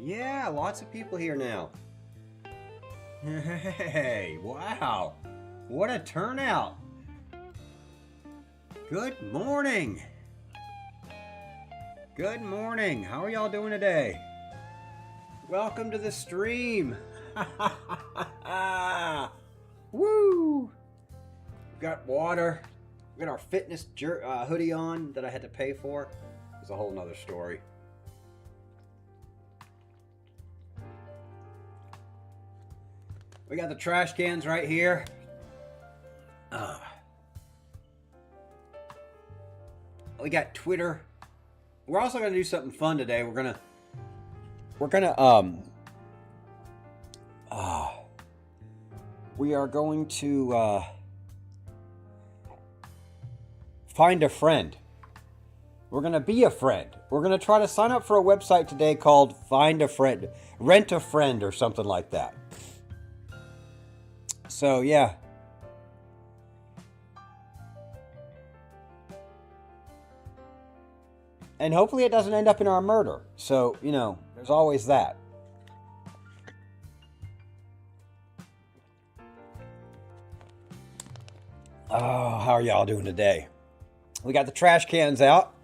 Yeah, lots of people here now. Hey, wow. What a turnout. Good morning. Good morning. How are y'all doing today? Welcome to the stream. Woo! We've got water. We've got our fitness hoodie on that I had to pay for. It's a whole nother story. We got the trash cans right here. We got Twitter. We're also gonna do something fun today. We are going to find a friend. We're gonna be a friend. We're gonna try to sign up for a website today called Find a Friend, Rent a Friend, or something like that. So yeah. And hopefully it doesn't end up in our murder. So, you know, there's always that. Oh, how are y'all doing today? We got the trash cans out.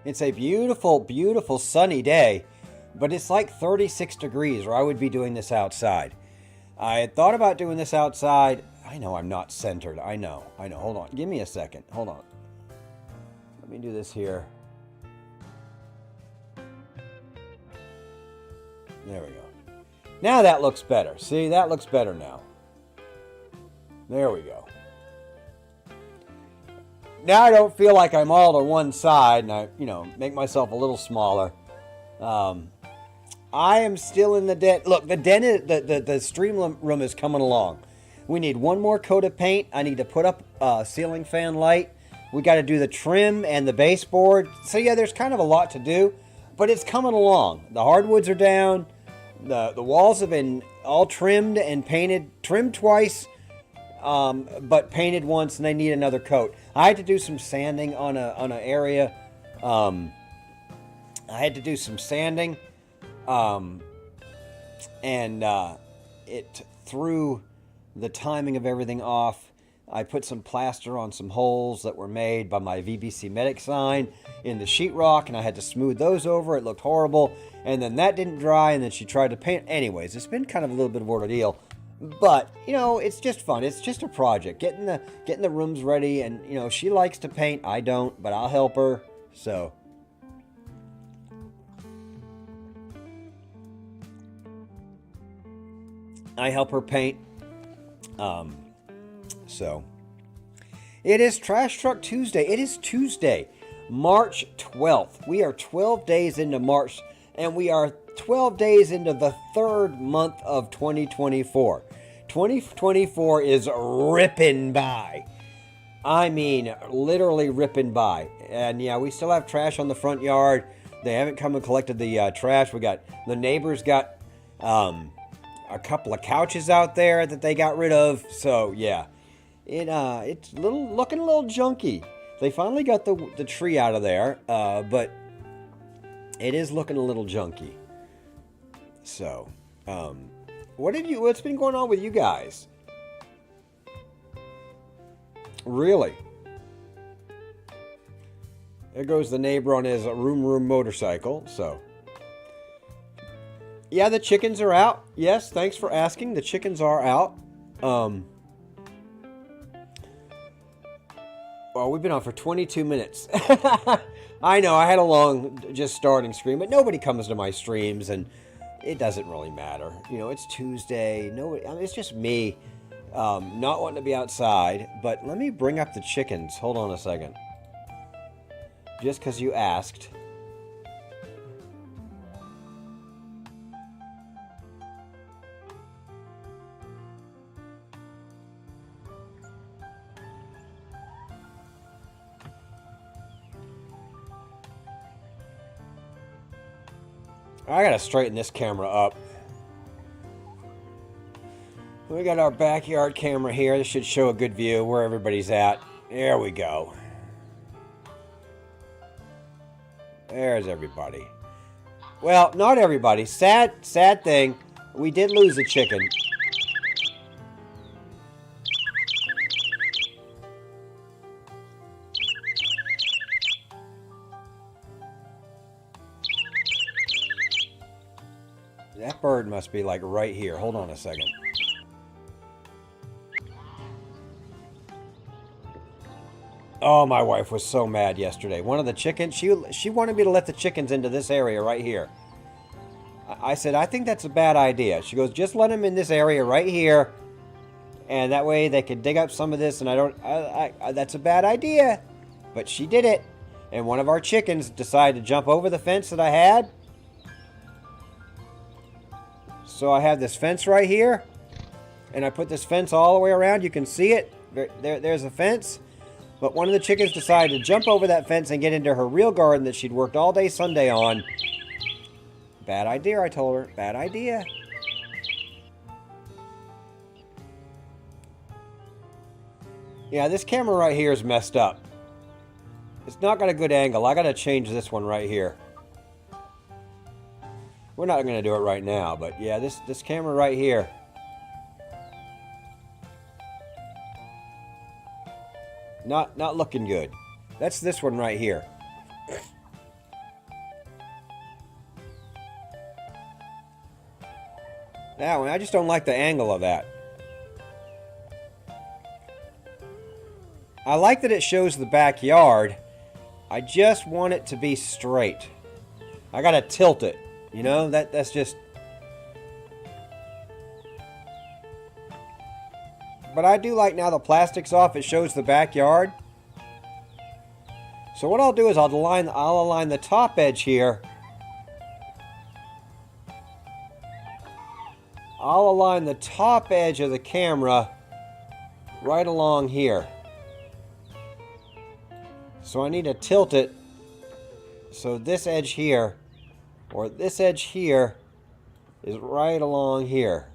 It's a beautiful, beautiful sunny day, but it's like 36 degrees, or I would be doing this outside. I had thought about doing this outside. I know I'm not centered. I know. Hold on. Give me a second. Hold on. Let me do this here. There we go. Now that looks better. See, that looks better now. There we go. Now I don't feel like I'm all to one side, and I, make myself a little smaller. I am still in the den. Look, the stream room is coming along. We need one more coat of paint. I need to put up a ceiling fan light. We got to do the trim and the baseboard. So yeah, there's kind of a lot to do, but it's coming along. The hardwoods are down. The walls have been all trimmed and painted. Trimmed twice, but painted once, and they need another coat. I had to do some sanding on an area. I had to do some sanding, and it threw the timing of everything off. I put some plaster on some holes that were made by my Vbcmedic sign in the sheetrock, and I had to smooth those over. It looked horrible, and then that didn't dry, and then she tried to paint. Anyways, it's been kind of a little bit of an ordeal, but it's just fun. It's just a project, getting the rooms ready, and she likes to paint. I don't, but I'll help her. So I help her paint. So it is Trash Truck Tuesday. It is Tuesday, March 12th. We are 12 days into March, and we are 12 days into the third month of 2024. 2024 is ripping by. I mean, literally ripping by. And yeah, we still have trash on the front yard. They haven't come and collected the trash. The neighbors got a couple of couches out there that they got rid of. So yeah, it's looking a little junky. They finally got the tree out of there, but it is looking a little junky. So, what's been going on with you guys? Really? There goes the neighbor on his room motorcycle. So yeah, the chickens are out. Yes, thanks for asking. The chickens are out. Well, we've been on for 22 minutes. I know, I had a long just starting stream, but nobody comes to my streams, and it doesn't really matter. It's Tuesday. It's just me not wanting to be outside. But let me bring up the chickens. Hold on a second. Just because you asked. I gotta straighten this camera up. We got our backyard camera here. This should show a good view where everybody's at. There we go. There's everybody. Well, not everybody. Sad thing. We did lose a chicken. That bird must be like right here. Hold on a second. Oh, my wife was so mad yesterday. One of the chickens, she wanted me to let the chickens into this area right here. I said, I think that's a bad idea. She goes, just let them in this area right here. And that way they can dig up some of this. And that's a bad idea. But she did it. And one of our chickens decided to jump over the fence that I had. So I have this fence right here. And I put this fence all the way around. You can see it. There's a fence. But one of the chickens decided to jump over that fence and get into her real garden that she'd worked all day Sunday on. Bad idea, I told her. Bad idea. Yeah, this camera right here is messed up. It's not got a good angle. I got to change this one right here. We're not going to do it right now, but yeah, this camera right here. Not looking good. That's this one right here. That one, I just don't like the angle of that. I like that it shows the backyard. I just want it to be straight. I gotta tilt it. You know, that's just... But I do like now the plastic's off, it shows the backyard. So what I'll do is I'll align the top edge here. I'll align the top edge of the camera right along here. So I need to tilt it so this edge here, or this edge here, is right along here.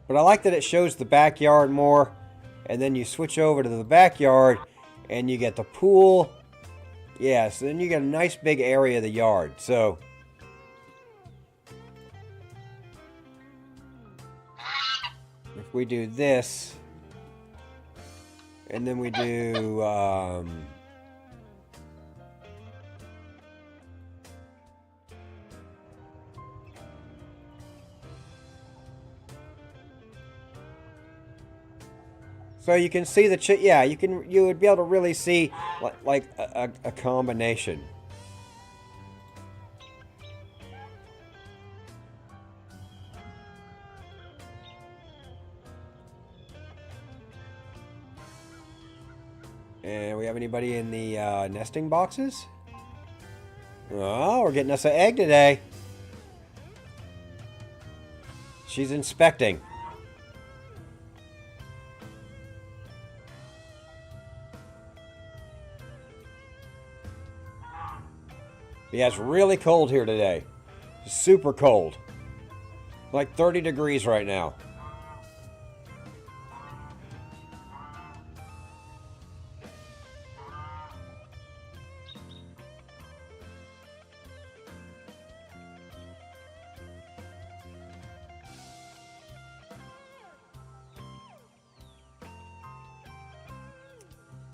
But I like that it shows the backyard more, and then you switch over to the backyard and you get the pool. Yeah, so then you get a nice big area of the yard. So if we do this, and then we do so you can see the yeah, you would be able to really see like a combination. And we have anybody in the nesting boxes? Oh, we're getting us an egg today. She's inspecting. Yeah, it's really cold here today. Super cold. Like 30 degrees right now.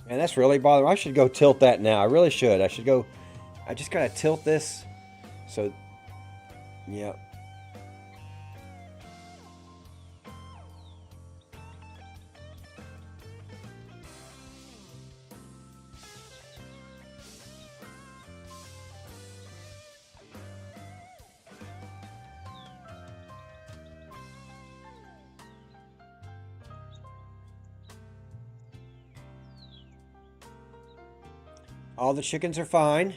And that's really bothering me. I should go tilt that now. I really should. I just gotta tilt this. So, yeah. All the chickens are fine.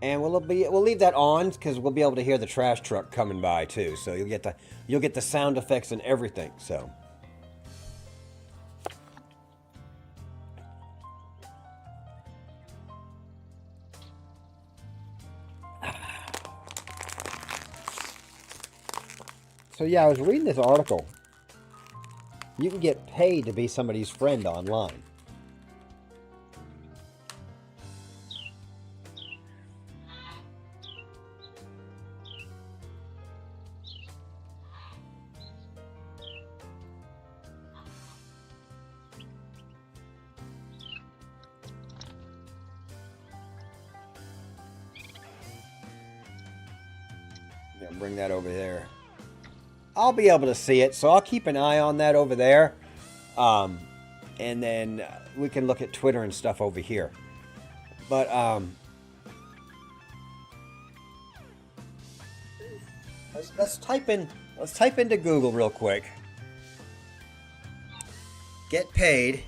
And we'll leave that on because we'll be able to hear the trash truck coming by too. So you'll get the sound effects and everything. So yeah, I was reading this article. You can get paid to be somebody's friend online. I'm gonna bring that over there. I'll be able to see it, so I'll keep an eye on that over there. And then we can look at Twitter and stuff over here. But let's type into Google real quick. Get paid.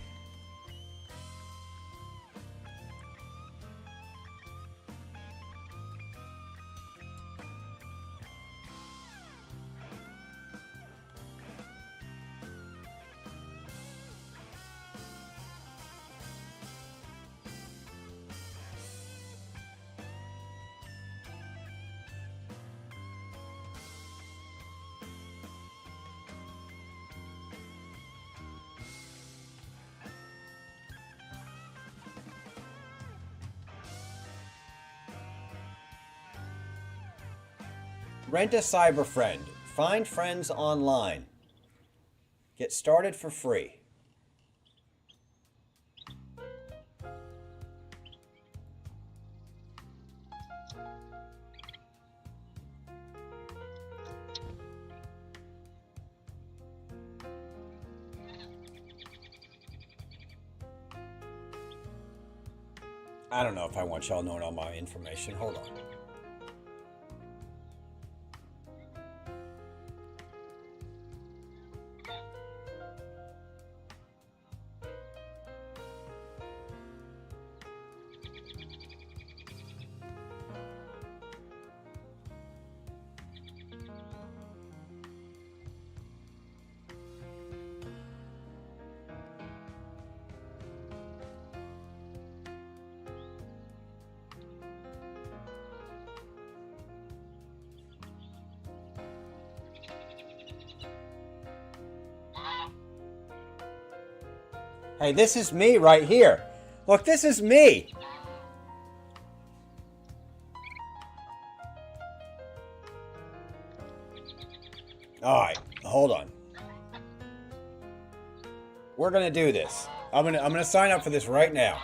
Rent a cyber friend. Find friends online. Get started for free. I don't know if I want y'all knowing all my information. Hold on. Hey, this is me right here. Look, this is me. All right, hold on. We're gonna do this. I'm gonna sign up for this right now.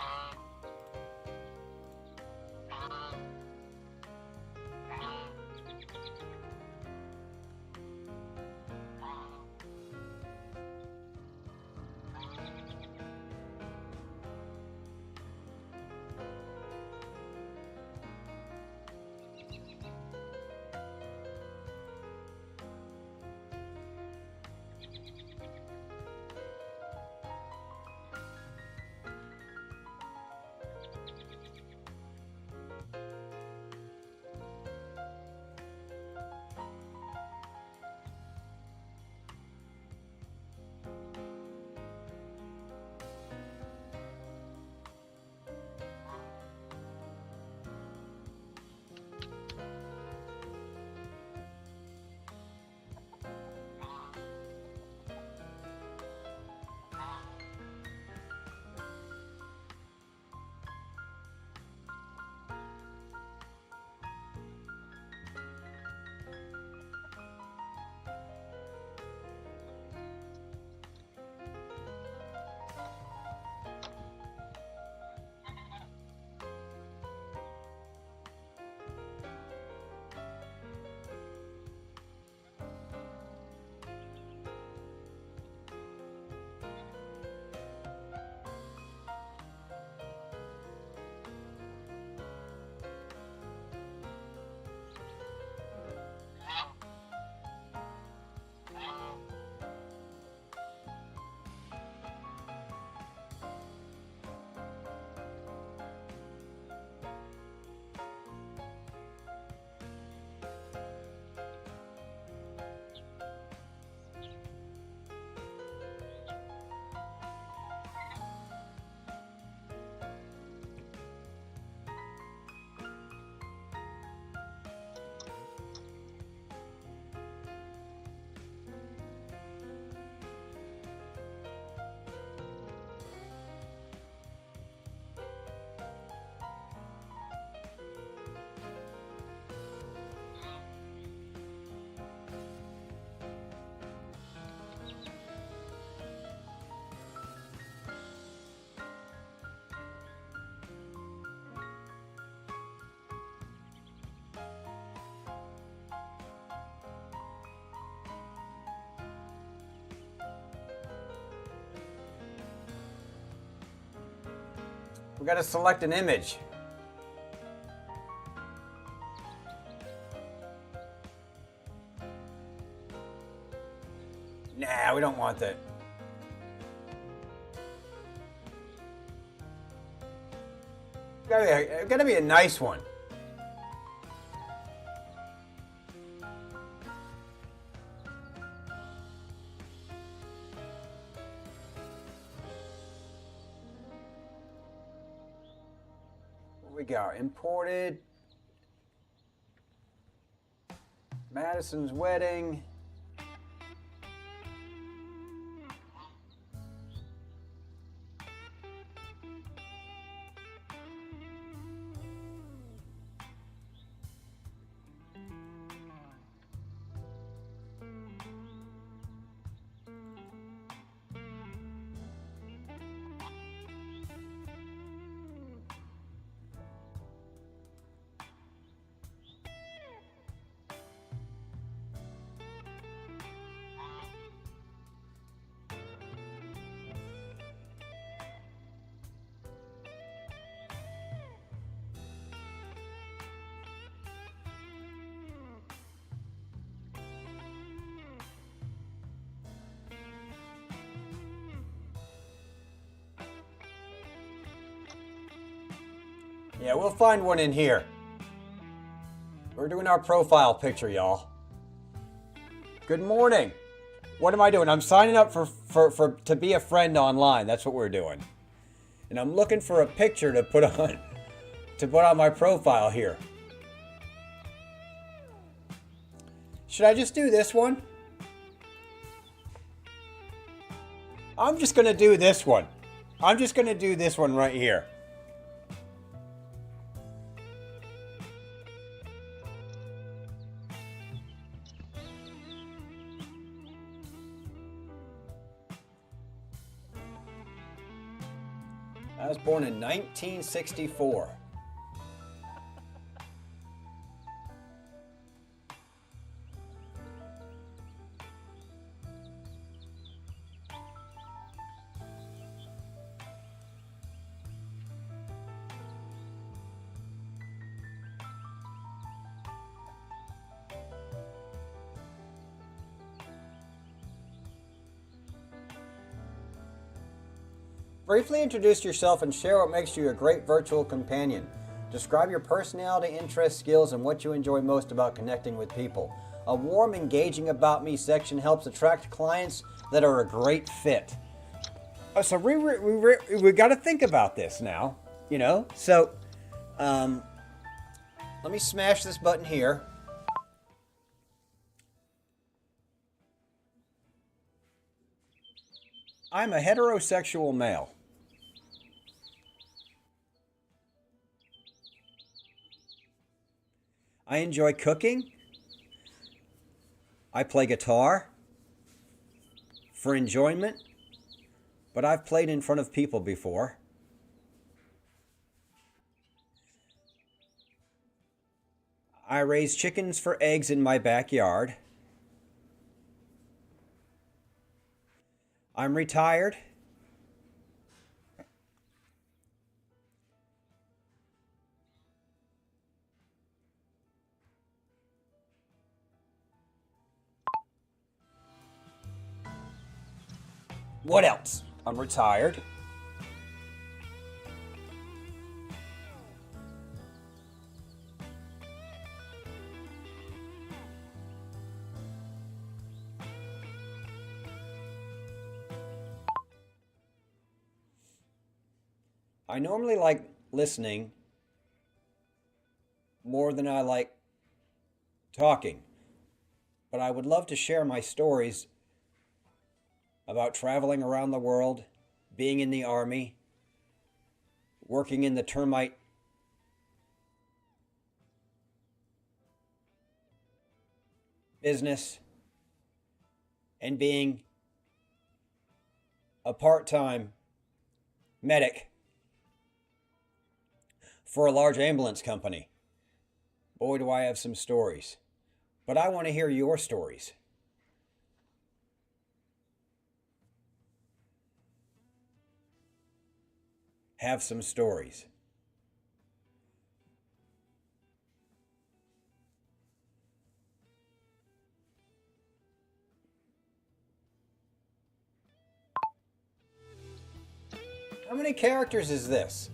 We got to select an image. Nah, we don't want that. It's gotta be a nice one. What we got? Imported. Madison's wedding. Yeah, we'll find one in here. We're doing our profile picture, y'all. Good morning. What am I doing? I'm signing up to be a friend online. That's what we're doing. And I'm looking for a picture to put on my profile here. Should I just do this one? I'm just going to do this one. I'm just going to do this one right here. I was born in 1964. Briefly introduce yourself and share what makes you a great virtual companion. Describe your personality, interests, skills, and what you enjoy most about connecting with people. A warm, engaging About Me section helps attract clients that are a great fit. So we got to think about this now, you know? So let me smash this button here. I'm a heterosexual male. I enjoy cooking. I play guitar for enjoyment, but I've played in front of people before. I raise chickens for eggs in my backyard. I'm retired. What else? I'm retired. I normally like listening more than I like talking, but I would love to share my stories about traveling around the world, being in the Army, working in the termite business, and being a part-time medic for a large ambulance company. Boy, do I have some stories. But I want to hear your stories. have some stories. How many characters is this?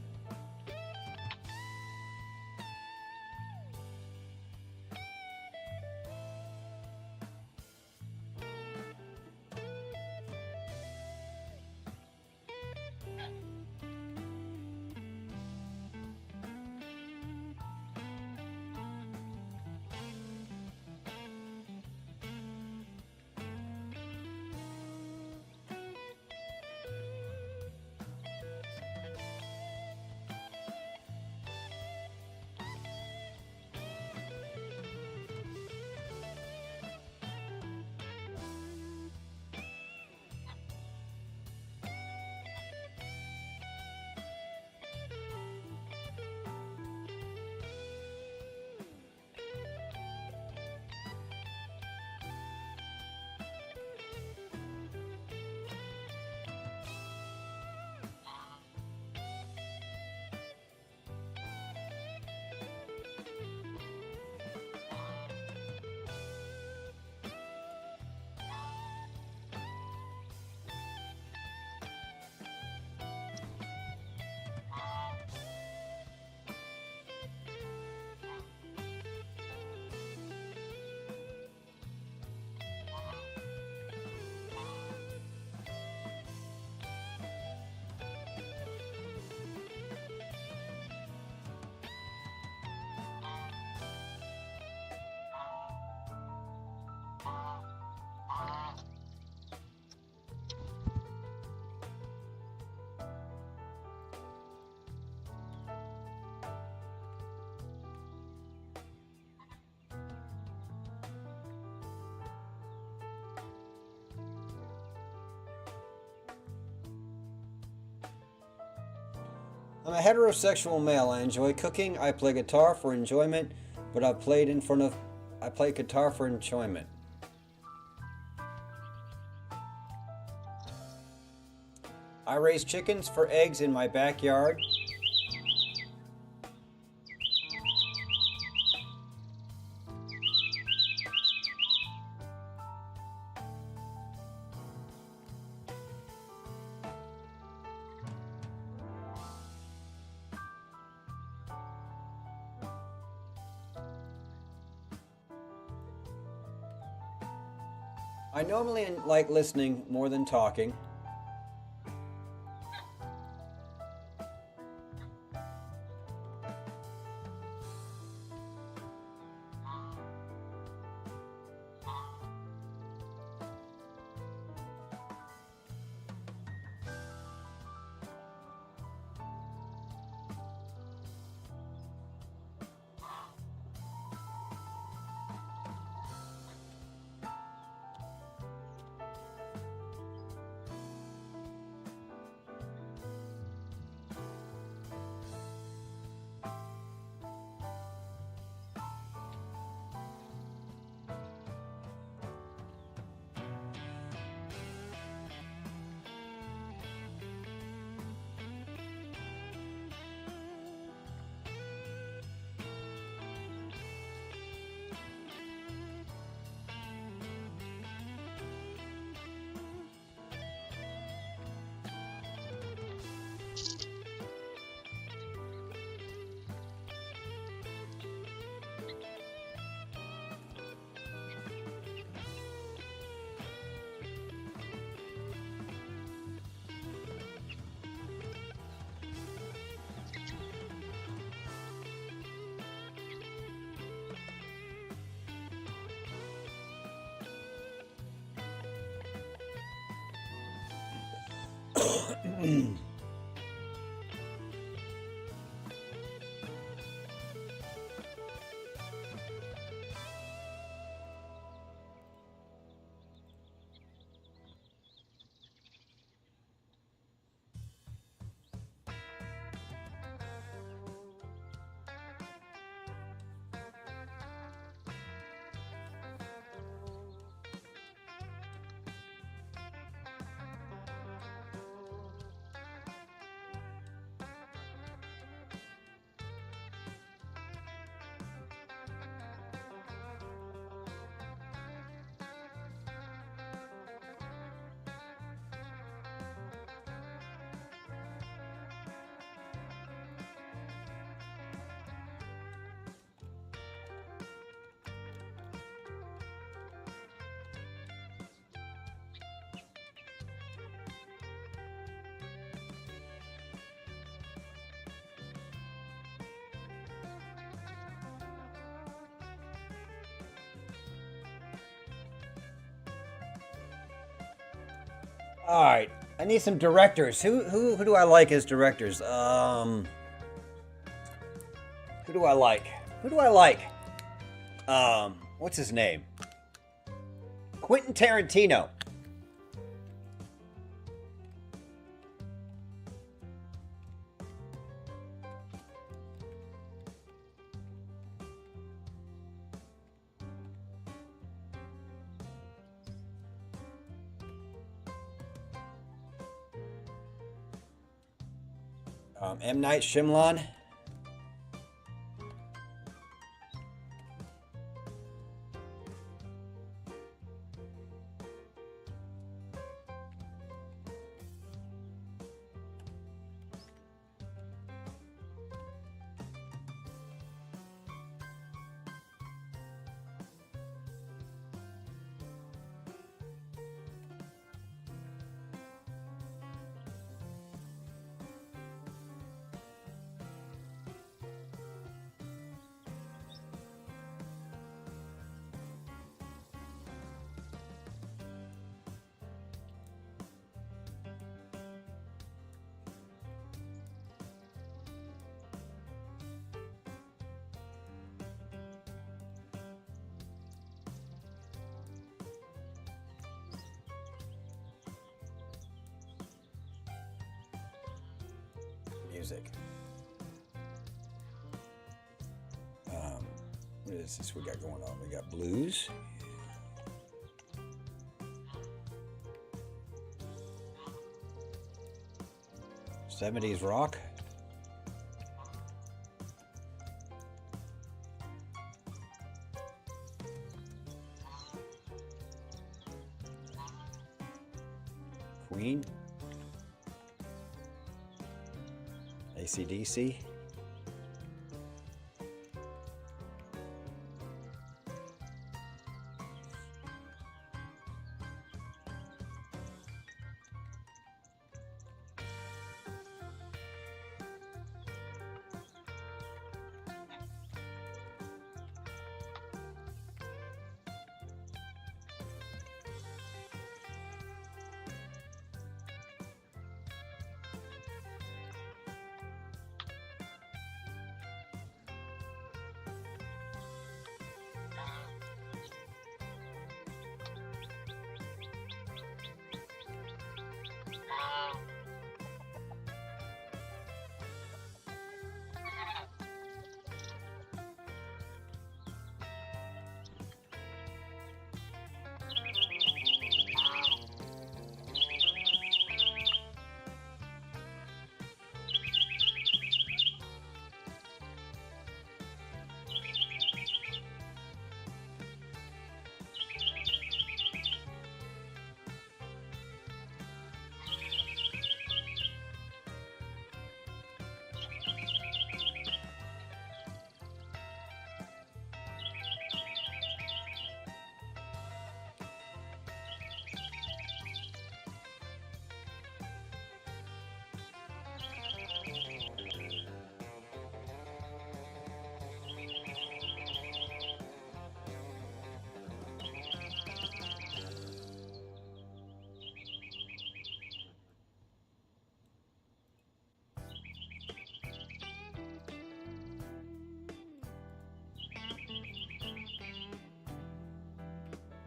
I'm a heterosexual male. I enjoy cooking. I play guitar for enjoyment, but I play guitar for enjoyment. I raise chickens for eggs in my backyard. I normally like listening more than talking. All right, I need some directors. Who do I like as directors? Who do I like? Who do I like? What's his name? Quentin Tarantino. M. Night Shyamalan. Music. What is this we got going on? We got blues. '70s rock. Queen. AC/DC.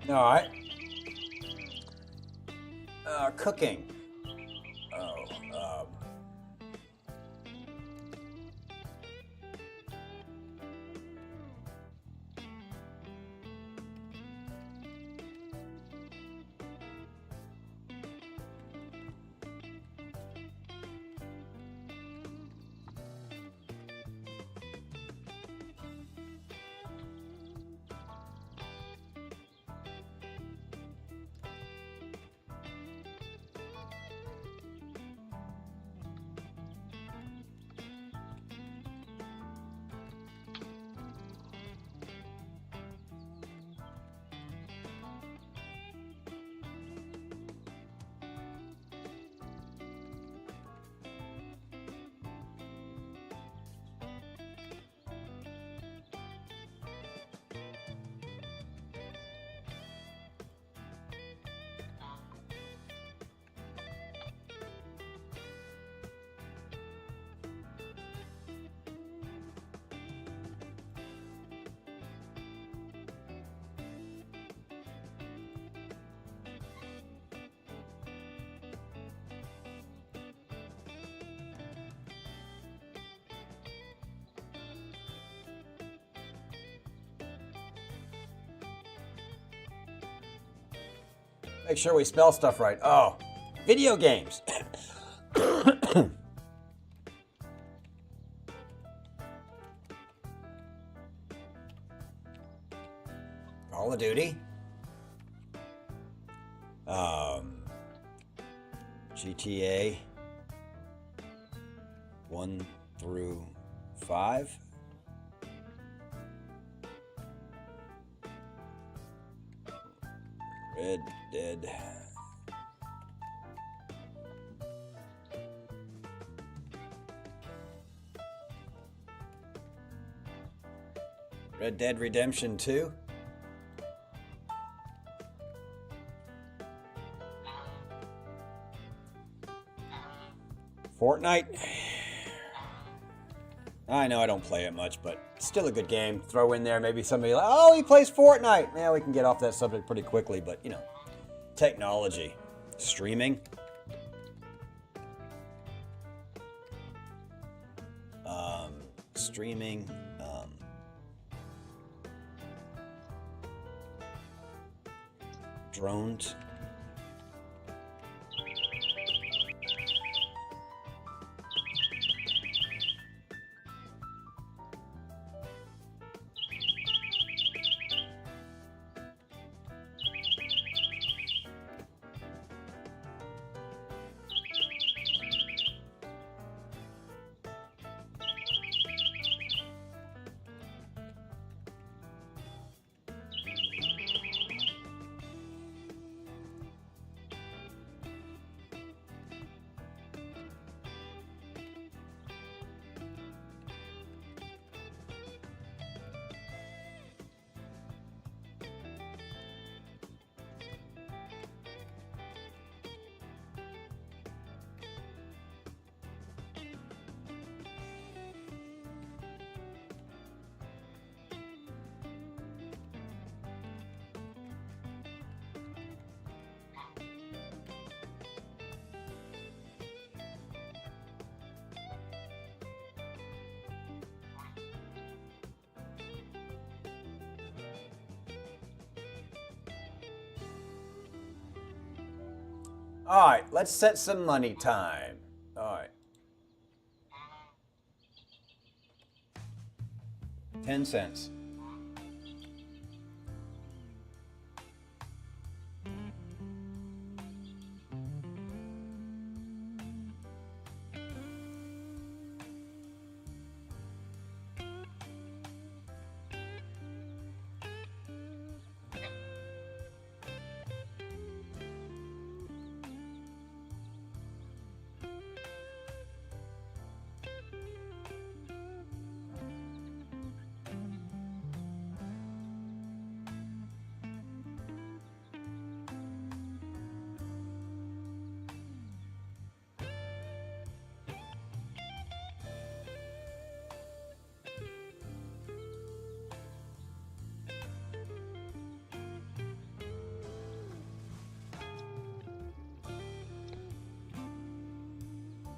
All right. Cooking. Oh, Make sure we spell stuff right. Oh, video games. Call of Duty. GTA 1 through 5. Red Dead. Red Dead Redemption 2. Fortnite. I know I don't play it much, but still a good game. Throw in there maybe somebody like, oh, he plays Fortnite. Yeah, we can get off that subject pretty quickly, but you know, technology, streaming. Streaming. Drones. All right, let's set some money time. All right. 10 cents.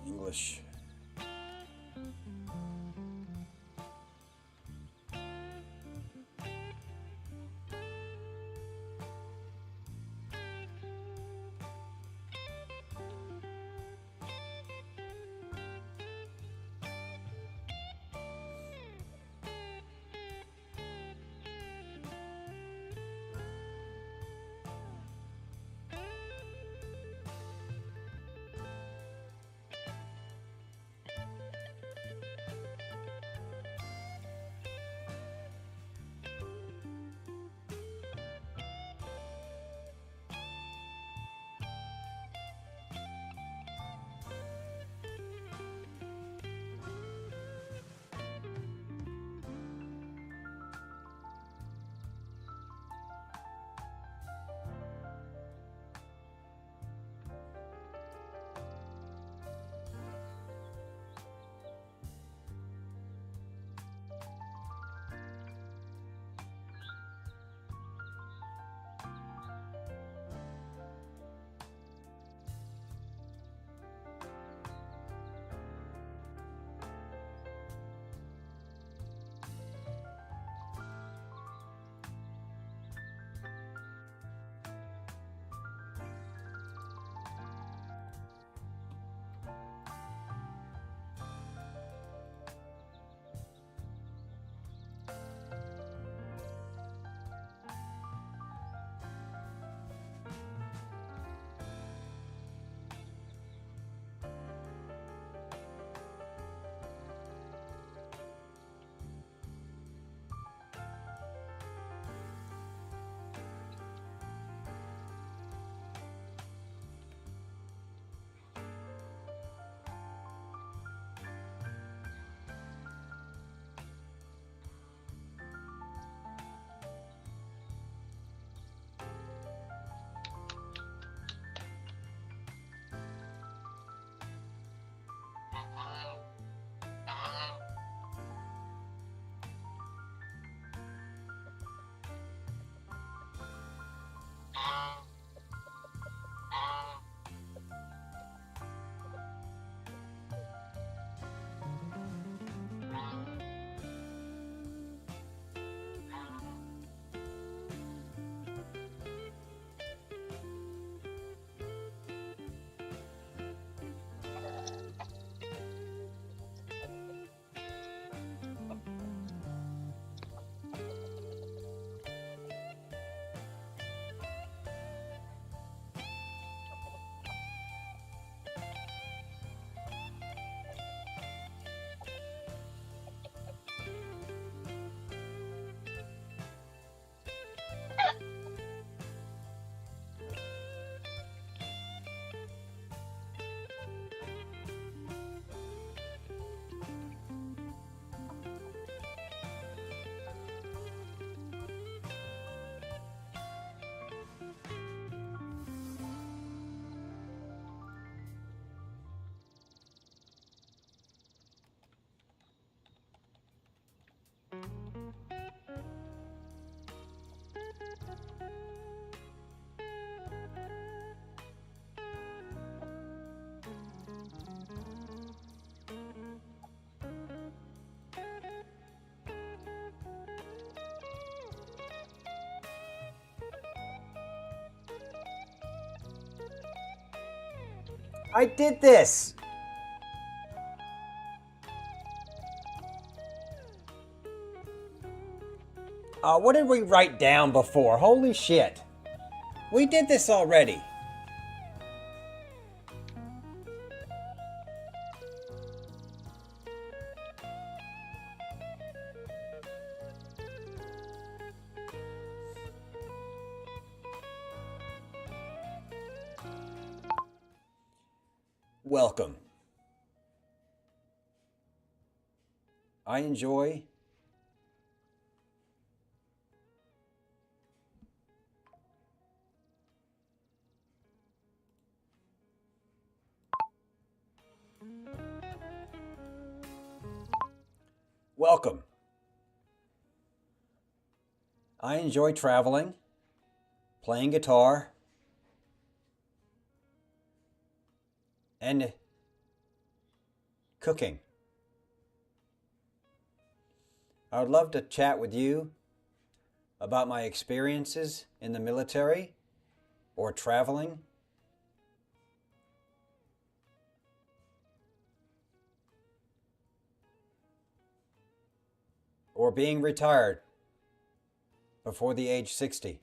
English. I did this! What did we write down before? Holy shit. We did this already. Welcome. I enjoy Welcome. I enjoy traveling, playing guitar, and cooking. I would love to chat with you about my experiences in the military or traveling or being retired before the age 60.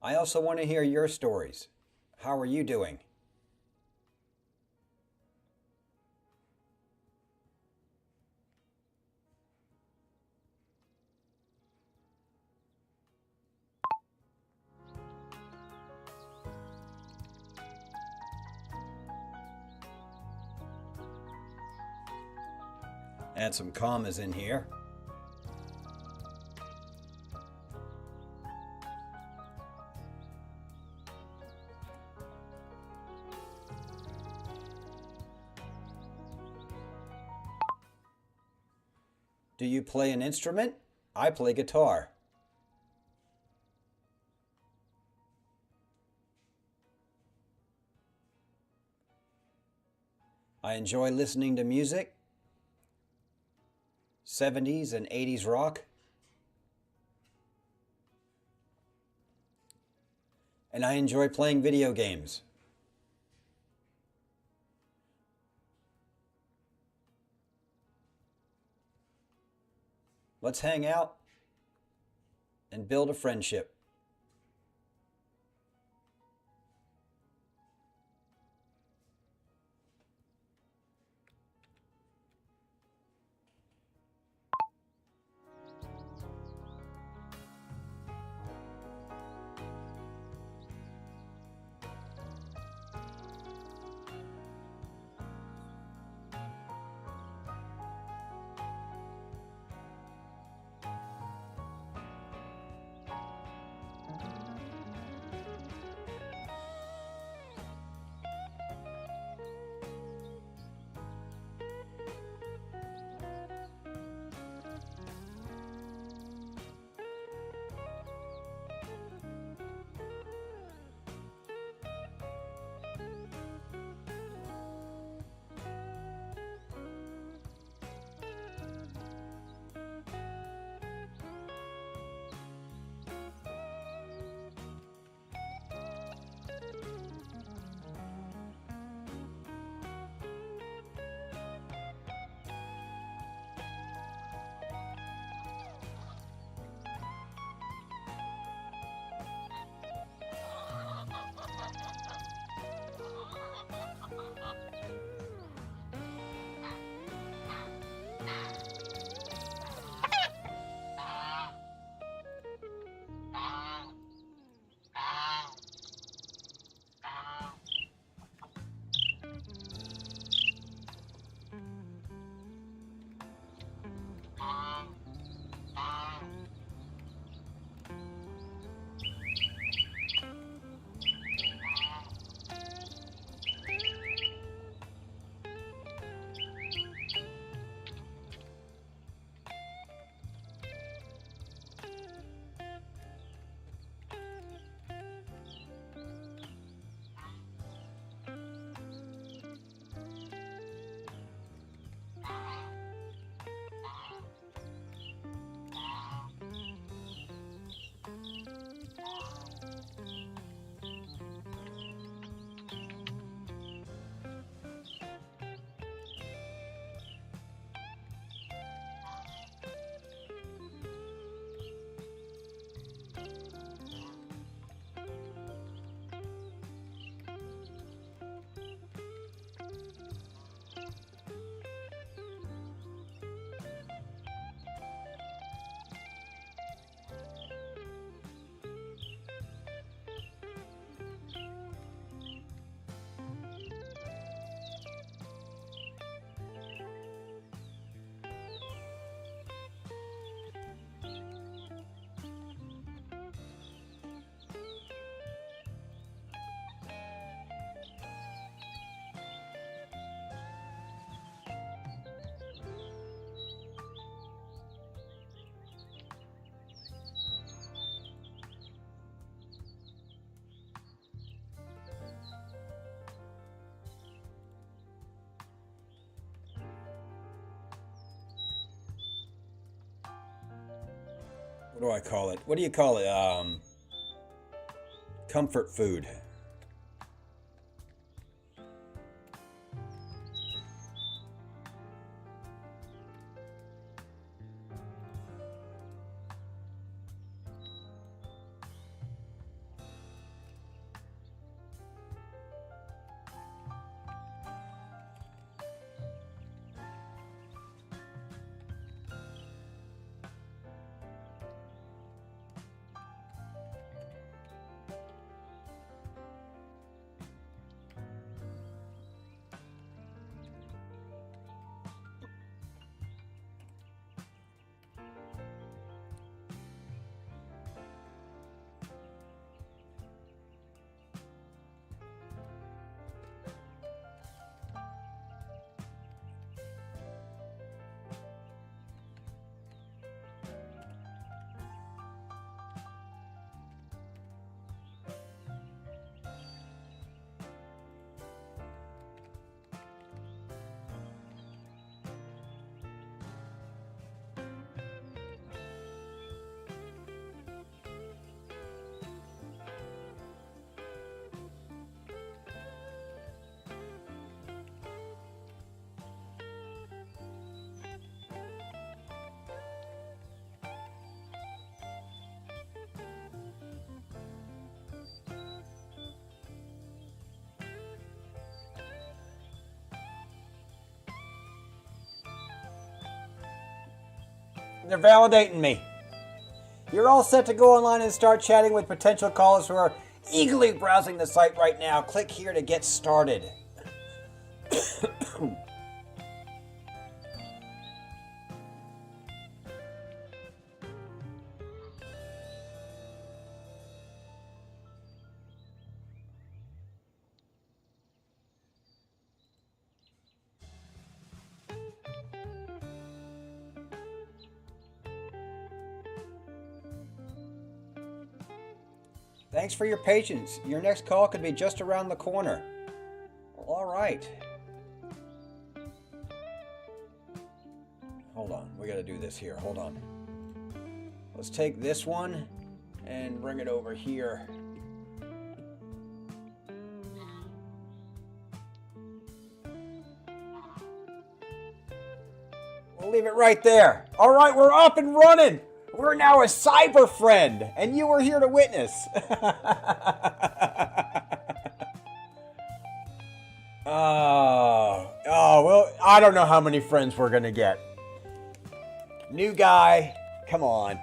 I also want to hear your stories. How are you doing? Add some commas in here. Do you play an instrument? I play guitar. I enjoy listening to music, 70s and 80s rock. And I enjoy playing video games. Let's hang out and build a friendship. what do I call it? What do you call it? Comfort food. They're validating me. You're all set to go online and start chatting with potential callers who are eagerly browsing the site right now. Click here to get started. Thanks for your patience. Your next call could be just around the corner. Well, all right. Hold on. We got to do this here. Hold on. Let's take this one and bring it over here. We'll leave it right there. All right, we're up and running. We're now a cyber friend, and you were here to witness. Well, I don't know how many friends we're going to get. New guy, come on.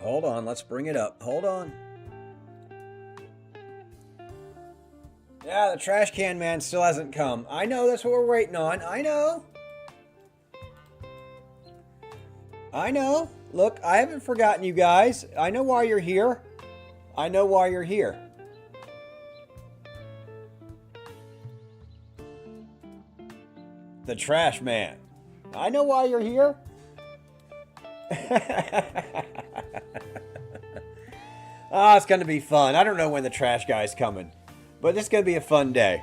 Hold on, let's bring it up. Hold on. Yeah, the trash can man still hasn't come. I know, that's what we're waiting on. I know. I know. Look, I haven't forgotten you guys. I know why you're here. I know why you're here. The trash man. I know why you're here. It's going to be fun. I don't know when the trash guy's coming, but it's going to be a fun day.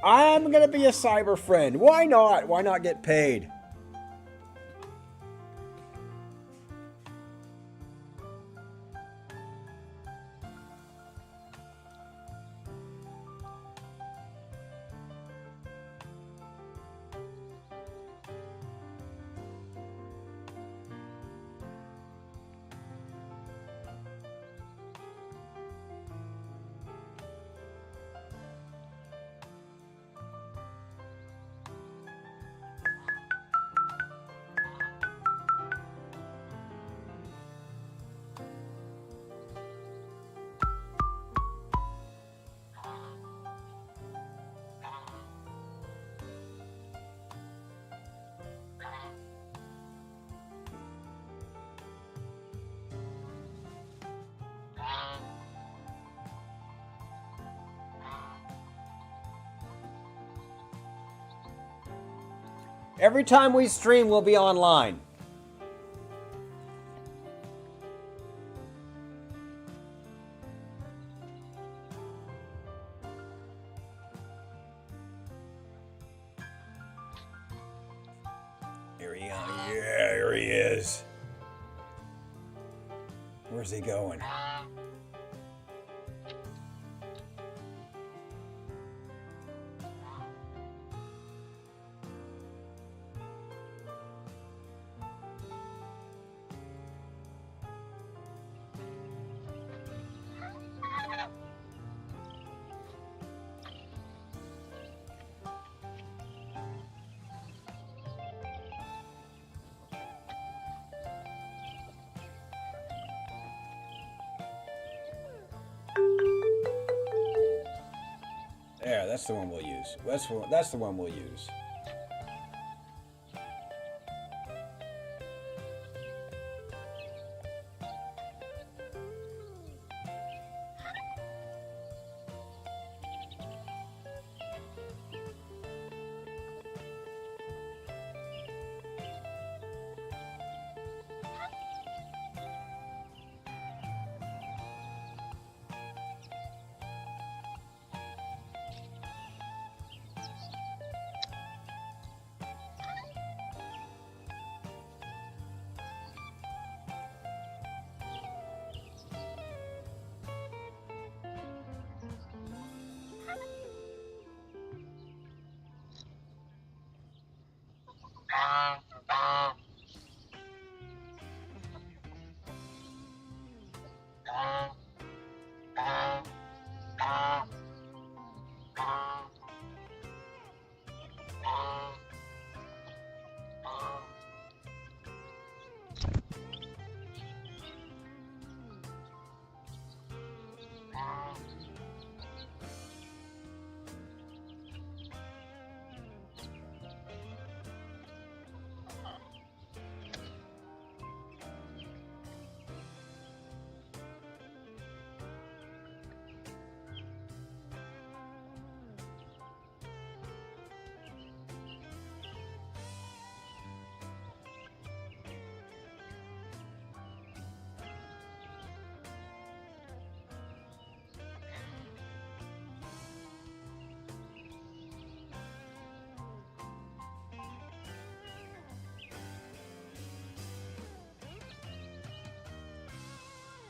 I'm going to be a cyber friend. Why not? Why not get paid? Every time we stream, we'll be online. Here he is. Yeah, here he is. Where's he going? There, that's the one we'll use. That's the one we'll use.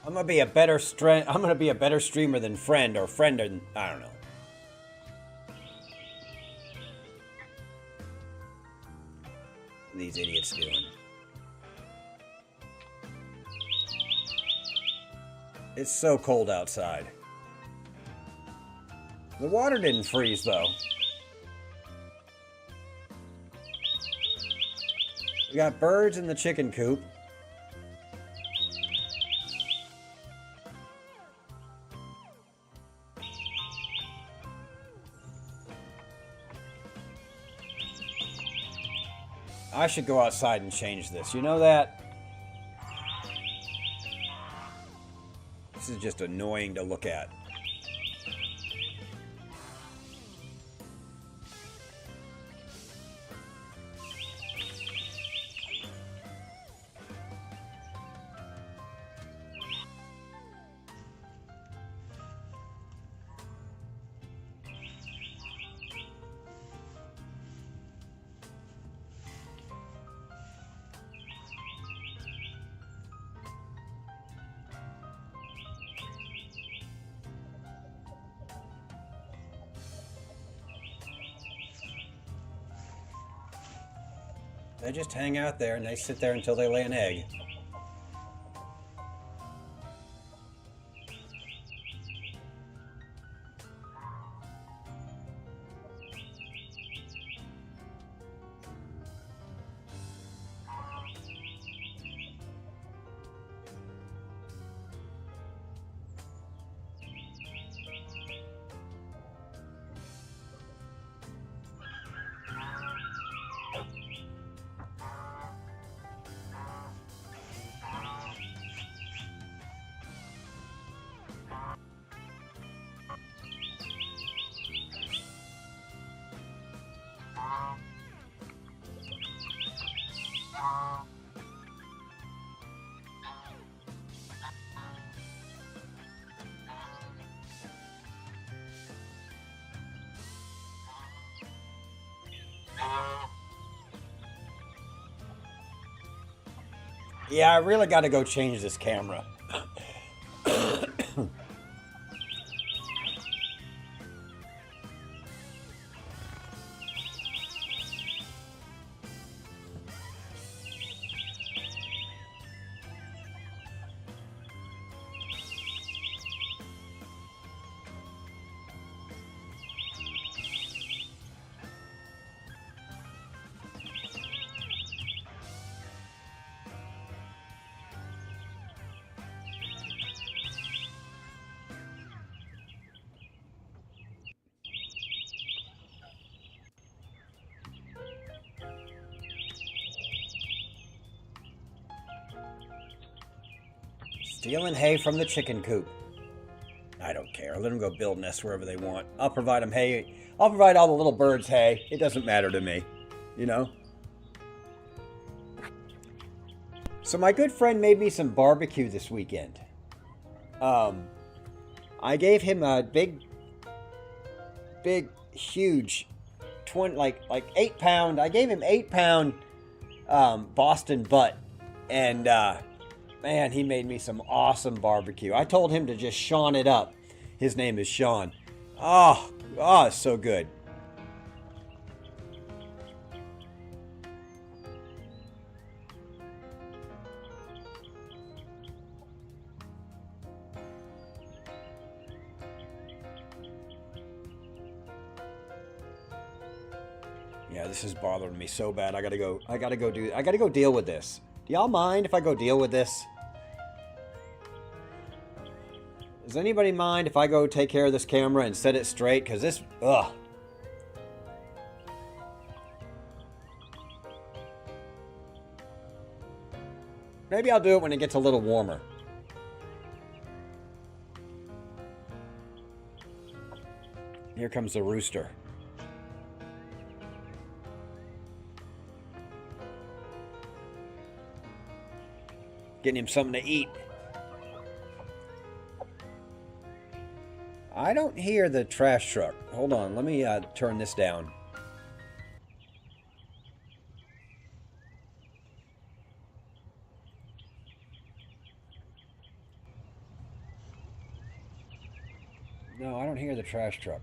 I'm gonna be a better streamer than friend, or friend than, I don't know. These idiots doing. It's so cold outside. The water didn't freeze though. We got birds in the chicken coop. I should go outside and change this. You know that? This is just annoying to look at. They just hang out there and they sit there until they lay an egg. Yeah, I really got to go change this camera. Stealing hay from the chicken coop. I don't care. Let them go build nests wherever they want. I'll provide them hay. I'll provide all the little birds hay. It doesn't matter to me, you know? So my good friend made me some barbecue this weekend. I gave him a big, huge, 8 pound. I gave him 8 pound Boston butt, and man, he made me some awesome barbecue. I told him to just Sean it up. His name is Sean. Oh, it's so good. Yeah, this is bothering me so bad. I gotta go deal with this. Do y'all mind if I go deal with this? Does anybody mind if I go take care of this camera and set it straight? Because this, ugh. Maybe I'll do it when it gets a little warmer. Here comes the rooster. Getting him something to eat. I don't hear the trash truck. Hold on, let me turn this down. No, I don't hear the trash truck.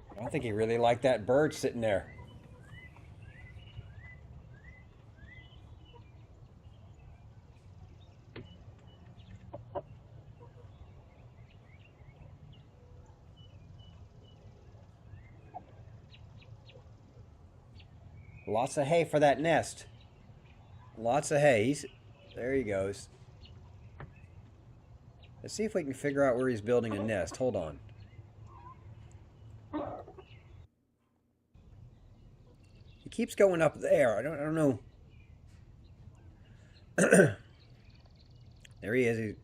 I don't think he really liked that bird sitting there. Lots of hay for that nest. Lots of hay. There he goes. Let's see if we can figure out where he's building a nest. Hold on. He keeps going up there. I don't know. There he is.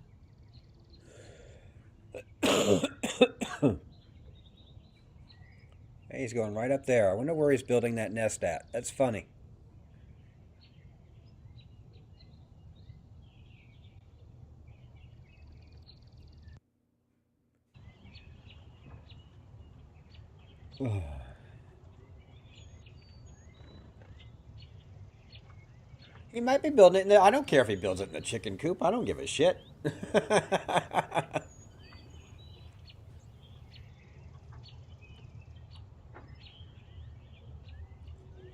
He's going right up there. I wonder where he's building that nest at. That's funny. He might be building it in there. I don't care if he builds it in the chicken coop. I don't give a shit.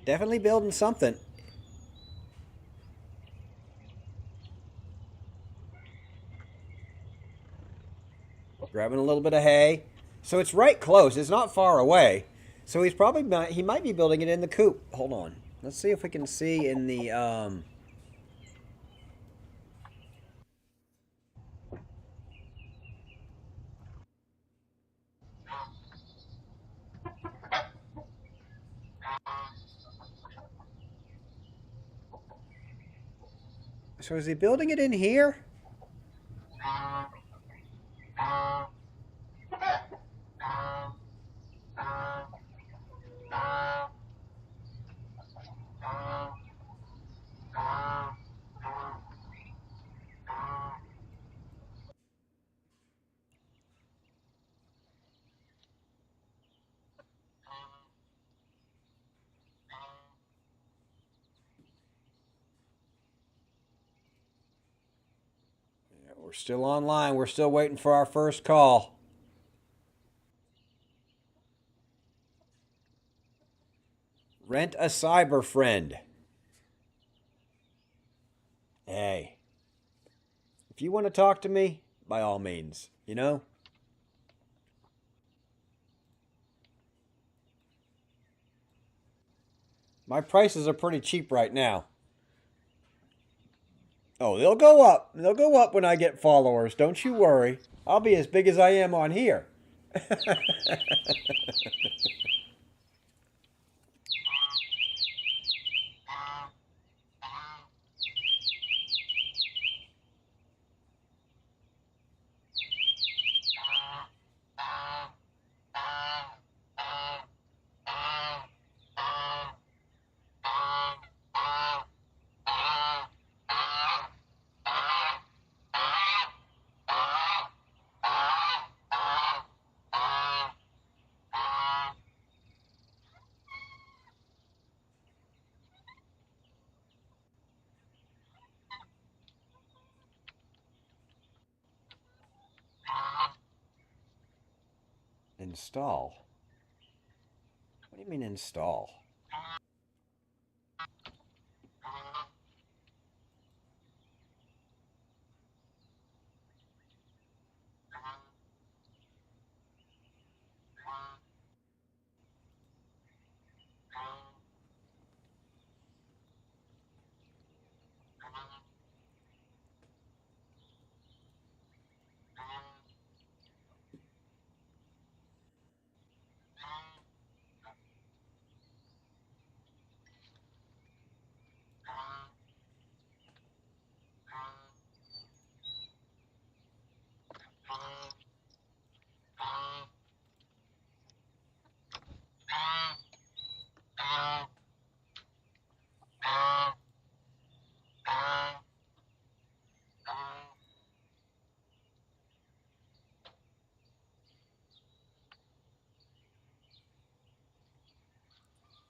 Definitely building something. Grabbing a little bit of hay. So it's right close. It's not far away. So he might be building it in the coop. Hold on. Let's see if we can see in the So is he building it in here? Yeah, we're still online. We're still waiting for our first call. Rent a cyber friend. Hey, if you want to talk to me, by all means, you know? My prices are pretty cheap right now. Oh, they'll go up. They'll go up when I get followers. Don't you worry. I'll be as big as I am on here. Install? What do you mean install?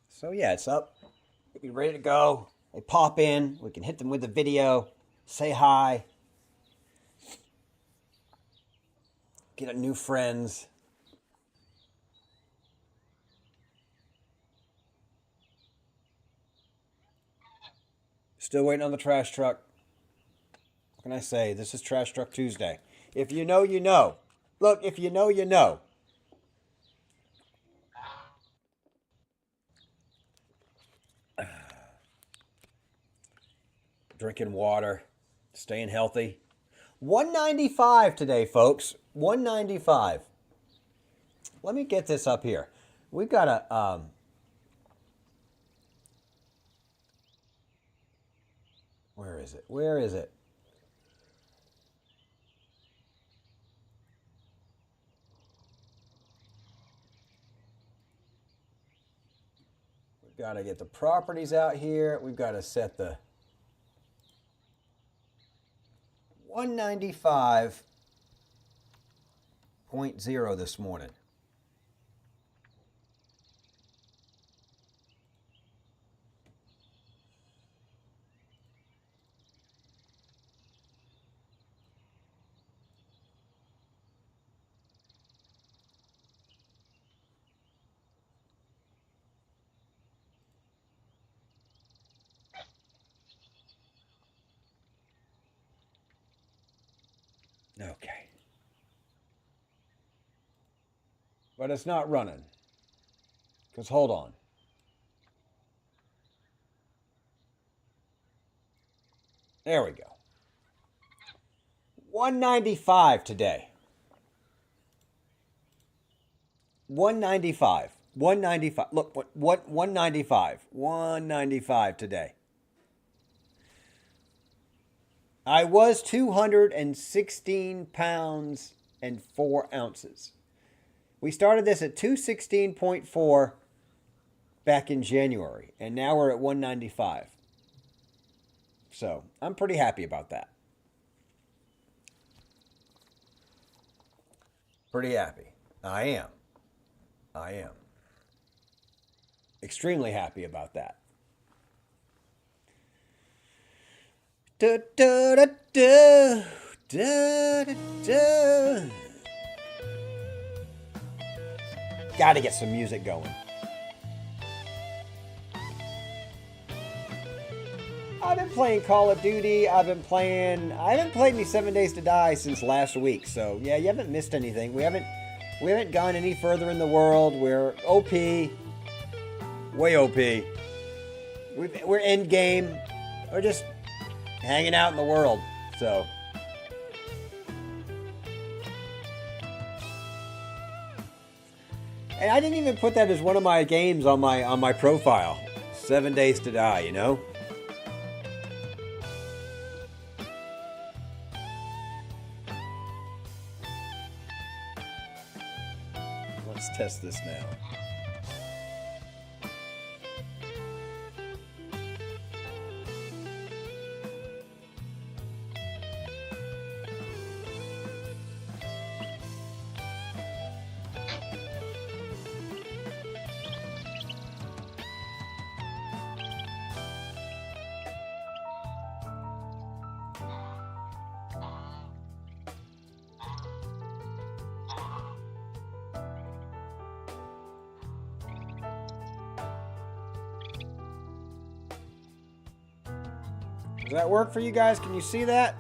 So yeah, it's up. Be ready to go. They pop in. We can hit them with a video. Say hi. Get new friends. Still waiting on the trash truck. What can I say? This is Trash Truck Tuesday. If you know, you know. Look, if you know, you know. Drinking water. Staying healthy. 195 today, folks. 195. Let me get this up here. We've got a where is it? Where is it? We've got to get the properties out here. We've got to set the 195.0 this morning. Okay. But it's not running. Because hold on. There we go. 195 today. 195. 195. Look, what 195. 195 today. I was 216 pounds and 4 ounces. We started this at 216.4 back in January, and now we're at 195. So I'm pretty happy about that. Pretty happy. I am. I am. Extremely happy about that. Da, da, da, da, da, da, da. Gotta get some music going. I've been playing Call of Duty. I haven't played any 7 Days to Die since last week. So yeah, you haven't missed anything. We haven't gone any further in the world. We're OP. Way OP. We're end game. We're just hanging out in the world. So and I didn't even put that as one of my games on my profile. 7 Days to Die, you know? Let's test this now. Does that work for you guys? Can you see that?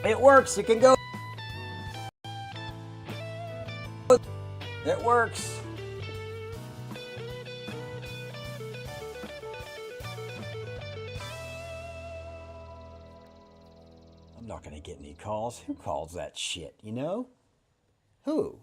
It works. You can go. It works. I'm not going to get any calls. Who calls that shit, you know? Who?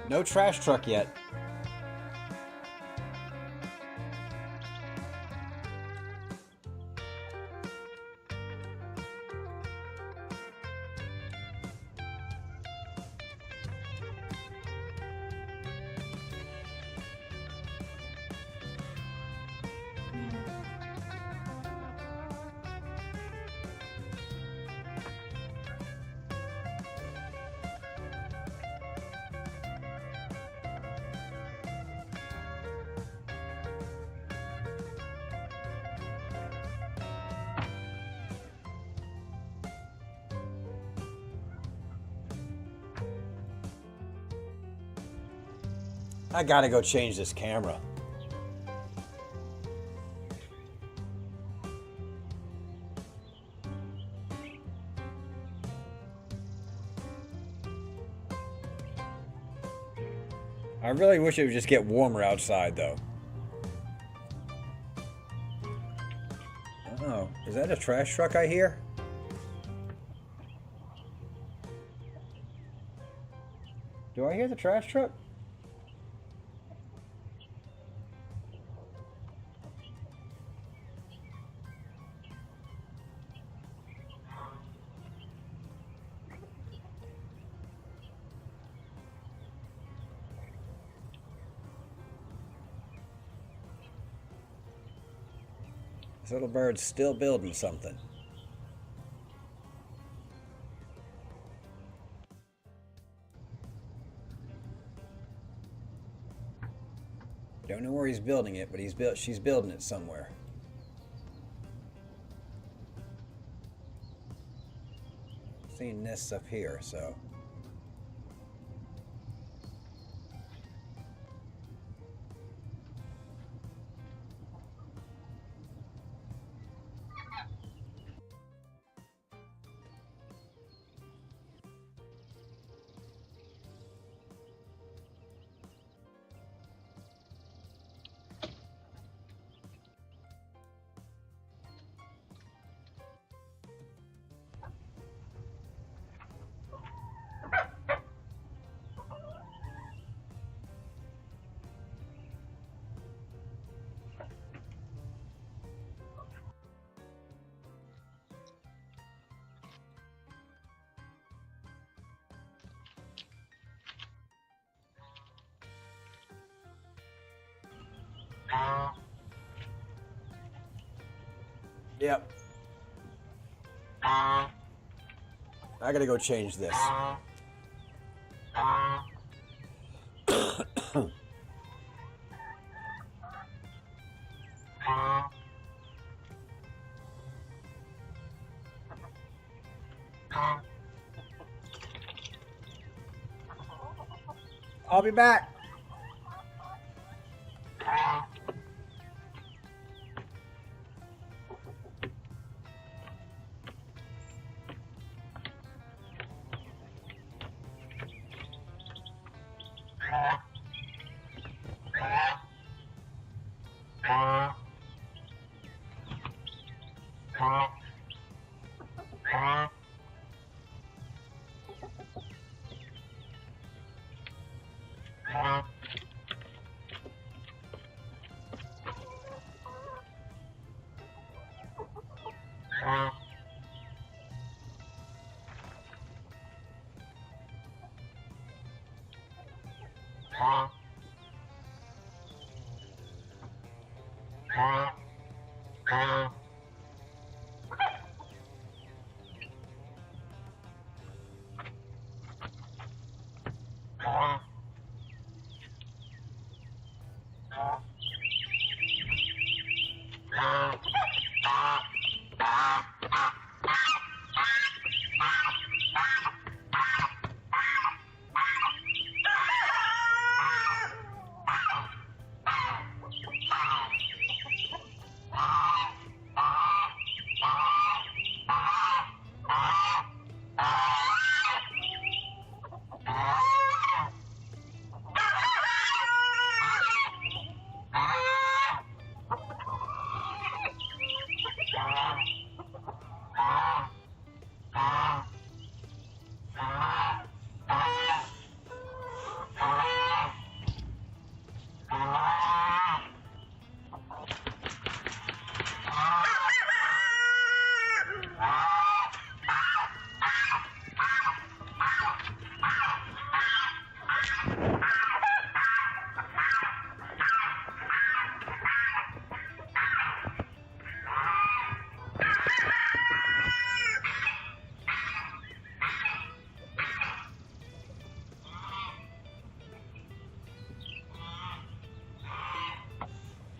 No trash truck yet. I gotta go change this camera. I really wish it would just get warmer outside though. Oh, is that a trash truck I hear? Do I hear the trash truck? This little bird's still building something. Don't know where he's building it, but she's building it somewhere. Seeing nests up here, so. Yep. I gotta go change this. I'll be back.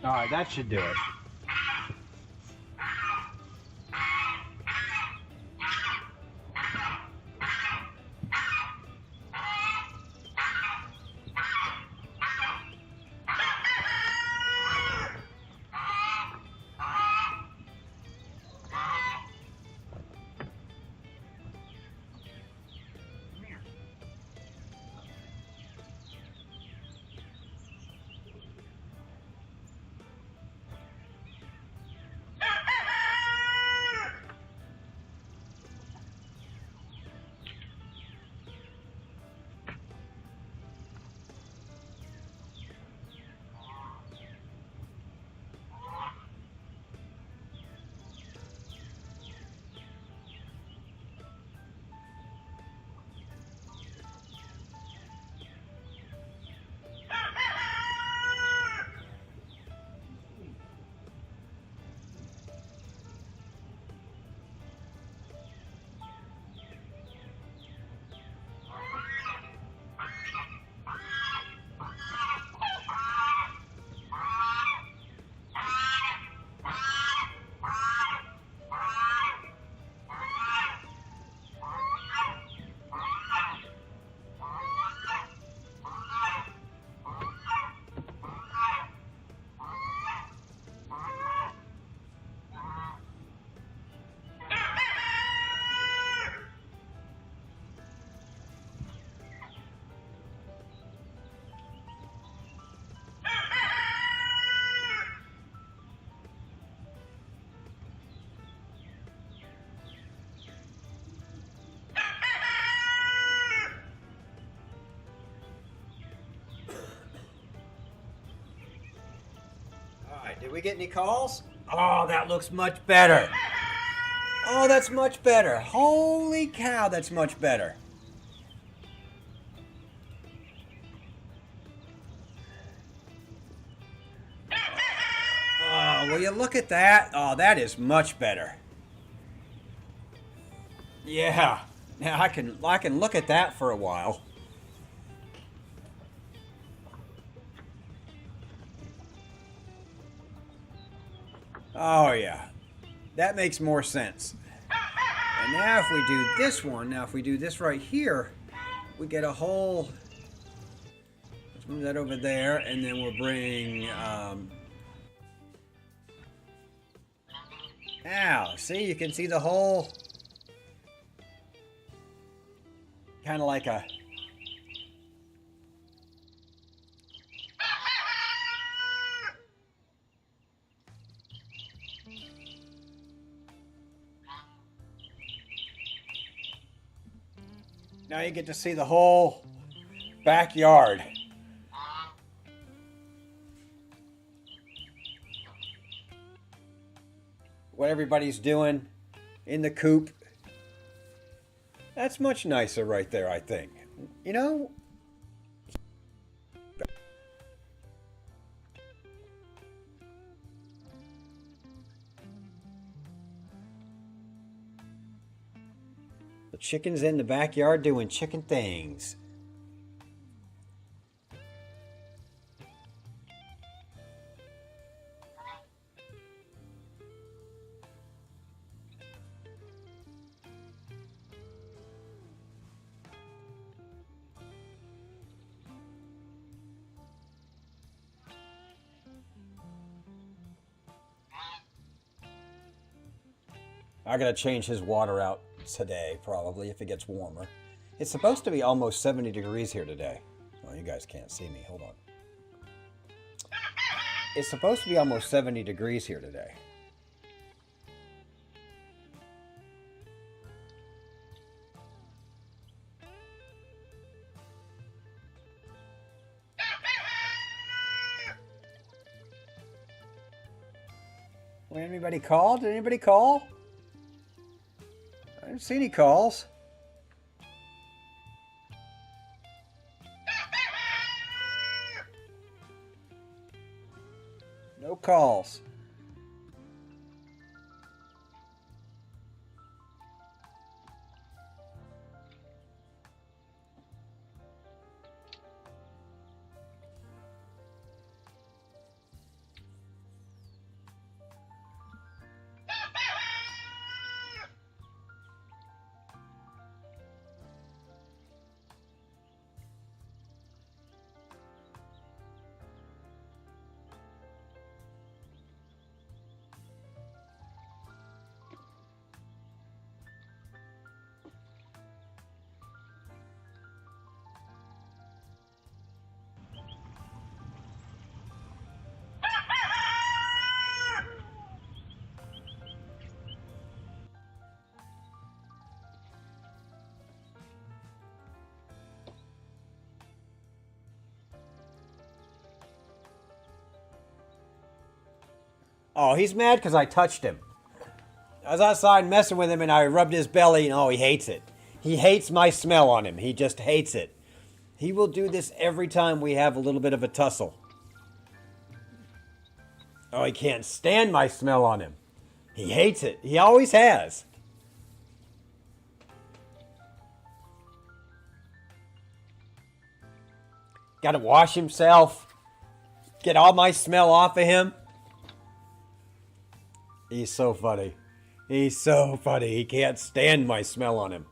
All right, that should do it. Did we get any calls? Oh, that looks much better. Oh, that's much better. Holy cow, that's much better. Oh, will you look at that? Oh, that is much better. Yeah. Now I can look at that for a while. Oh yeah. That makes more sense. And now if we do this one, now if we do this right here, we get a whole... Let's move that over there, and then we'll bring... Ow, see, you can see the whole... Kind of like a... Now you get to see the whole backyard. What everybody's doing in the coop. That's much nicer right there, I think. You know? The chickens in the backyard doing chicken things. I gotta change his water out today, probably, if it gets warmer. It's supposed to be almost 70 degrees here today. Oh, you guys can't see me. Hold on. It's supposed to be almost 70 degrees here today. Well, anybody call? Did anybody call? I didn't see any calls. No calls. Oh, he's mad because I touched him. I was outside messing with him and I rubbed his belly and oh, he hates it. He hates my smell on him. He just hates it. He will do this every time we have a little bit of a tussle. Oh, he can't stand my smell on him. He hates it. He always has. Got to wash himself. Get all my smell off of him. He's so funny. He's so funny. He can't stand my smell on him.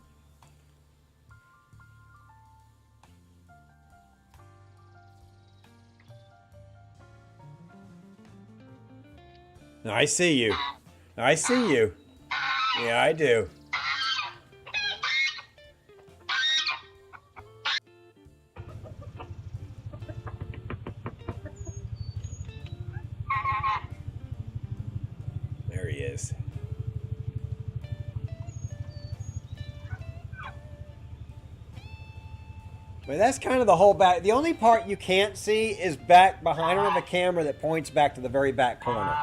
I see you. I see you. Yeah, I do. There he is. But that's kind of the whole back. The only part you can't see is back behind. I don't have a camera that points back to the very back corner.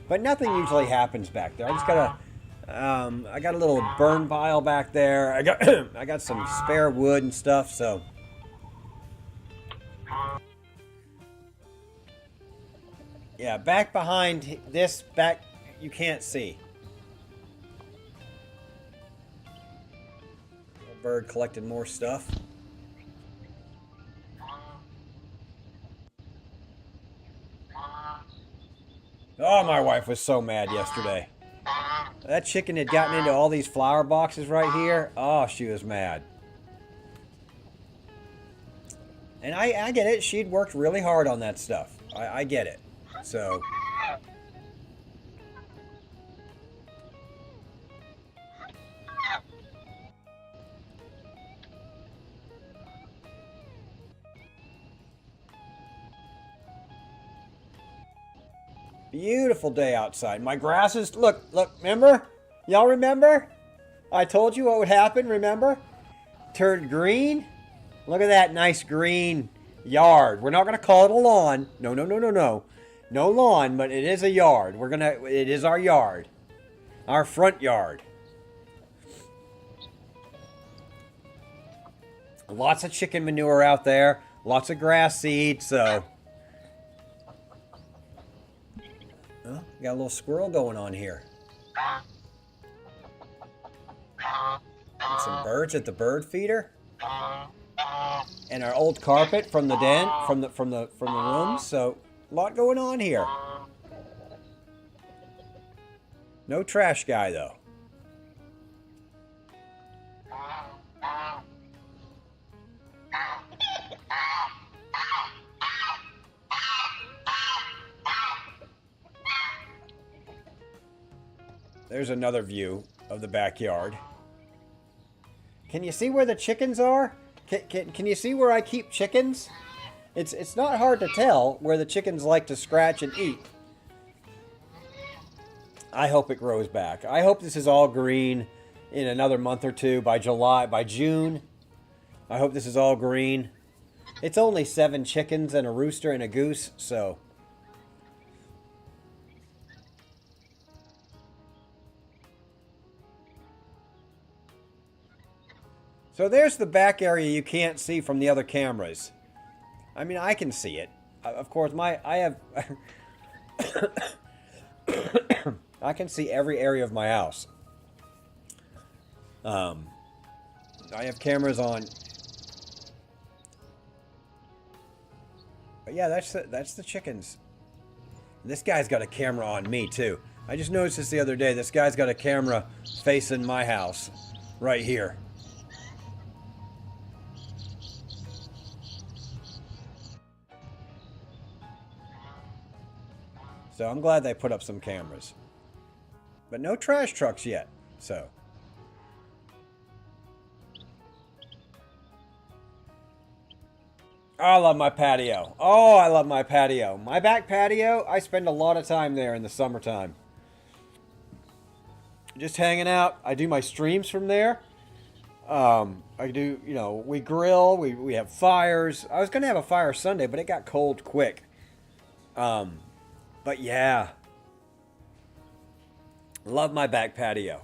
But nothing usually happens back there. I just gotta, I got a little burn pile back there. I got some spare wood and stuff, so. Yeah, back behind this back, you can't see. Little bird collecting more stuff. Oh, my wife was so mad yesterday. That chicken had gotten into all these flower boxes right here. Oh, she was mad. And I get it. She'd worked really hard on that stuff. I get it. So. Beautiful day outside. My grass is, look, remember? Y'all remember? I told you what would happen, remember? Turned green. Look at that nice green yard. We're not going to call it a lawn. No. No lawn, but it is a yard. It is our yard. Our front yard. Lots of chicken manure out there. Lots of grass seed, so. Oh, got a little squirrel going on here. And some birds at the bird feeder. And our old carpet from the den, from the room. So, a lot going on here. No trash guy though. There's another view of the backyard. Can you see where the chickens are? Can you see where I keep chickens? It's not hard to tell where the chickens like to scratch and eat. I hope it grows back. I hope this is all green in another month or two. By June. I hope this is all green. It's only 7 chickens and a rooster and a goose, so. So there's the back area you can't see from the other cameras. I mean, I can see it. Of course, I have... I can see every area of my house. I have cameras on... But yeah, that's the chickens. This guy's got a camera on me, too. I just noticed this the other day. This guy's got a camera facing my house. Right here. So I'm glad they put up some cameras. But no trash trucks yet, so. Oh, I love my patio. Oh, I love my patio. My back patio, I spend a lot of time there in the summertime. Just hanging out. I do my streams from there. I do, we grill, we have fires. I was going to have a fire Sunday, but it got cold quick. But yeah, Love my back patio.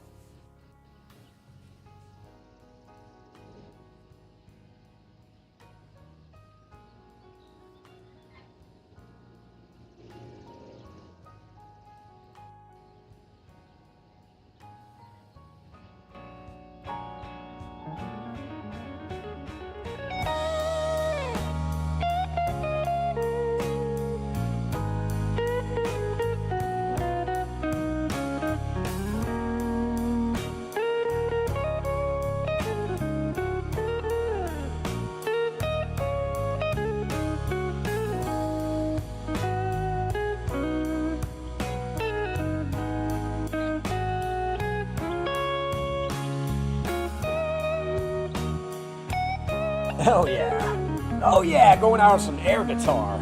Oh yeah. Oh yeah, going out on some air guitar.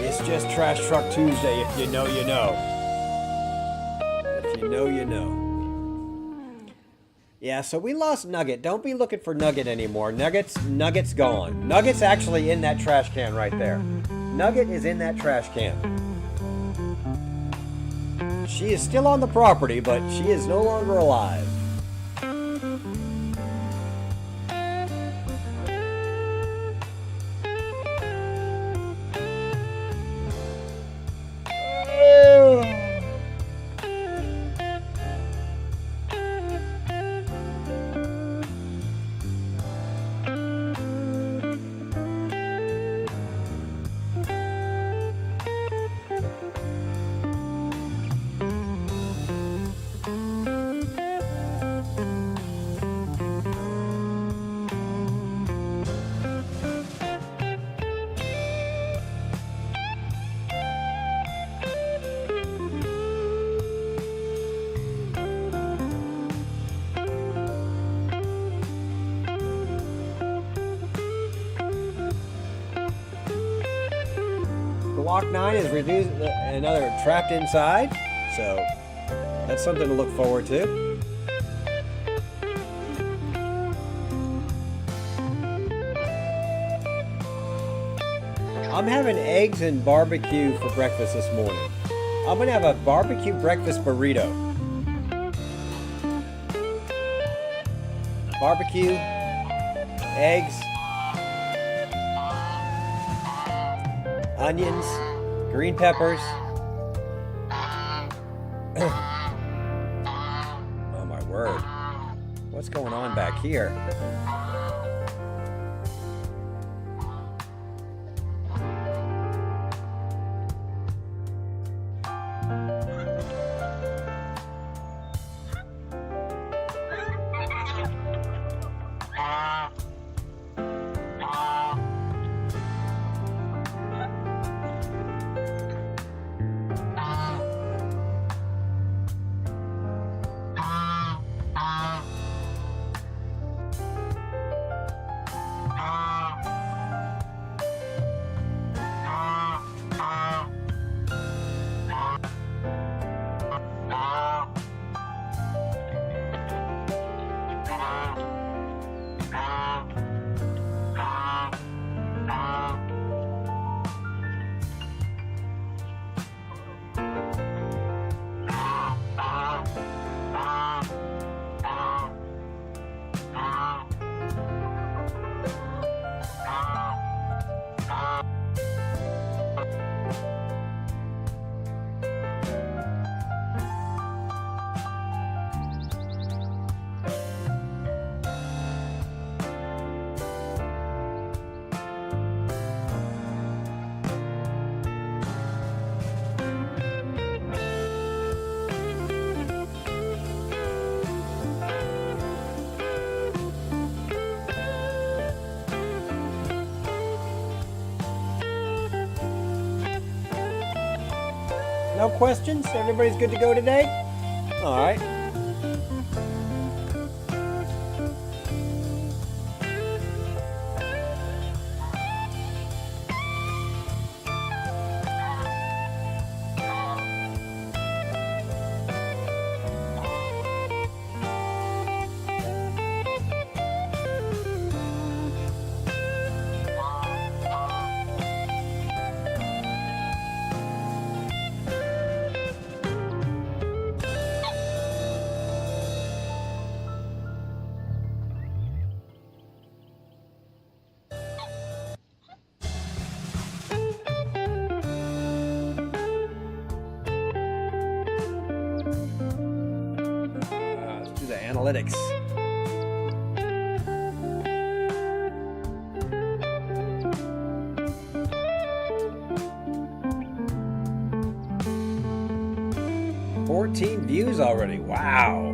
It's just Trash Truck Tuesday. If you know, you know. If you know, you know. Yeah, so we lost Nugget. Don't be looking for Nugget anymore. Nugget's gone. Nugget's actually in that trash can right there. Nugget is in that trash can. She is still on the property, but she is no longer alive. Block 9 is reduced, another trapped inside, so that's something to look forward to. I'm having eggs and barbecue for breakfast this morning. I'm gonna have a barbecue breakfast burrito. Barbecue, eggs, onions, green peppers. Oh my word. What's going on back here? No questions? Everybody's good to go today? All right. analytics. Views already. Wow.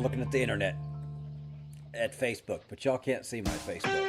Looking at the internet at Facebook, but y'all can't see my Facebook.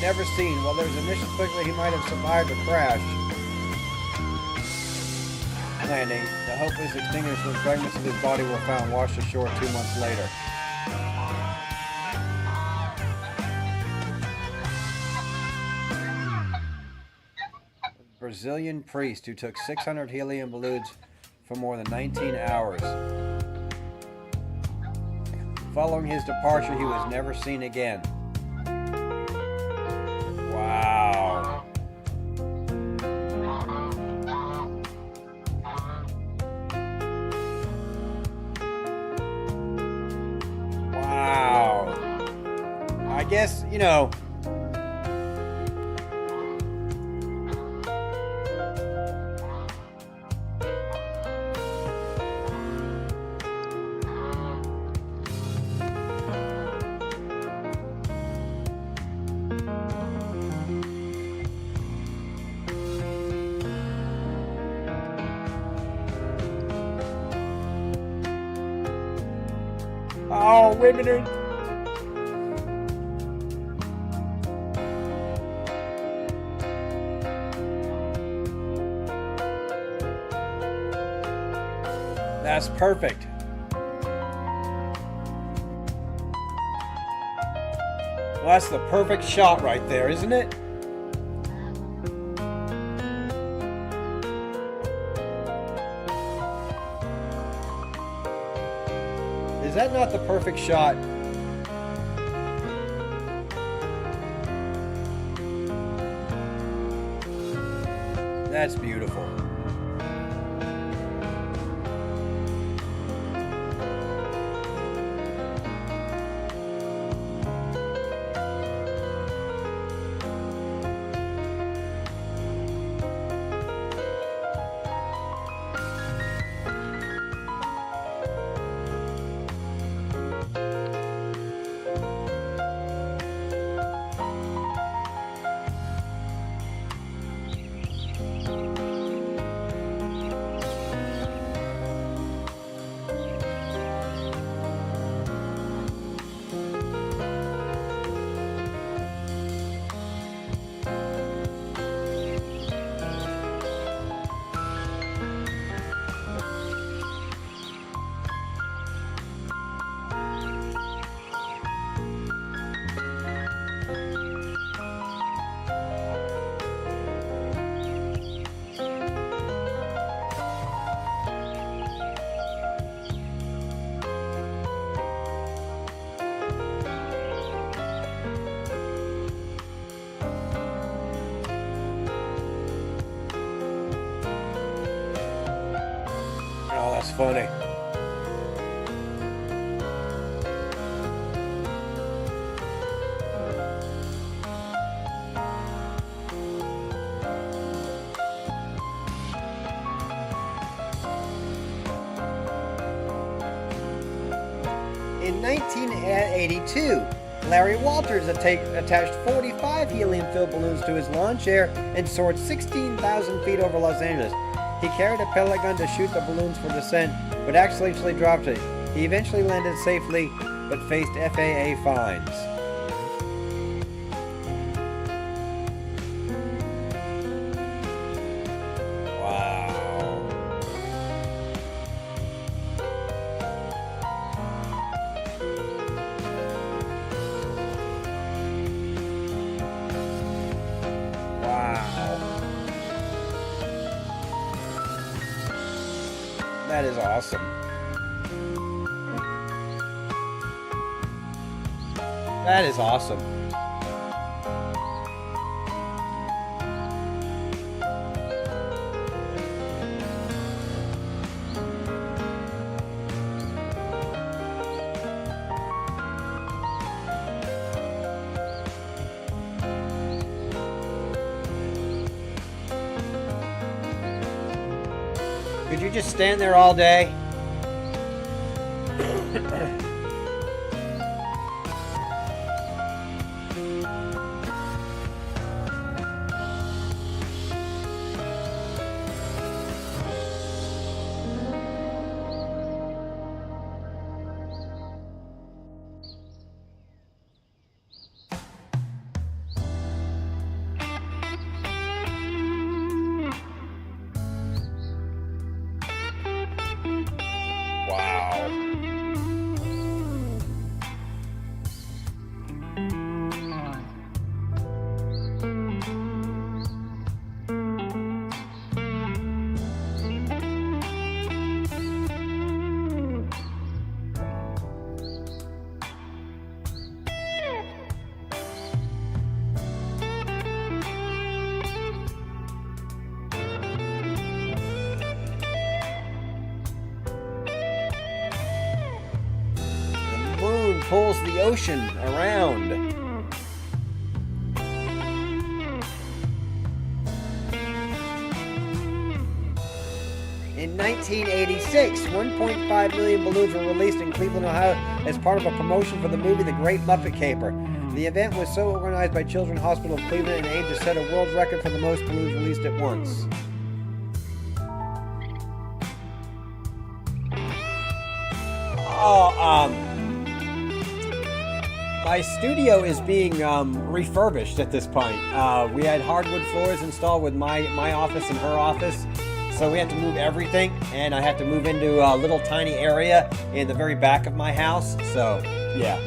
never seen. While there was initial speculation he might have survived the crash landing, the hope is extinguished when fragments of his body were found washed ashore 2 months later. Brazilian priest who took 600 helium balloons for more than 19 hours. Following his departure, he was never seen again. Wow. Wow. I guess, you know, oh, women are... That's perfect. Well, that's the perfect shot right there, isn't it? Is that not the perfect shot? That's beautiful. Oh, that's funny. In 1982, Larry Walters attached 45 helium-filled balloons to his lawn chair and soared 16,000 feet over Los Angeles. He carried a pellet gun to shoot the balloons for descent, but accidentally dropped it. He eventually landed safely, but faced FAA fines. Wow. Wow. That is awesome. That is awesome. Could you just stand there all day? pulls the ocean around. In 1986, 1.5 million balloons were released in Cleveland, Ohio as part of a promotion for the movie The Great Muppet Caper. The event was so organized by Children's Hospital of Cleveland and aimed to set a world record for the most balloons released at once. My studio is being refurbished at this point. We had hardwood floors installed with my office and her office. So we had to move everything, and I had to move into a little tiny area in the very back of my house. So, yeah.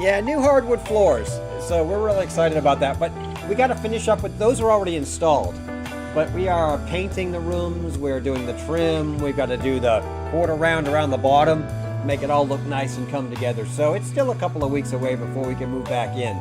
Yeah, new hardwood floors. So we're really excited about that. But we got to finish up with those are already installed. But we are painting the rooms. We're doing the trim. We've got to do the quarter round around the bottom, make it all look nice and come together. So it's still a couple of weeks away before we can move back in.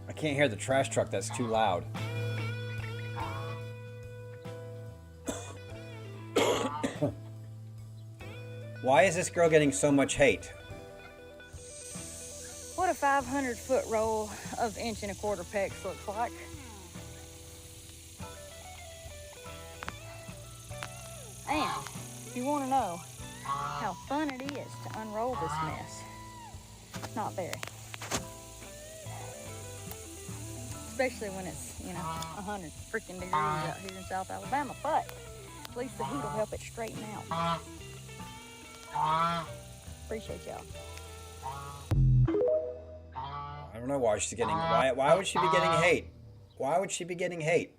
I can't hear the trash truck, that's too loud. Why is this girl getting so much hate? What a 500-foot roll of 1 1/4 pecs looks like. And if you want to know how fun it is to unroll this mess, not very. Especially when it's, 100 freaking degrees out here in South Alabama. But at least the heat will help it straighten out. Appreciate y'all. I don't know why she's getting. Why would she be getting hate? Why would she be getting hate?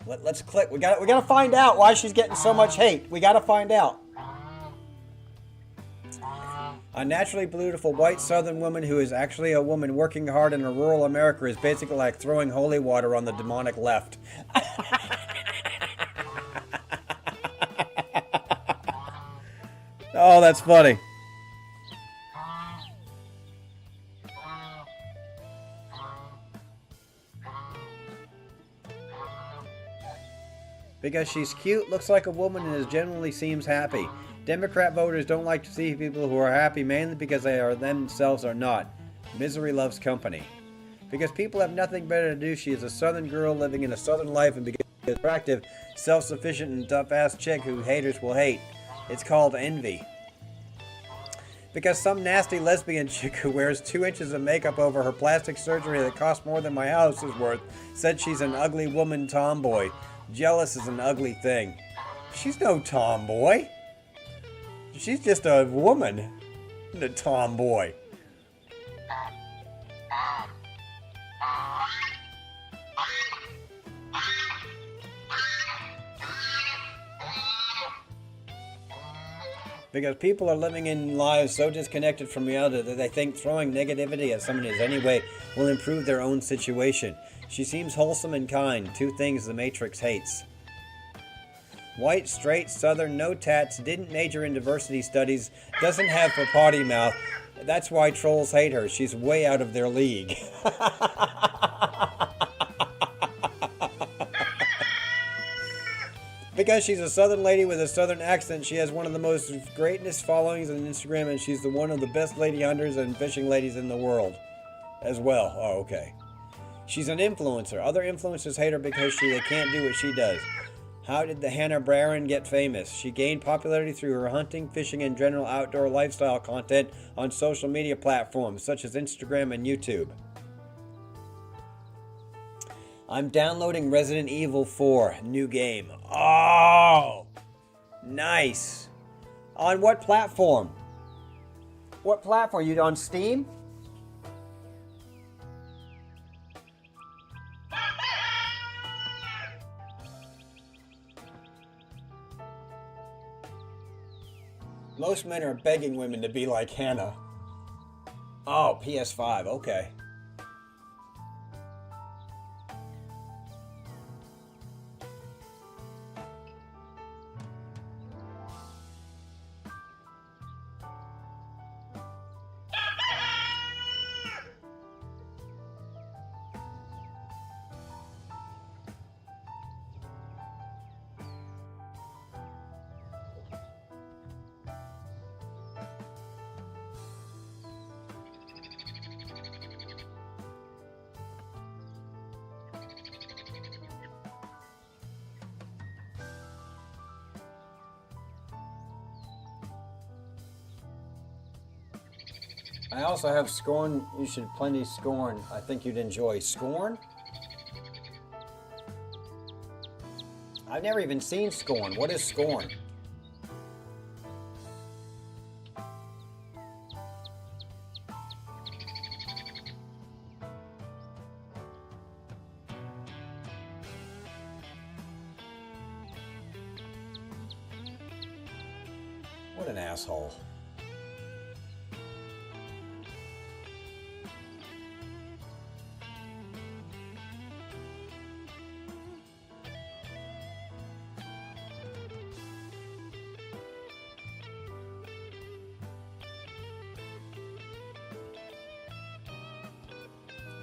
Let's click. We got to find out why she's getting so much hate. We got to find out. A naturally beautiful white Southern woman who is actually a woman working hard in rural America is basically like throwing holy water on the demonic left. Oh, that's funny. Because she's cute, looks like a woman, and generally seems happy. Democrat voters don't like to see people who are happy mainly because they are themselves are not. Misery loves company. Because people have nothing better to do, she is a Southern girl living in a Southern life, and because she's an attractive, self-sufficient, and tough-ass chick who haters will hate. It's called envy. Because some nasty lesbian chick who wears 2 inches of makeup over her plastic surgery that costs more than my house is worth said she's an ugly woman tomboy. Jealous is an ugly thing. She's no tomboy. She's just a woman, and a tomboy. Because people are living in lives so disconnected from reality that they think throwing negativity at someone in any way will improve their own situation. She seems wholesome and kind, two things the Matrix hates. White, straight, southern, no tats, didn't major in diversity studies, doesn't have a potty mouth. That's why trolls hate her. She's way out of their league. Because she's a southern lady with a southern accent, she has one of the most greatest followings on Instagram, and she's one of the best lady hunters and fishing ladies in the world as well. Oh, okay. She's an influencer. Other influencers hate her because they can't do what she does. How did the Hannah Brown get famous? She gained popularity through her hunting, fishing, and general outdoor lifestyle content on social media platforms such as Instagram and YouTube. I'm downloading Resident Evil 4, new game. Oh, nice. On what platform? What platform? You on Steam? Most men are begging women to be like Hannah. Oh, PS5, okay. I also have Scorn. You should plenty Scorn. I think you'd enjoy Scorn. I've never even seen Scorn. What is Scorn? What an asshole.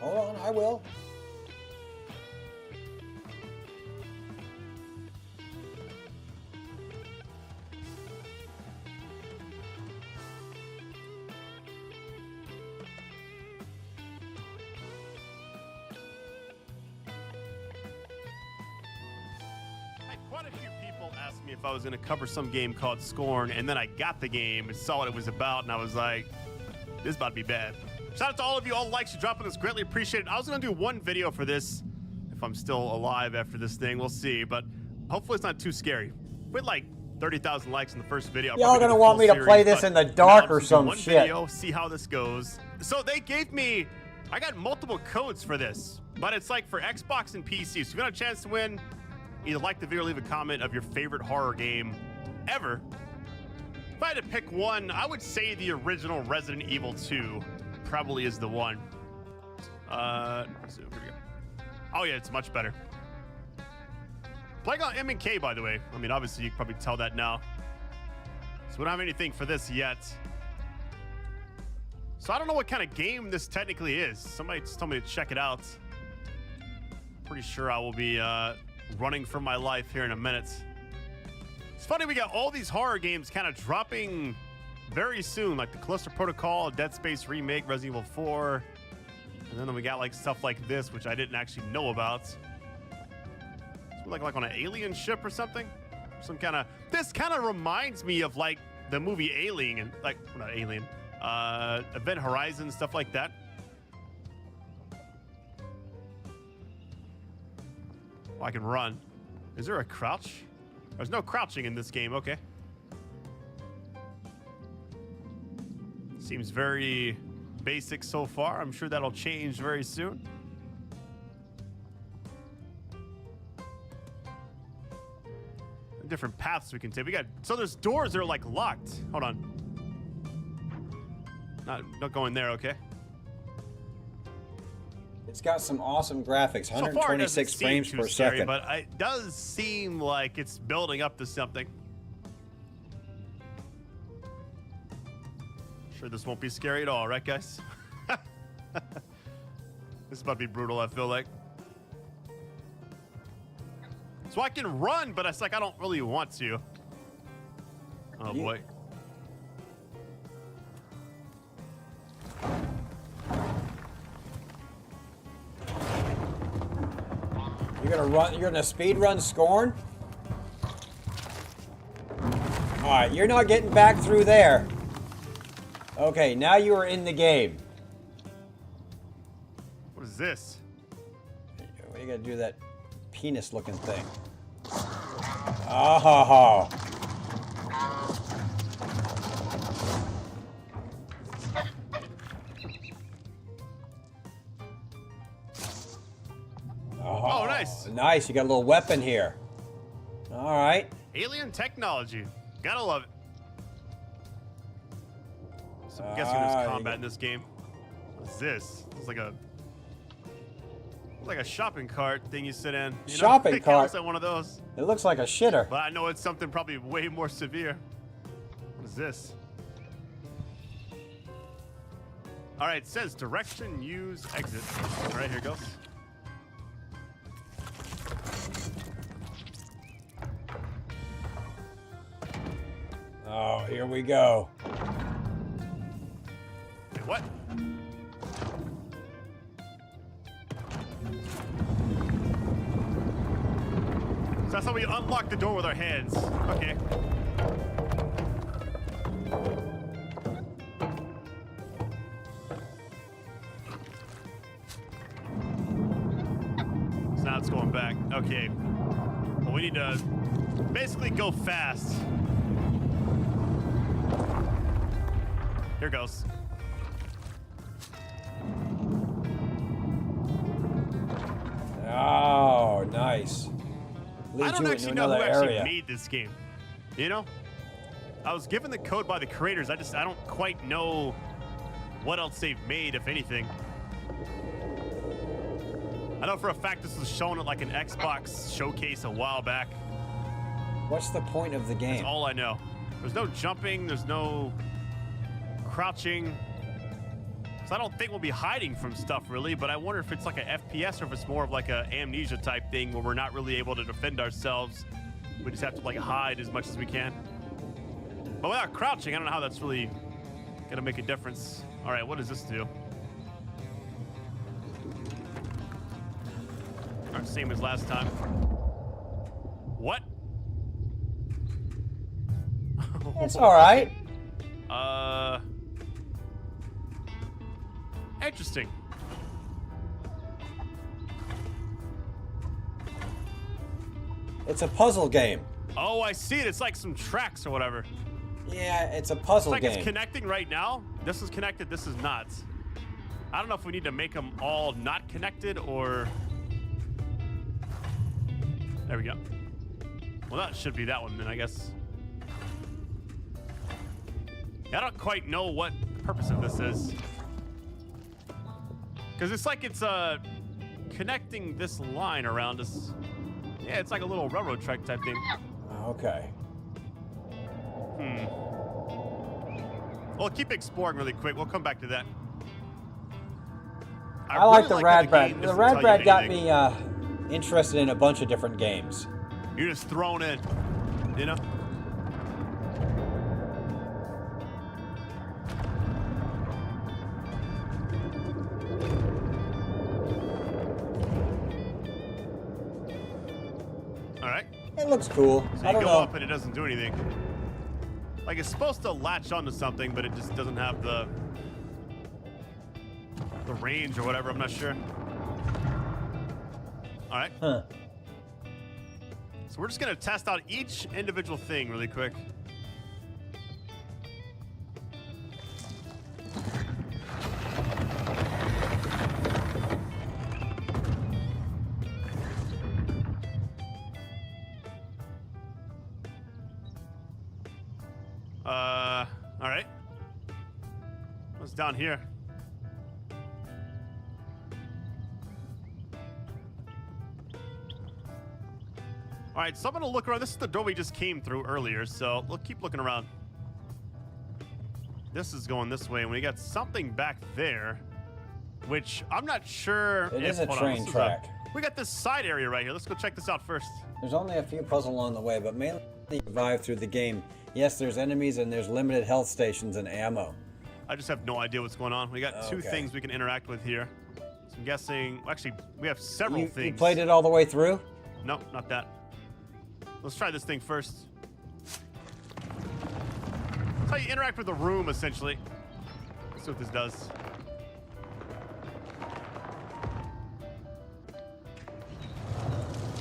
Hold on, I will. Quite a few people asked me if I was going to cover some game called Scorn, and then I got the game and saw what it was about, and I was like, this is about to be bad. Shout out to all of you, all the likes you dropping this, greatly appreciated. I was going to do one video for this, if I'm still alive after this thing, we'll see, but hopefully it's not too scary. We had like 30,000 likes in the first video. Y'all gonna want me to play this in the dark or some shit. Video, see how this goes. So they gave me, I got multiple codes for this, but it's like for Xbox and PC, so if you got a chance to win, either like the video or leave a comment of your favorite horror game ever. If I had to pick one, I would say the original Resident Evil 2 probably is the one. So here we go. Oh yeah, it's much better. Playing on M&K, by the way. I mean, obviously you can probably tell that now. So we don't have anything for this yet. So I don't know what kind of game this technically is. Somebody just told me to check it out. Pretty sure I will be running for my life here in a minute. It's funny, we got all these horror games kind of dropping very soon, like the Callisto Protocol, Dead Space Remake, Resident Evil 4. And then we got like stuff like this, which I didn't actually know about. It's like on an alien ship or something. Some kind of, this kind of reminds me of like the movie Alien, and like, well, not Alien, Event Horizon, stuff like that. Oh, I can run. Is there a crouch? There's no crouching in this game, okay. Seems very basic so far. I'm sure that'll change very soon. different paths we can take. So there's doors that are like locked. Hold on. Not going there, okay? It's got some awesome graphics, So far, it 126 doesn't seem frames too per scary, second. but it does seem like it's building up to something. Sure, this won't be scary at all, right, guys? This is about to be brutal, I feel like. So I can run, but it's like I don't really want to. Oh, boy. You're gonna speed run Scorn? Alright, you're not getting back through there. Okay, now you are in the game. What is this? You gotta do that penis looking thing. Oh. Oh, nice. Nice, you got a little weapon here. Alright. Alien technology. Gotta love it. So I'm guessing there's combat in this game. What's this? It's like a shopping cart thing you sit in. You Shopping know? cart? At one of those. It looks like a shitter. But I know it's something probably way more severe. What is this? All right, it says direction, use, exit. All right, here goes. Oh, here we go. Wait, what? So that's how we unlock the door with our hands. Okay. So now it's going back. Okay. Well, we need to basically go fast. Here goes. Oh, nice. I don't actually know who actually made this game. You know? I was given the code by the creators. I don't quite know what else they've made, if anything. I know for a fact this was shown at like an Xbox showcase a while back. What's the point of the game? That's all I know. There's no jumping. There's no crouching. So I don't think we'll be hiding from stuff really, but I wonder if it's like a FPS or if it's more of like a amnesia type thing where we're not really able to defend ourselves. We just have to like hide as much as we can. But without crouching, I don't know how that's really gonna make a difference. All right, what does this do? All right, same as last time. What? It's all right. Interesting. It's a puzzle game. Oh, I see it. It's like some tracks or whatever. Yeah, it's a puzzle It's like game. it's connecting right now. This is connected. This is not. I don't know if we need to make them all not connected or... There we go. Well, that should be that one then, I guess. I don't quite know what the purpose of this is. Because it's like it's connecting this line around us. Yeah, it's like a little railroad track type thing. Okay. Well, keep exploring really quick. We'll come back to that. I like the really Rad how Brad. game The doesn't Rad tell Brad you got anything. me interested in a bunch of different games. You're just thrown in, you know? All right. It looks cool. So I you don't go know. up and it doesn't do anything. Like it's supposed to latch onto something, but it just doesn't have the range or whatever. I'm not sure. All right. Huh. So we're just gonna test out each individual thing really quick. All right. What's down here? All right, so I'm gonna look around. This is the door we just came through earlier, so we'll keep looking around. This is going this way, and we got something back there, which I'm not sure. It is a train track. We got this side area right here. Let's go check this out first. There's only a few puzzles along the way, but mainly you survive through the game. Yes, there's enemies and there's limited health stations and ammo. I just have no idea what's going on. We got two things we can interact with here. So I'm guessing, actually, we have several things. You played it all the way through? No, not that. Let's try this thing first. That's how you interact with the room, essentially. Let's see what this does.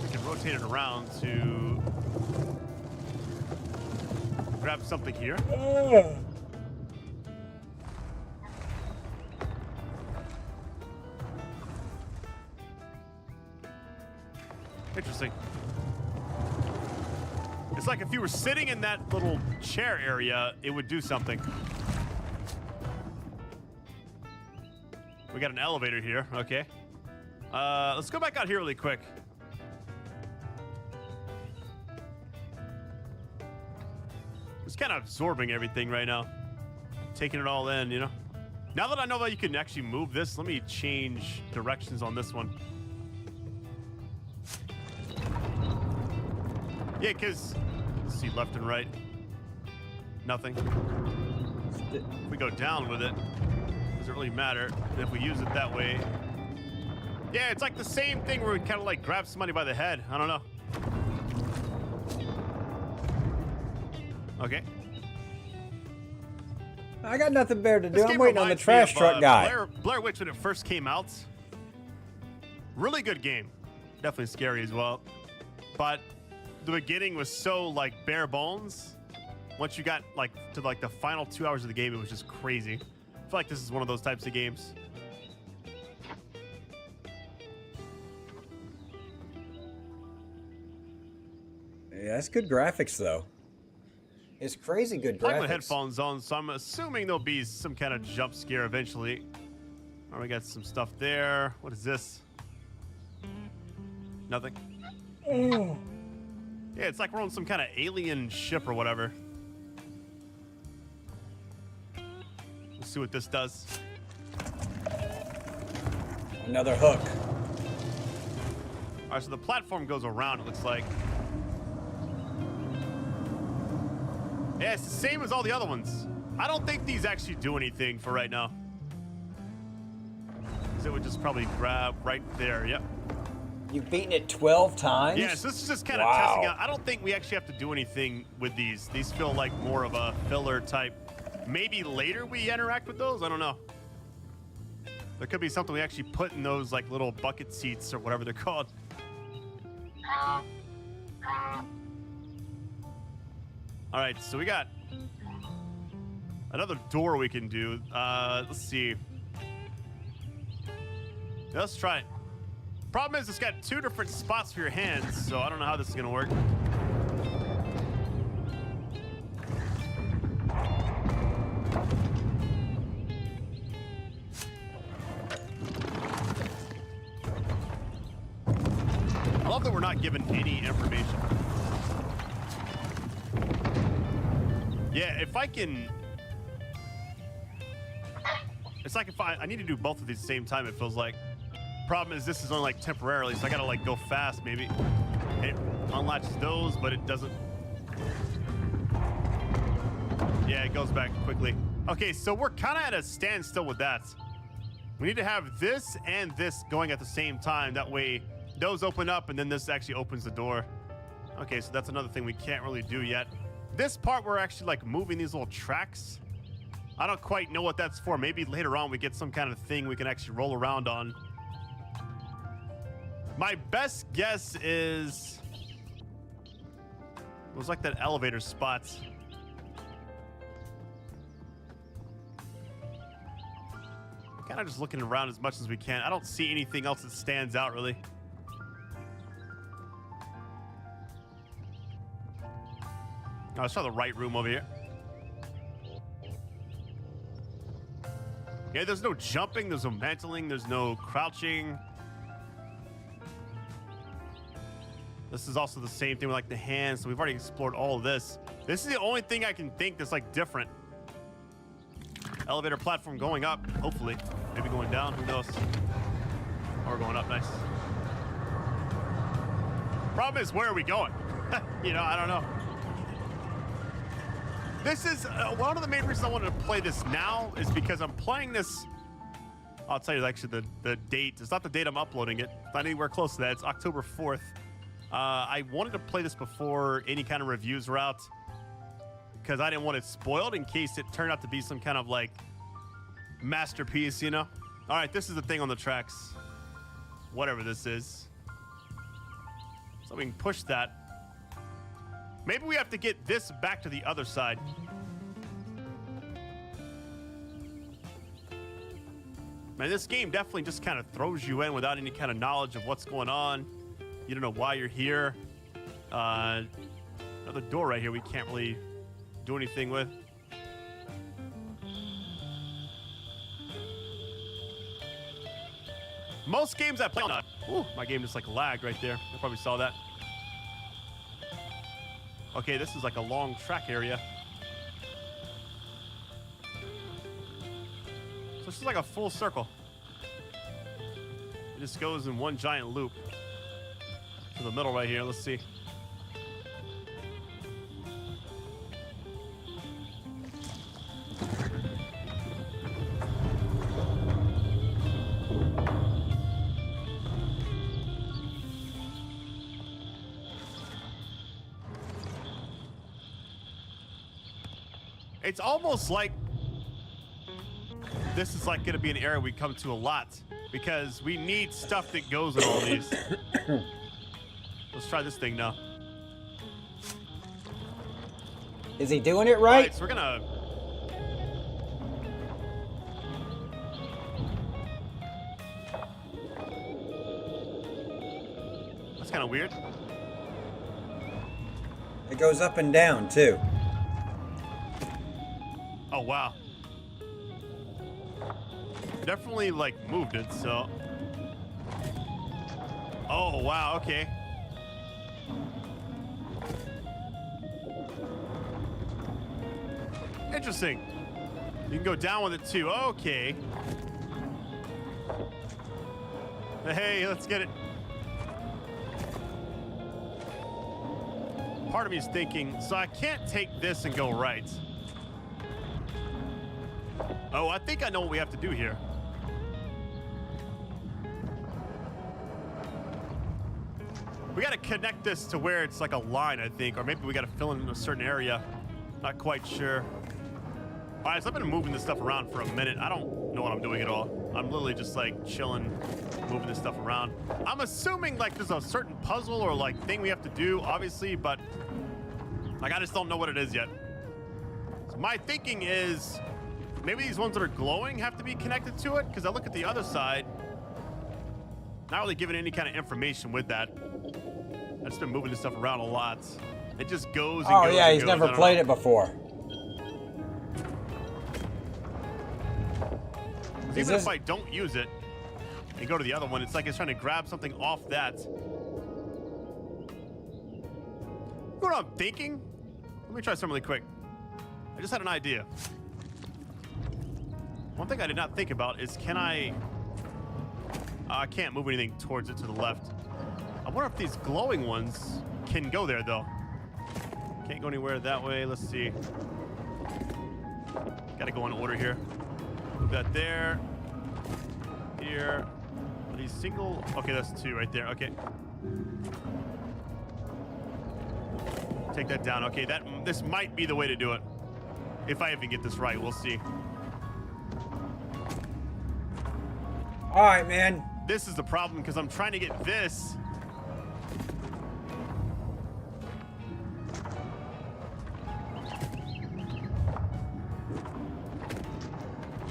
We can rotate it around to grab something here. Interesting. It's like if you were sitting in that little chair area, it would do something. We got an elevator here. Okay. Let's go back out here really quick. Just kind of absorbing everything right now. Taking it all in, you know? Now that I know that you can actually move this, let me change directions on this one. Yeah, because, let's see, left and right. Nothing. If we go down with it, doesn't really matter. If we use it that way. Yeah, it's like the same thing where we kind of like grab somebody by the head. I don't know. Okay. I got nothing better to do. I'm waiting on the trash truck guy. Blair Witch when it first came out. Really good game. Definitely scary as well. But the beginning was so like bare bones. Once you got like to like the final 2 hours of the game, it was just crazy. I feel like this is one of those types of games. Yeah, that's good graphics though. It's crazy good graphics. I have my headphones on, so I'm assuming there'll be some kind of jump scare eventually. All right, we got some stuff there. What is this? Nothing. Yeah, it's like we're on some kind of alien ship or whatever. Let's see what this does. Another hook. All right, so the platform goes around, it looks like. Yeah, it's the same as all the other ones. I don't think these actually do anything for right now. So it would just probably grab right there, yep. You've beaten it 12 times? Yeah, so this is just kind of testing out. I don't think we actually have to do anything with these. These feel like more of a filler type. Maybe later we interact with those, I don't know. There could be something we actually put in those like little bucket seats or whatever they're called. All right, so we got another door we can do. Let's see. Let's try it. Problem is, it's got two different spots for your hands, so I don't know how this is gonna work. I love that we're not given any information. Yeah, if I can... It's like if I need to do both of these at the same time, it feels like. Problem is, this is only like temporarily, so I gotta like go fast maybe. It unlatches those, but it doesn't. Yeah, it goes back quickly. Okay, so we're kind of at a standstill with that. We need to have this and this going at the same time. That way, those open up, and then this actually opens the door. Okay, so that's another thing we can't really do yet. This part, we're actually like moving these little tracks. I don't quite know what that's for. Maybe later on we get some kind of thing we can actually roll around on. My best guess is it was like that elevator spot. Kind of just looking around as much as we can. I don't see anything else that stands out really. Oh, let's try the right room over here. Yeah, there's no jumping, there's no mantling, there's no crouching. This is also the same thing with like the hands, so we've already explored all of this. This is the only thing I can think that's like different. Elevator platform going up, hopefully. Maybe going down, who knows? Or going up, nice. Problem is, where are we going? You know, I don't know. This is one of the main reasons I wanted to play this now is because I'm playing this. I'll tell you actually the date. It's not the date I'm uploading it. It's not anywhere close to that. It's October 4th. I wanted to play this before any kind of reviews were out because I didn't want it spoiled in case it turned out to be some kind of like masterpiece, you know? All right, this is the thing on the tracks. Whatever this is. So we can push that. Maybe we have to get this back to the other side. Man, this game definitely just kind of throws you in without any kind of knowledge of what's going on. You don't know why you're here. Another door right here we can't really do anything with. Most games I play on... Ooh, my game just like lagged right there. You probably saw that. Okay, this is like a long track area. So this is like a full circle. It just goes in one giant loop. To the middle right here, let's see. It's almost like this is like going to be an area we come to a lot because we need stuff that goes in all these. Let's try this thing now. Is he doing it right? All right, so we're gonna. That's kind of weird. It goes up and down too. Oh, wow. Definitely, like, moved it, so... Oh, wow, okay. Interesting. You can go down with it, too. Okay. Hey, let's get it. Part of me is thinking, so I can't take this and go right. Oh, I think I know what we have to do here. We got to connect this to where it's like a line, I think. Or maybe we got to fill in a certain area. Not quite sure. All right, so I've been moving this stuff around for a minute. I don't know what I'm doing at all. I'm literally just like chilling, moving this stuff around. I'm assuming like there's a certain puzzle or like thing we have to do, obviously, but like I just don't know what it is yet. So my thinking is... maybe these ones that are glowing have to be connected to it, because I look at the other side, not really giving any kind of information with that. I've just been moving this stuff around a lot. It just goes and goes. Oh yeah, he's never played it before. Even if I don't use it and go to the other one, it's like it's trying to grab something off that. You know what I'm thinking? Let me try something really quick. I just had an idea. One thing I did not think about is can I can't move anything towards it to the left. I wonder if these glowing ones can go there though. Can't go anywhere that way. Let's see. Gotta go in order here. Move that there. Here. Are these single? Okay, that's two right there. Okay. Take that down. Okay, this might be the way to do it. If I even get this right, we'll see. All right, man. This is the problem because I'm trying to get this.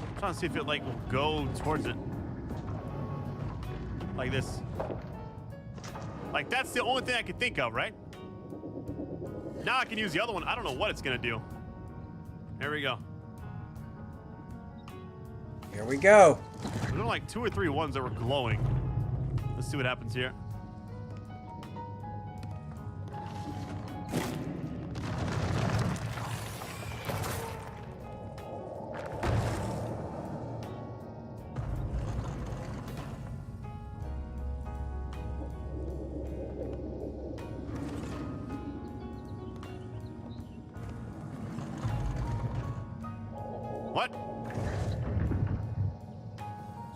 I'm trying to see if it like will go towards it. Like this. Like that's the only thing I can think of, right? Now I can use the other one. I don't know what it's gonna do. There we go. Here we go. There were like 2 or 3 ones that were glowing. Let's see what happens here. What?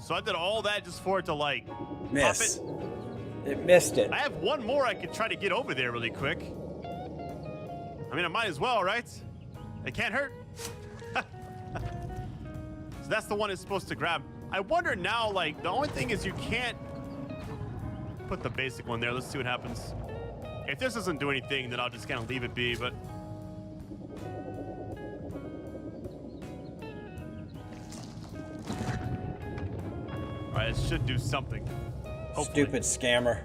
So I did all that just for it to like Miss. pop It missed it. I have one more I could try to get over there really quick. I mean, I might as well, right? It can't hurt. So that's the one it's supposed to grab. I wonder now, like, the only thing is you can't put the basic one there. Let's see what happens. If this doesn't do anything, then I'll just kind of leave it be, but... All right, it should do something. Hopefully. Stupid scammer.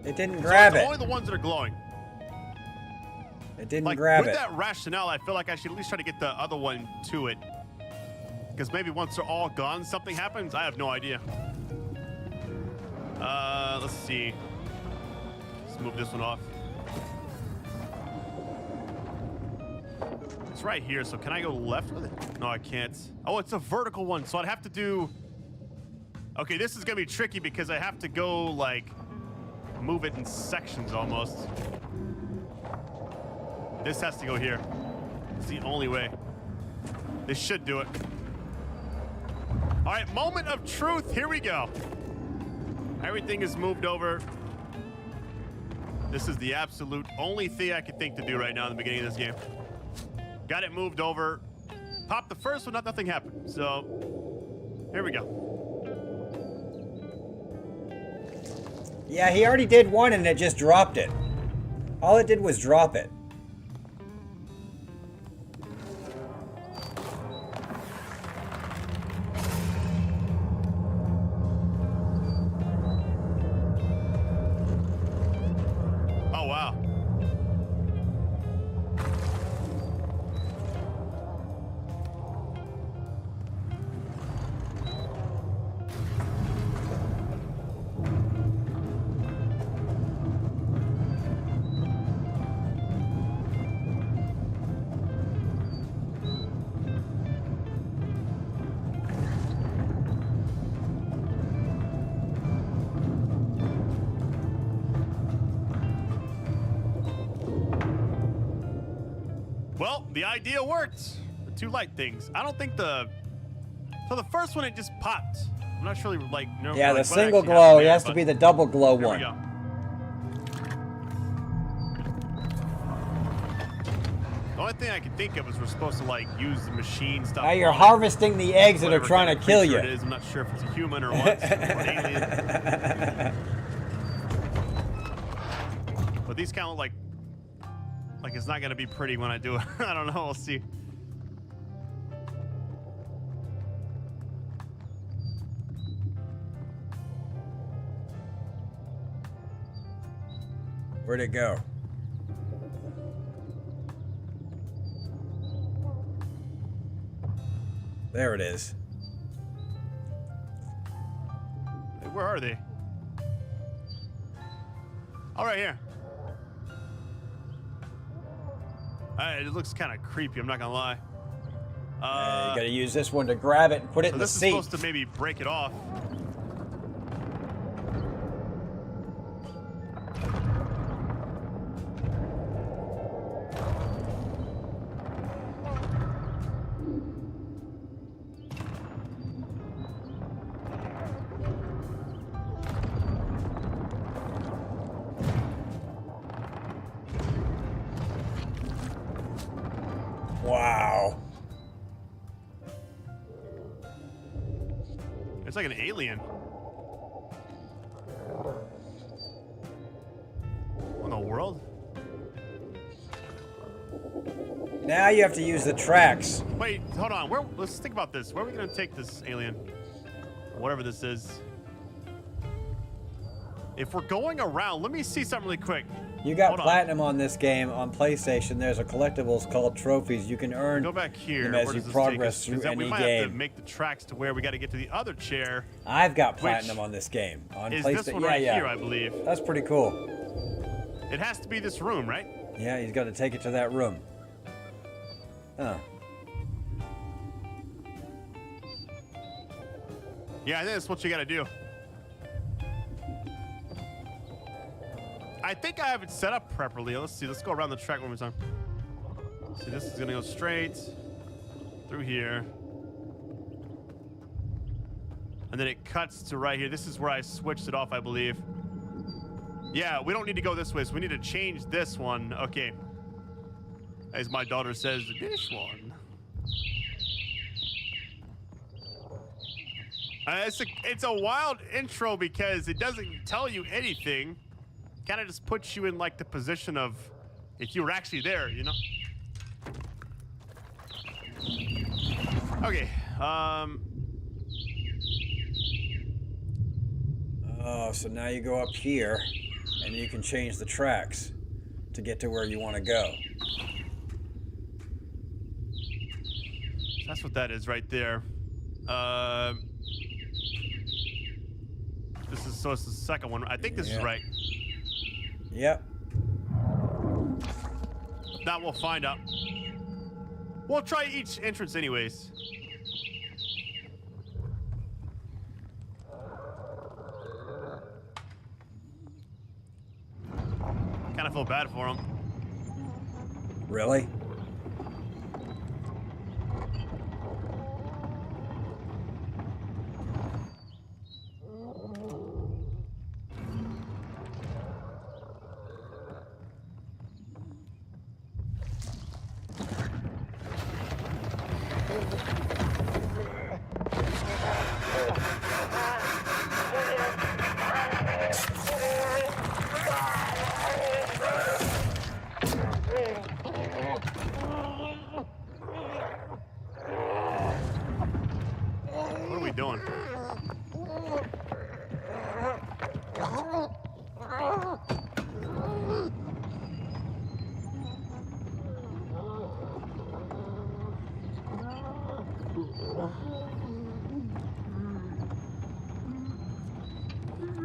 It didn't grab it. Only the ones that are glowing. It didn't Like, grab with it. that rationale, I feel like I should at least try to get the other one to it. Because maybe once they're all gone, something happens. I have no idea. Let's see. Let's move this one off. It's right here, so can I go left with it? No, I can't. Oh, it's a vertical one, so I'd have to do... Okay, this is gonna be tricky because I have to go, like, move it in sections almost. This has to go here. It's the only way. This should do it. All right, moment of truth. Here we go. Everything is moved over. This is the absolute only thing I could think to do right now in the beginning of this game. Got it moved over. Popped the first one, nothing happened. So, here we go. Yeah, he already did one and it just dropped it. All it did was drop it. Oh, wow. Well, the idea worked. The two light things. I don't think the... So the first one, it just popped. I'm not sure, like... No, Yeah, like, the what single actually glow. happened It there, has to but be the double glow here one. we go. The only thing I could think of is we're supposed to, like, use the machine stuff. Now you're on harvesting the eggs that are whatever trying kind to of kill creature you. It is. I'm not sure if it's a human or what. Or an alien. But these kind of like it's not gonna be pretty when I do it. I don't know. We'll see. Where'd it go? There it is. Hey, where are they? Oh, right here. It looks kind of creepy. I'm not gonna lie. You gotta use this one to grab it and put it So in the this is seat. supposed to maybe break it off. Wow. It's like an alien. What in the world? Now you have to use the tracks. Wait, hold on. Let's think about this. Where are we gonna take this alien? Whatever this is. If we're going around, let me see something really quick. You got Hold on. platinum on this game on PlayStation. There's a collectibles called trophies. You can earn Go back here. them Where as you does this progress take us? 'Cause through then we any might have to game. make the tracks to where we got to get to the other chair. I've got platinum on this game on Is PlayStation. this one yeah, right yeah. here, I believe. That's pretty cool. It has to be this room, right? Yeah, he's got to take it to that room. Huh. Yeah, I think that's what you got to do. I think I have it set up properly. Let's see. Let's go around the track one more time. See, this is going to go straight through here. And then it cuts to right here. This is where I switched it off, I believe. Yeah, we don't need to go this way, so we need to change this one. Okay. As my daughter says, this one. It's a wild intro because it doesn't tell you anything. Kind of just puts you in like the position of if you were actually there, you know? Okay. Oh, so now you go up here, and you can change the tracks to get to where you want to go. That's what that is right there. So it's the second one. I think this is right. Yep. That we'll find out. We'll try each entrance anyways. Kind of feel bad for him. Really? What are we doing?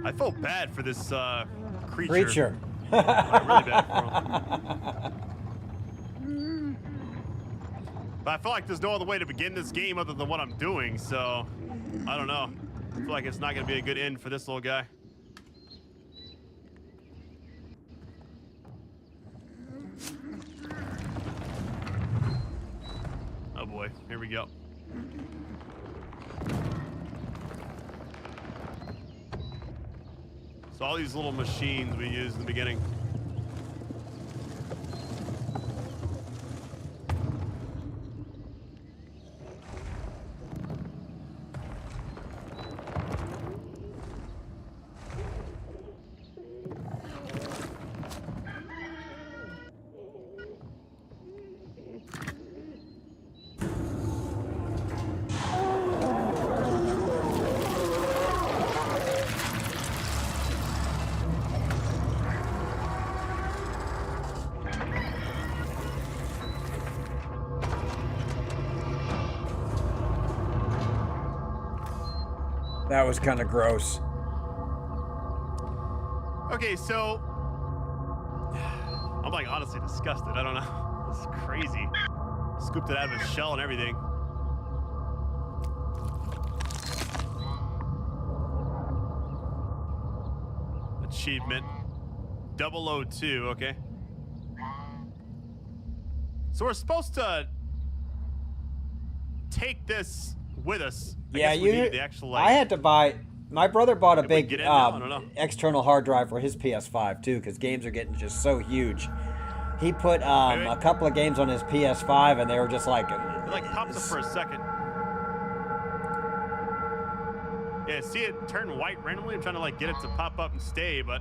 I feel bad for this creature. Like, really bad for him. But I feel like there's no other way to begin this game other than what I'm doing, so I don't know. I feel like it's not going to be a good end for this little guy. Oh boy, here we go. So all these little machines we used in the beginning. That was kind of gross. Okay, so I'm like honestly disgusted. I don't know. This is crazy. Scooped it out of its shell and everything. Achievement 002, okay. So we're supposed to take this with us. Yeah, guess we need the actual, like, I had to buy. My brother bought a we big get in now? I don't know. external hard drive for his PS5 too, because games are getting just so huge. He put Wait. a couple of games on his PS5, and they were just like. It like pops up for a second. Yeah, see it turn white randomly? I'm trying to like get it to pop up and stay, but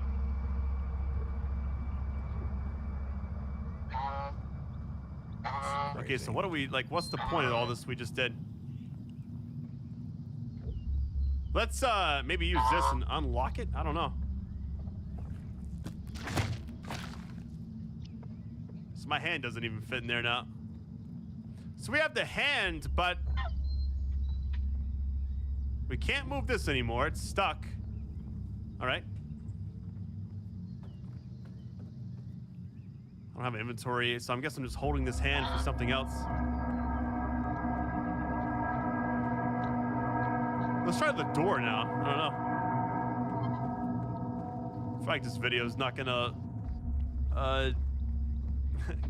okay, so what do we like? What's the point of all this we just did? Let's maybe use this and unlock it. I don't know. So my hand doesn't even fit in there now. So we have the hand, but we can't move this anymore. It's stuck. All right. I don't have inventory, so I guess I'm just holding this hand for something else. Let's try the door now. I don't know. I feel like this video is not gonna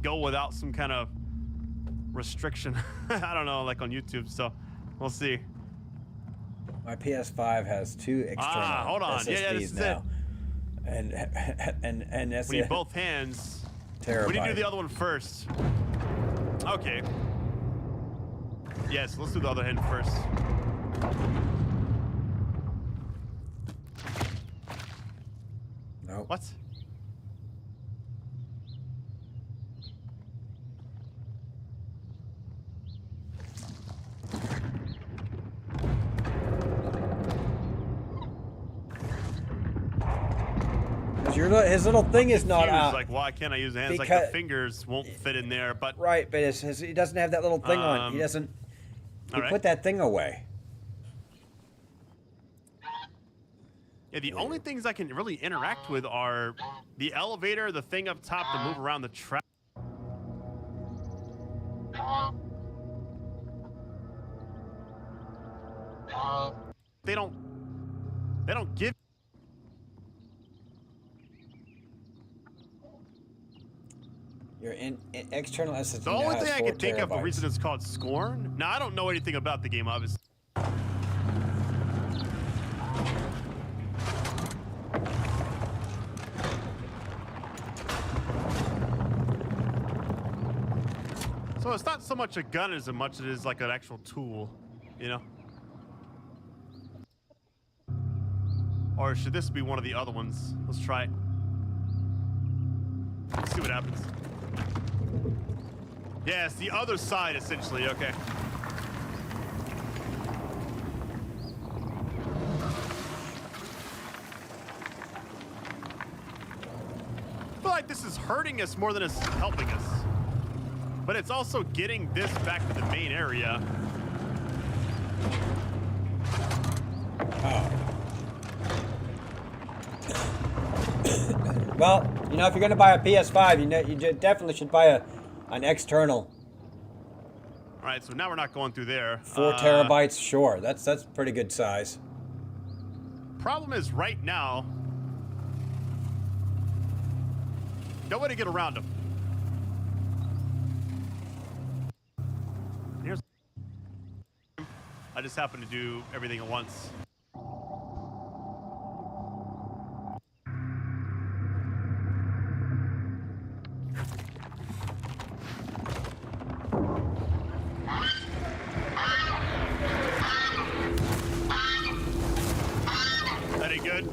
go without some kind of restriction. I don't know, like on YouTube, so we'll see. My PS5 has 2 external hold on. SSDs Yeah, this is now. And that's we need it. both hands. Terabyte. We need to do the other one first. Okay. Yes, let's do the other hand first. Nope. What? His little thing is not out. Like, why can't I use the hands? Like the fingers won't fit in there, but right, but he doesn't have that little thing on. He doesn't. He put that thing away. Yeah, the only things I can really interact with are the elevator, the thing up top to move around the track. They don't give. Your external SSD. The only now thing has I 4 can think of, the terabytes. reason it's called Scorn. Now, I don't know anything about the game, obviously. So it's not so much a gun as much as it is like an actual tool, you know? Or should this be one of the other ones? Let's try it. Let's see what happens. Yeah, it's the other side, essentially. Okay. I feel like this is hurting us more than it's helping us. But it's also getting this back to the main area. Oh. Well, you know, if you're going to buy a PS5, you definitely should buy an external. All right, so now we're not going through there. 4 terabytes, sure. That's pretty good size. Problem is, right now, no way to get around them. Here's. I just happen to do everything at once. That ain't good.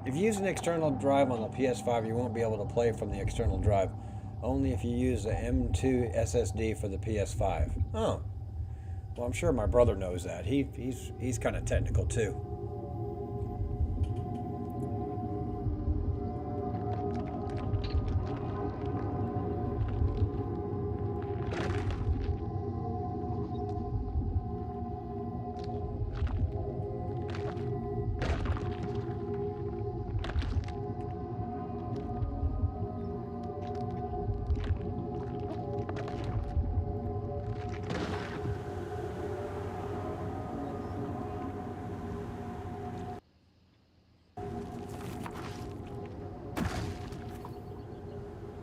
If you use an external drive on the PS5, you won't be able to play from the external drive. Only if you use the M2 SSD for the PS5. Oh. Well, I'm sure my brother knows that. He's kind of technical too.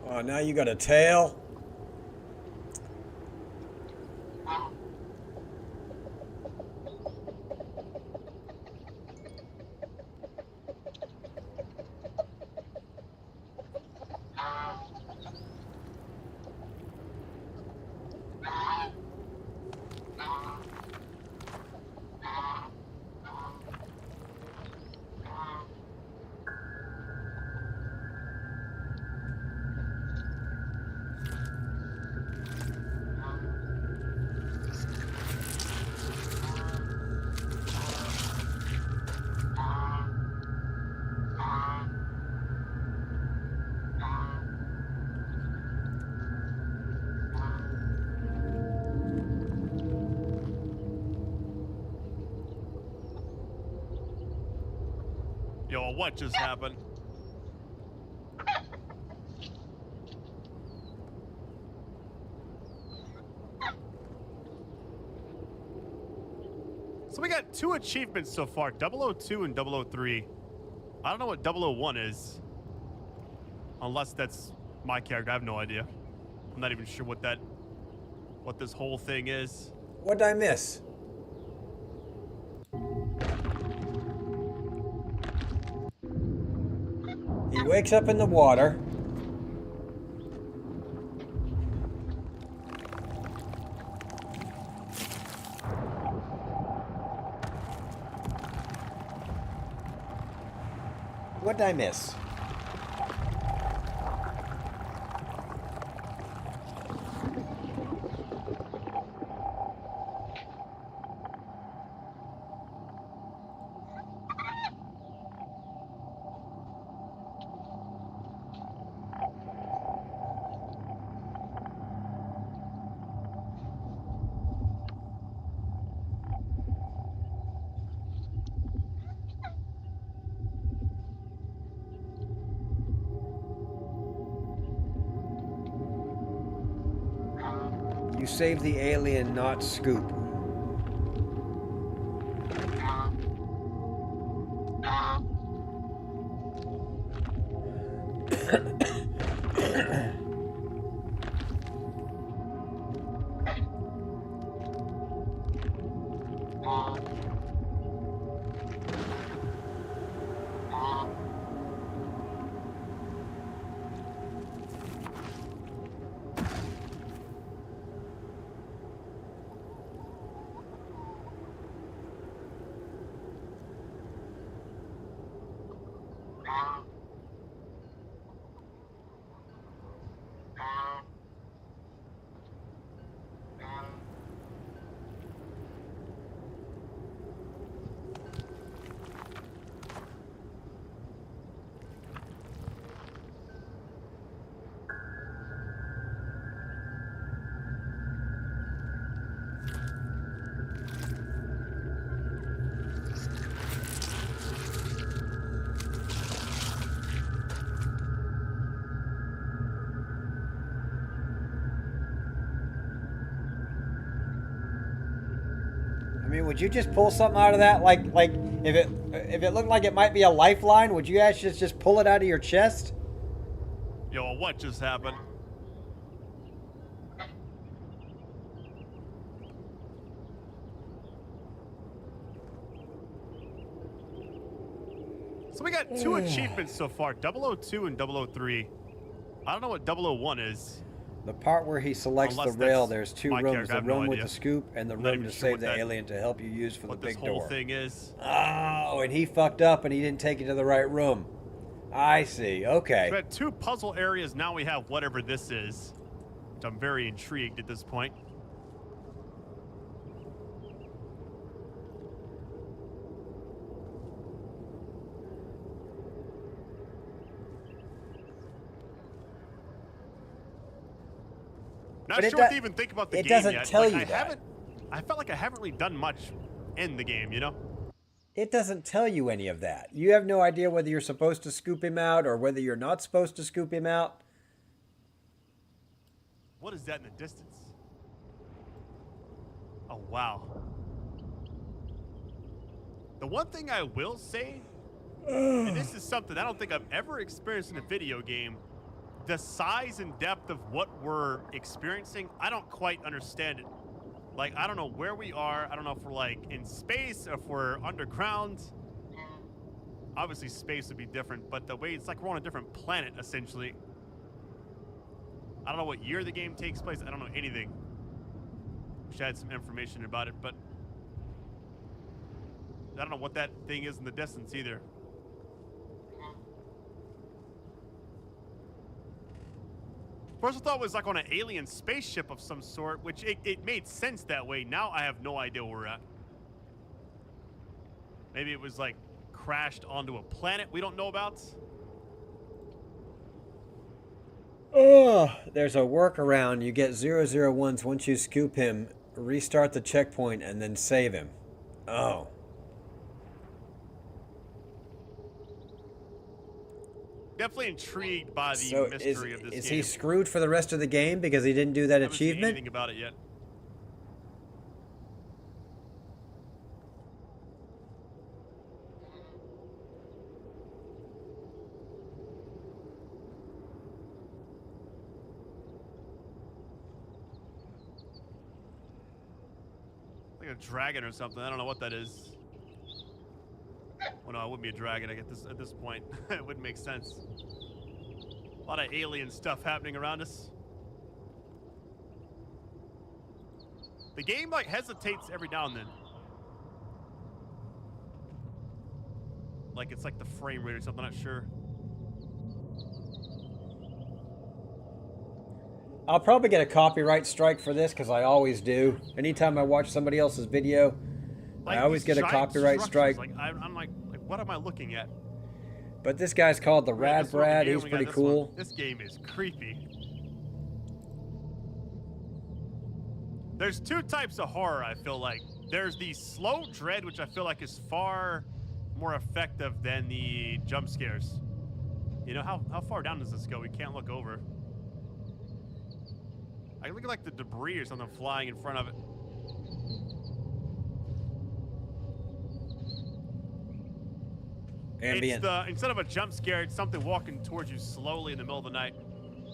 Oh, now you got a tail? Yo, what just happened? So we got 2 achievements so far, 002 and 003. I don't know what 001 is. Unless that's my character, I have no idea. I'm not even sure what this whole thing is. What did I miss? He wakes up in the water. What did I miss? You saved the alien, not Scoop. I mean, would you just pull something out of that? Like if it looked like it might be a lifeline, would you actually just pull it out of your chest? Yo, what just happened? So we got 2 achievements so far, 002 and 003. I don't know what 001 is. The part where he selects Unless the rail, that's there's 2 my rooms. character, I The have no room with idea. the scoop and the I'm not room even to sure save what the that- alien to help you use for the What this big whole door. thing is. Oh, and he fucked up and he didn't take you to the right room. I see. Okay. So we had 2 puzzle areas. Now we have whatever this is. Which I'm very intrigued at this point. Not But it sure what do- to even think about the it game doesn't yet. tell Like, you I that. haven't. I felt like I haven't really done much in the game, you know? It doesn't tell you any of that. You have no idea whether you're supposed to scoop him out or whether you're not supposed to scoop him out. What is that in the distance? Oh, wow. The one thing I will say, and this is something I don't think I've ever experienced in a video game, the size and depth of what we're experiencing, I don't quite understand it. Like, I don't know where we are. I don't know if we're, like, in space or if we're underground. Obviously, space would be different, but the way it's like we're on a different planet, essentially. I don't know what year the game takes place. I don't know anything. Wish I had some information about it, but I don't know what that thing is in the distance either. First I thought it was like on an alien spaceship of some sort, which it made sense that way. Now I have no idea where we're at. Maybe it was like crashed onto a planet we don't know about. Oh, there's a workaround. You get 001s once you scoop him, restart the checkpoint, and then save him. Oh. definitely intrigued by the So mystery of this is game. he screwed for the rest of the game because he didn't do that I haven't seen achievement? anything about it yet. Like a dragon or something. I don't know what that is. Well, no, it wouldn't be a dragon. I guess at this point, it wouldn't make sense. A lot of alien stuff happening around us. The game like hesitates every now and then. Like it's like the frame rate or something. I'm not sure. I'll probably get a copyright strike for this because I always do. Anytime I watch somebody else's video, Like I always these get a giant copyright structures, strike. Like I'm like, what am I looking at? But this guy's called the We got Rad this one over Brad. here, He's we got pretty this one. cool. This game is creepy. There's two types of horror, I feel like. There's the slow dread, which I feel like is far more effective than the jump scares. You know, how far down does this go? We can't look over. I look at like the debris or something flying in front of it. Ambient. It's the, instead of a jump scare, it's something walking towards you slowly in the middle of the night.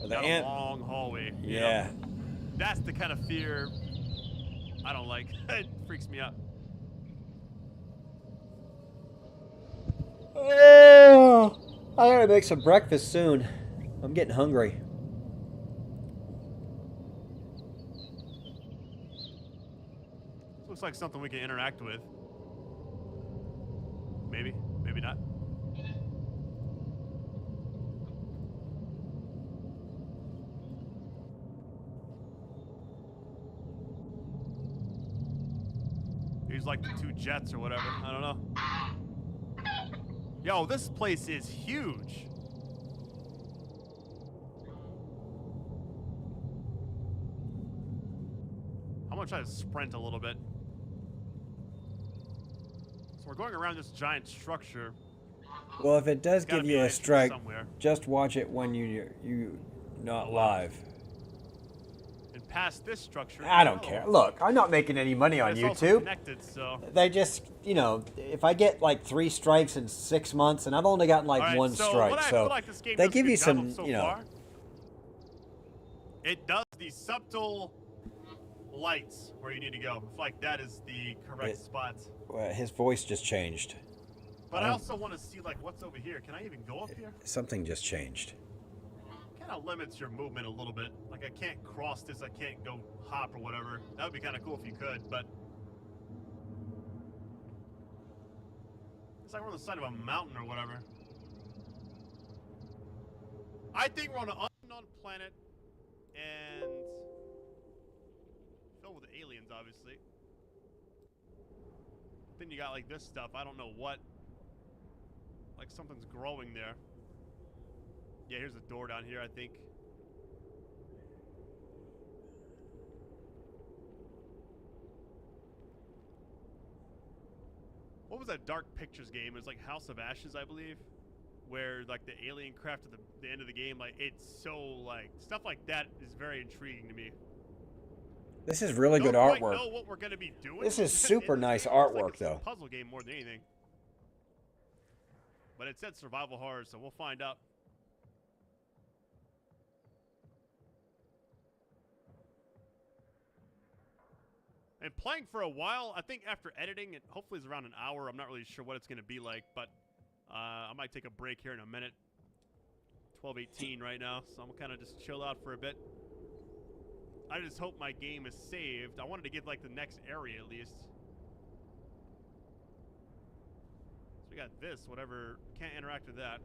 Down a long hallway. Yeah. You know? That's the kind of fear I don't like. It freaks me out. Oh, I gotta make some breakfast soon. I'm getting hungry. This looks like something we can interact with. Maybe, maybe not. He's like the two jets or whatever. I don't know. Yo, this place is huge. I'm gonna try to sprint a little bit. So we're going around this giant structure. Well, if it does Gotta give be you a entrance strike, somewhere. just watch it when you not live. And past this structure. I don't care. Look, I'm not making any money on It's also YouTube. connected, so. They just, you know, if I get like 3 strikes in 6 months, and I've only gotten like All right, 1 so strike, what I so feel like this game they does a give good you job some, of so you know. far, it does the subtle lights where you need to go. I feel like that is the correct spot. His voice just changed. But I also want to see like what's over here. Can I even go up here? Something just changed. Kind of limits your movement a little bit. Like I can't cross this. I can't go hop or whatever. That would be kind of cool if you could, but it's like we're on the side of a mountain or whatever. I think we're on an unknown planet and filled with aliens, obviously. Then you got like this stuff. I don't know what. Like something's growing there. Yeah, here's a door down here, I think. What was that Dark Pictures game? It was like House of Ashes, I believe. Where like the alien craft at the end of the game, like it's so like stuff like that is very intriguing to me. This is really good Don't quite artwork. know what we're gonna be doing. This is in super this nice game. It looks like artwork, it's a though. puzzle game more than anything. But it said survival horror, so we'll find out. And playing for a while, I think after editing, it hopefully is around an hour. I'm not really sure what it's going to be like, but I might take a break here in a minute. 12:18 right now, so I'm going to kind of just chill out for a bit. I just hope my game is saved. I wanted to get like the next area at least. So we got this, whatever. Can't interact with that.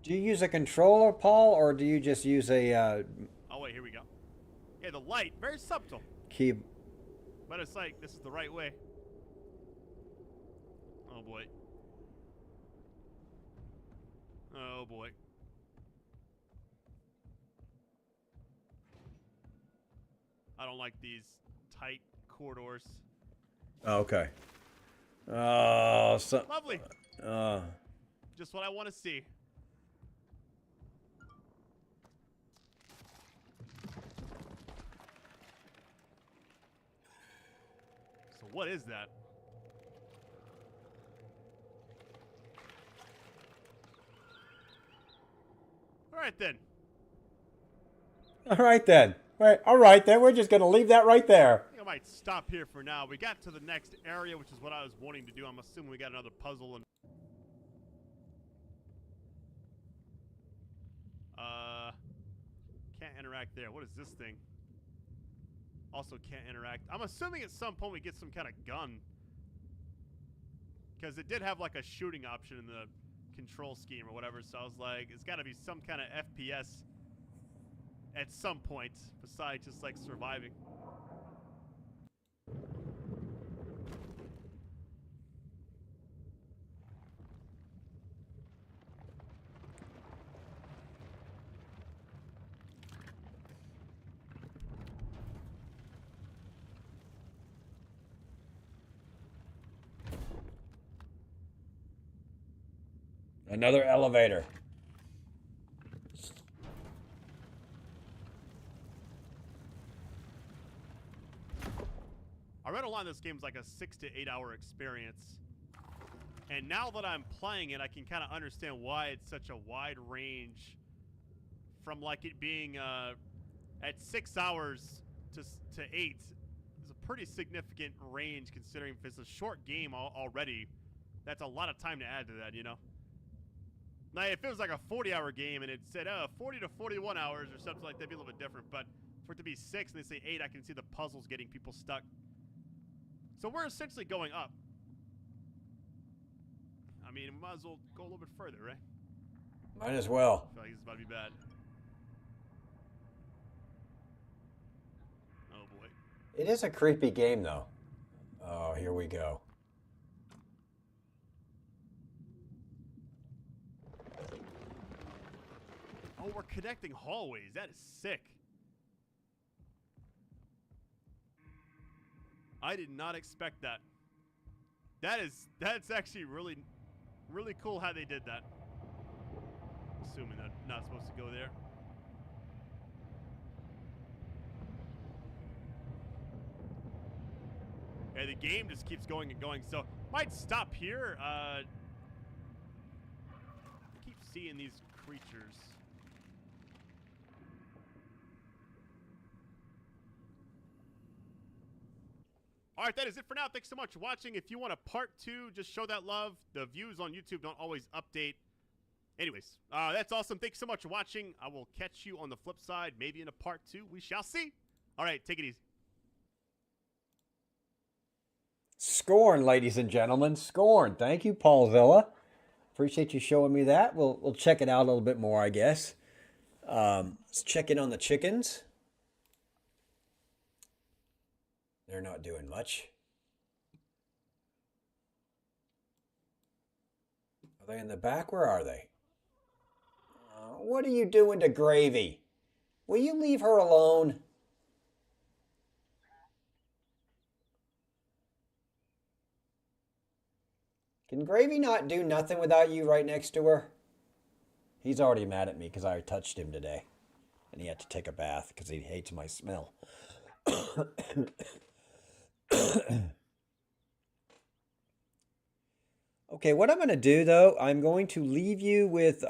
Do you use a controller, Paul, or do you just use a Oh wait, here we go. Yeah, the light, very subtle. key? But it's like, this is the right way. Oh boy. Oh boy. I don't like these tight corridors. Oh, okay. Oh, so Lovely. Just what I want to see. So what is that? All right then. all right then. Right. All right then. We're just gonna leave that right there. I think I might stop here for now. We got to the next area, which is what I was wanting to do. I'm assuming we got another puzzle and can't interact there. What is this thing? Also can't interact. I'm assuming at some point we get some kind of gun. Because it did have like a shooting option in the control scheme or whatever, so I was like, it's gotta be some kind of FPS at some point, besides just like surviving. Another elevator. I read online this game's like a 6 to 8 hour experience. And now that I'm playing it, I can kind of understand why it's such a wide range from like it being at 6 hours to 8. It's a pretty significant range considering if it's a short game already. That's a lot of time to add to that, you know? Now, if it was like a 40-hour game and it said 40 to 41 hours or something like that, it'd be a little bit different. But for it to be 6 and they say 8, I can see the puzzles getting people stuck. So we're essentially going up. I mean, we might as well go a little bit further, right? Might as well. I feel like this is about to be bad. Oh, boy. It is a creepy game, though. Oh, here we go. Oh, we're connecting hallways. That is sick. I did not expect that. That's actually really cool how they did that. Assuming that I'm not supposed to go there. Okay, the game just keeps going and going. So might stop here. I keep seeing these creatures. All right, that is it for now. Thanks so much for watching. If you want a part 2, just show that love. The views on YouTube don't always update. Anyways, that's awesome. Thanks so much for watching. I will catch you on the flip side, maybe in a part 2. We shall see. All right, take it easy. Scorn, ladies and gentlemen. Scorn. Thank you, Paulzilla. Appreciate you showing me that. We'll check it out a little bit more, I guess. Let's check in on the chickens. They're not doing much. Are they in the back? Where are they? What are you doing to Gravy? Will you leave her alone? Can Gravy not do nothing without you right next to her? He's already mad at me because I touched him today. And he had to take a bath because he hates my smell. Okay, what I'm going to do, though, I'm going to leave you with,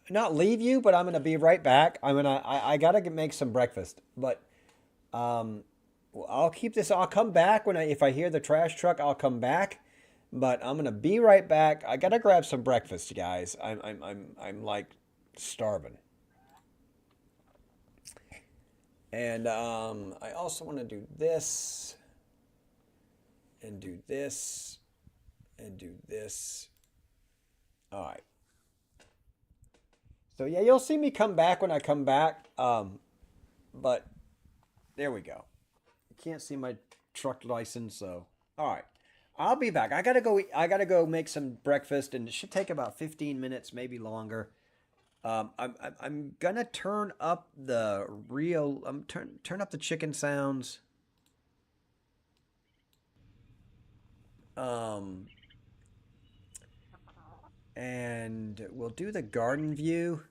not leave you, but I'm going to be right back. I got to make some breakfast, but, I'll keep this, I'll come back if I hear the trash truck, I'll come back, but I'm going to be right back. I got to grab some breakfast, guys. I'm like starving. And I also want to do this, and do this, and do this. All right. So yeah, you'll see me come back when I come back. But there we go. You can't see my truck license, so all right. I'll be back. I gotta go make some breakfast, and it should take about 15 minutes, maybe longer. I'm gonna turn up the real. Turn up the chicken sounds. Um, and we'll do the garden view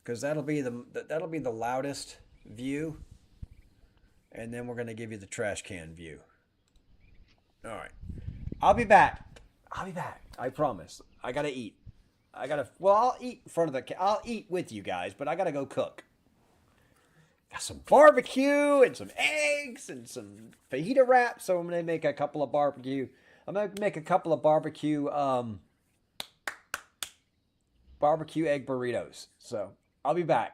because that'll be the loudest view, and then we're gonna give you the trash can view. All right, I'll be back. I'll be back. I promise. I gotta eat. Well, I'll eat in front of the. I'll eat with you guys, but I gotta go cook. Got some barbecue and some eggs and some fajita wraps. So I'm gonna make a couple of barbecue. I'm gonna make a couple of barbecue egg burritos. So I'll be back.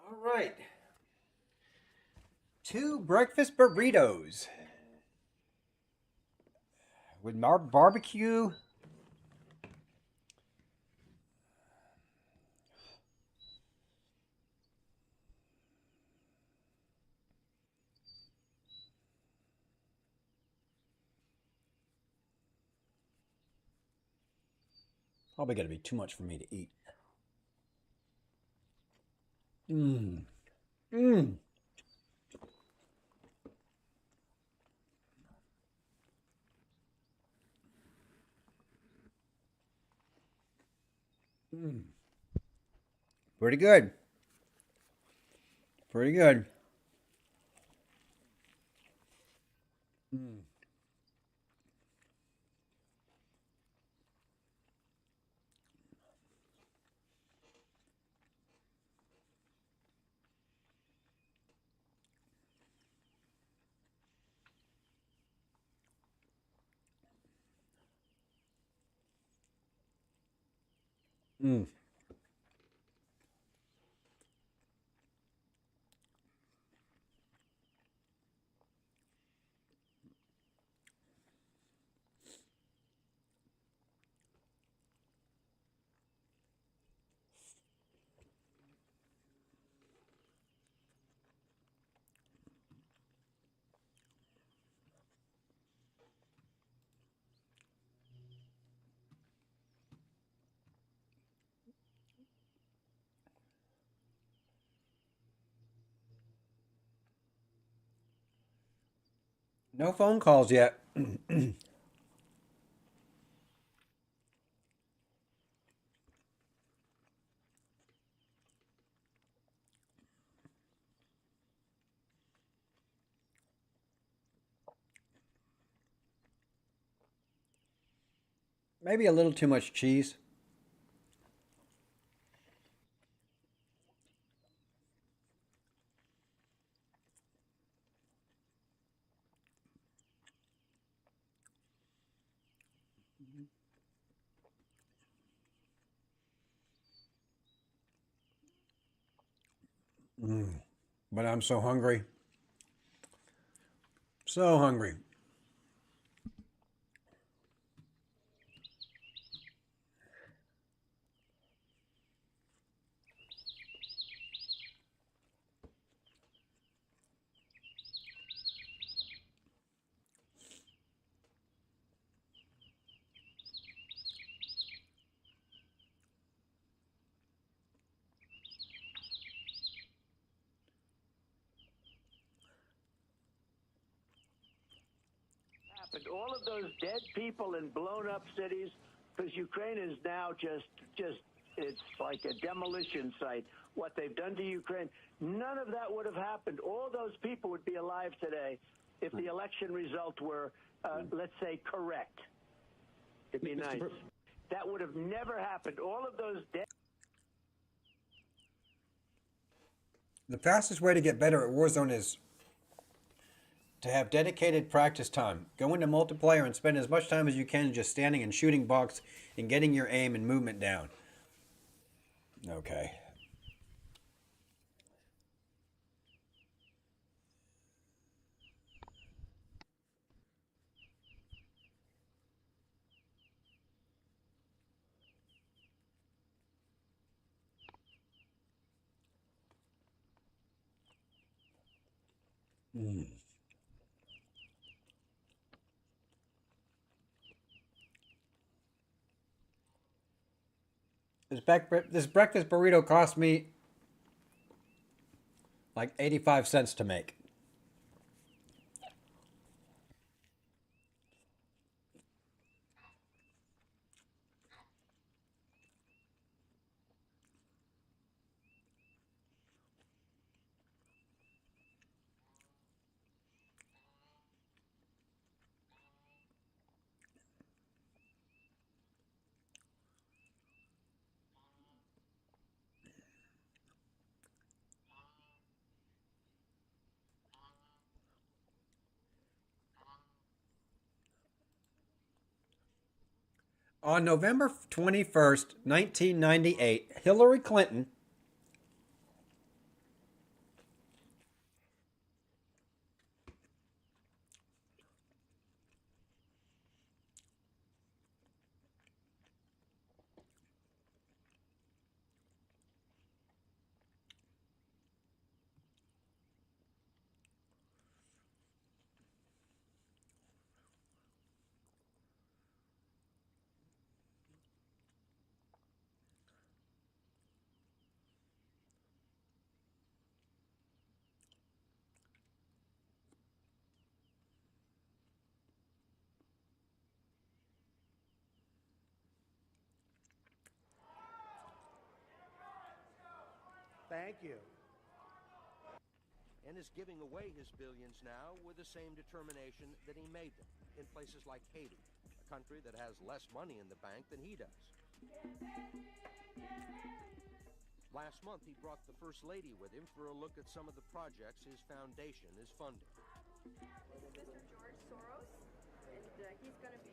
All right. 2 breakfast burritos with barbecue. Probably going to be too much for me to eat. Mmm. Mmm. Mmm. Pretty good. Pretty good. Mm. Mm. No phone calls yet. Maybe a little too much cheese. Mm. But I'm so hungry. So hungry. Happened. All of those dead people in blown up cities, because Ukraine is now just it's like a demolition site. What they've done to Ukraine, none of that would have happened. All those people would be alive today if the election result were, let's say, correct. It'd be nice. That would have never happened. All of those dead. The fastest way to get better at Warzone is to have dedicated practice time. Go into multiplayer and spend as much time as you can just standing and shooting bugs and getting your aim and movement down. Okay. Mm. This breakfast burrito cost me like 85 cents to make. On November 21st, 1998, Hillary Clinton Thank you. And is giving away his billions now with the same determination that he made them in places like Haiti, a country that has less money in the bank than he does. Last month, he brought the First Lady with him for a look at some of the projects his foundation is funding. This is Mr. George Soros, and he's going to be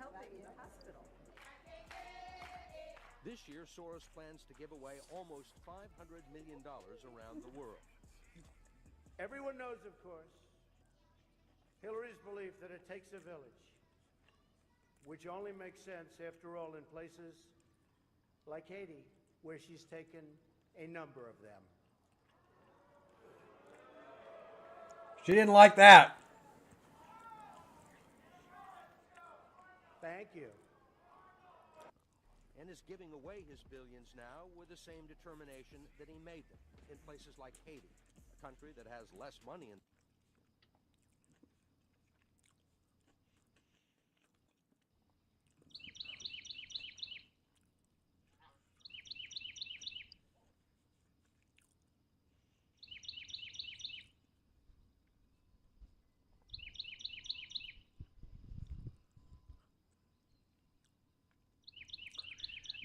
helping the hospital. This year, Soros plans to give away almost $500 million around the world. Everyone knows, of course, Hillary's belief that it takes a village, which only makes sense, after all, in places like Haiti, where she's taken a number of them. She didn't like that. Thank you. And is giving away his billions now with the same determination that he made them in places like Haiti, a country that has less money in.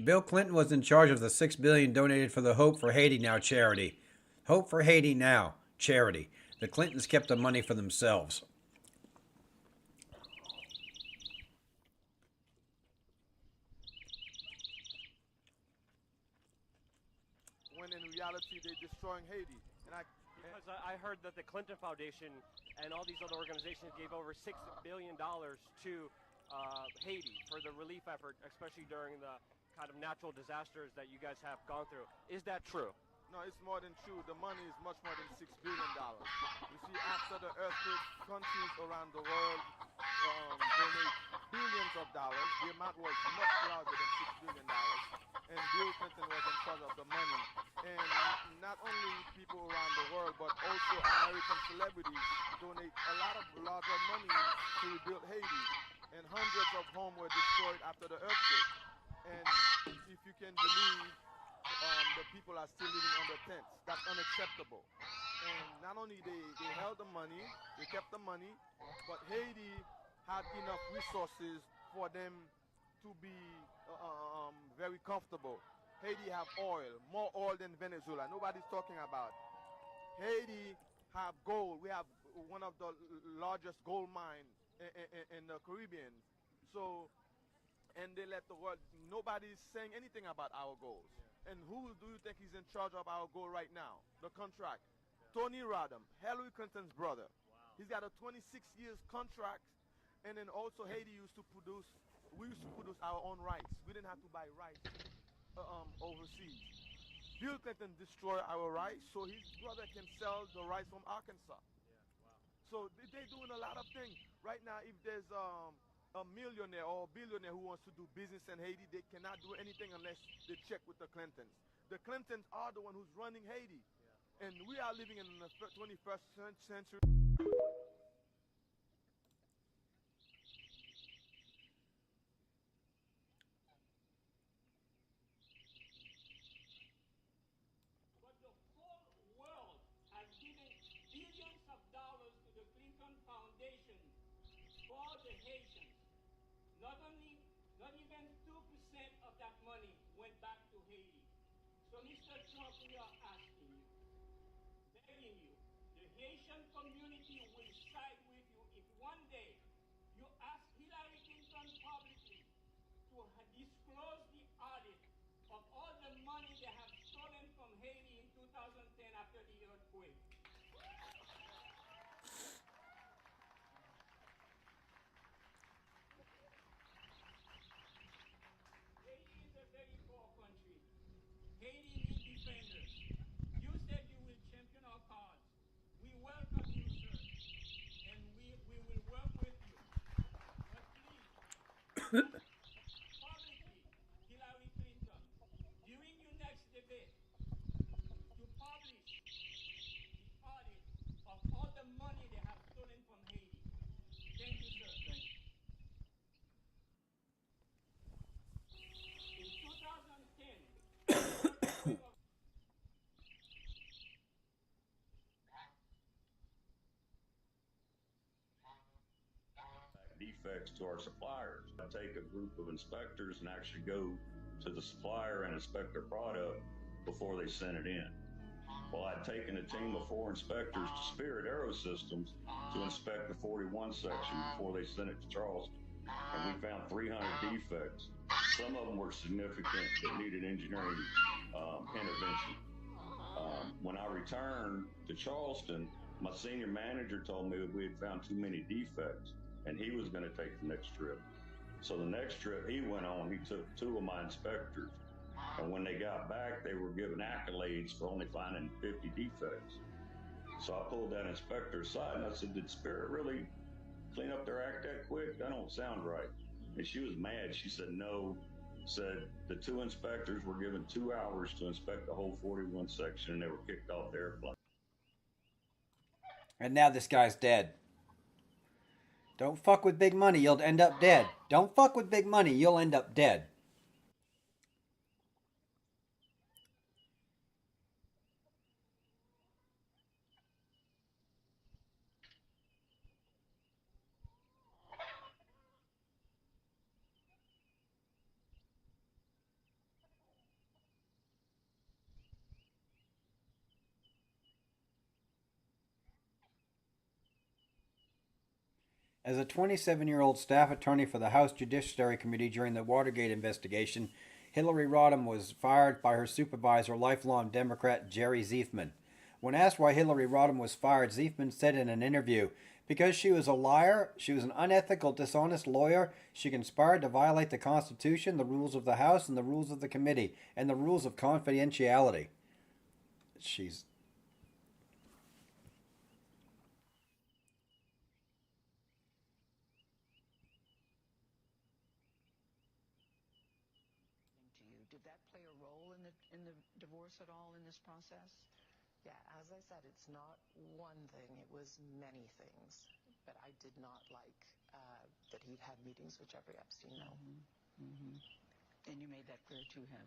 Bill Clinton was in charge of the $6 billion donated for the Hope for Haiti Now charity. Hope for Haiti Now charity. The Clintons kept the money for themselves. When in reality they're destroying Haiti. Because I heard that the Clinton Foundation and all these other organizations gave over $6 billion to Haiti for the relief effort, especially during the kind of natural disasters that you guys have gone through. Is that true? No, it's more than true. The money is much more than $6 billion. You see, after the earthquake, countries around the world donate billions of dollars. The amount was much larger than $6 billion. And Bill Clinton was in charge of the money. And not only people around the world, but also American celebrities donate a lot of larger money to rebuild Haiti. And hundreds of homes were destroyed after the earthquake. And if you can believe, the people are still living under tents. That's unacceptable. And not only they held the money, they kept the money, but Haiti had enough resources for them to be very comfortable. Haiti have oil, more oil than Venezuela. Nobody's talking about. Haiti have gold. We have one of the largest gold mines in the Caribbean. So, and they let the world, nobody's saying anything about our goals. Yeah. And who do you think is in charge of our goal right now? The contract. Yeah. Tony Rodham, Hillary Clinton's brother. Wow. He's got a 26 years contract. And then also Haiti used to produce, we used to produce our own rice. We didn't have to buy rice overseas. Bill Clinton destroyed our rice so his brother can sell the rice from Arkansas. Yeah, wow. So they're doing a lot of things. Right now, if there's a millionaire or a billionaire who wants to do business in Haiti, they cannot do anything unless they check with the Clintons. The Clintons are the one who's running Haiti. Yeah. And we are living in the 21st century. But the whole world has given billions of dollars to the Clinton Foundation for the Haitians. Not even 2% of that money went back to Haiti. So, Mr. Trump, we are asking you, begging you, the Haitian community will side with you if one day you ask Hillary Clinton publicly to disclose the audit of all the money they have stolen from Haiti in 2010 after the earthquake. Haiti is a very poor country. Haiti needs defenders. You said you will champion our cause. We welcome you, sir. And we will work with you. But please, publicly, Hillary Clinton, during your next debate, to publish defects to our suppliers. I take a group of inspectors and actually go to the supplier and inspect their product before they send it in. Well, I'd taken a team of 4 inspectors to Spirit Aero Systems to inspect the 41 section before they sent it to Charleston. And we found 300 defects. Some of them were significant that needed engineering intervention. When I returned to Charleston, my senior manager told me that we had found too many defects and he was going to take the next trip. So the next trip he went on, he took 2 of my inspectors. And when they got back, they were given accolades for only finding 50 defects. So I pulled that inspector aside and I said, did Spirit really clean up their act that quick? That don't sound right. And she was mad. She said, no. Said the 2 inspectors were given 2 hours to inspect the whole 41 section and they were kicked off the airplane. And now this guy's dead. Don't fuck with big money, you'll end up dead. Don't fuck with big money, you'll end up dead. As a 27-year-old staff attorney for the House Judiciary Committee during the Watergate investigation, Hillary Rodham was fired by her supervisor, lifelong Democrat Jerry Ziefman. When asked why Hillary Rodham was fired, Ziefman said in an interview, because she was a liar, she was an unethical, dishonest lawyer, she conspired to violate the Constitution, the rules of the House, and the rules of the committee, and the rules of confidentiality. She's... Did that play a role in the divorce at all in this process? Yeah, as I said, it's not one thing. It was many things. But I did not like that he'd had meetings with Jeffrey Epstein, no. Mm-hmm. Mm-hmm. And you made that clear to him?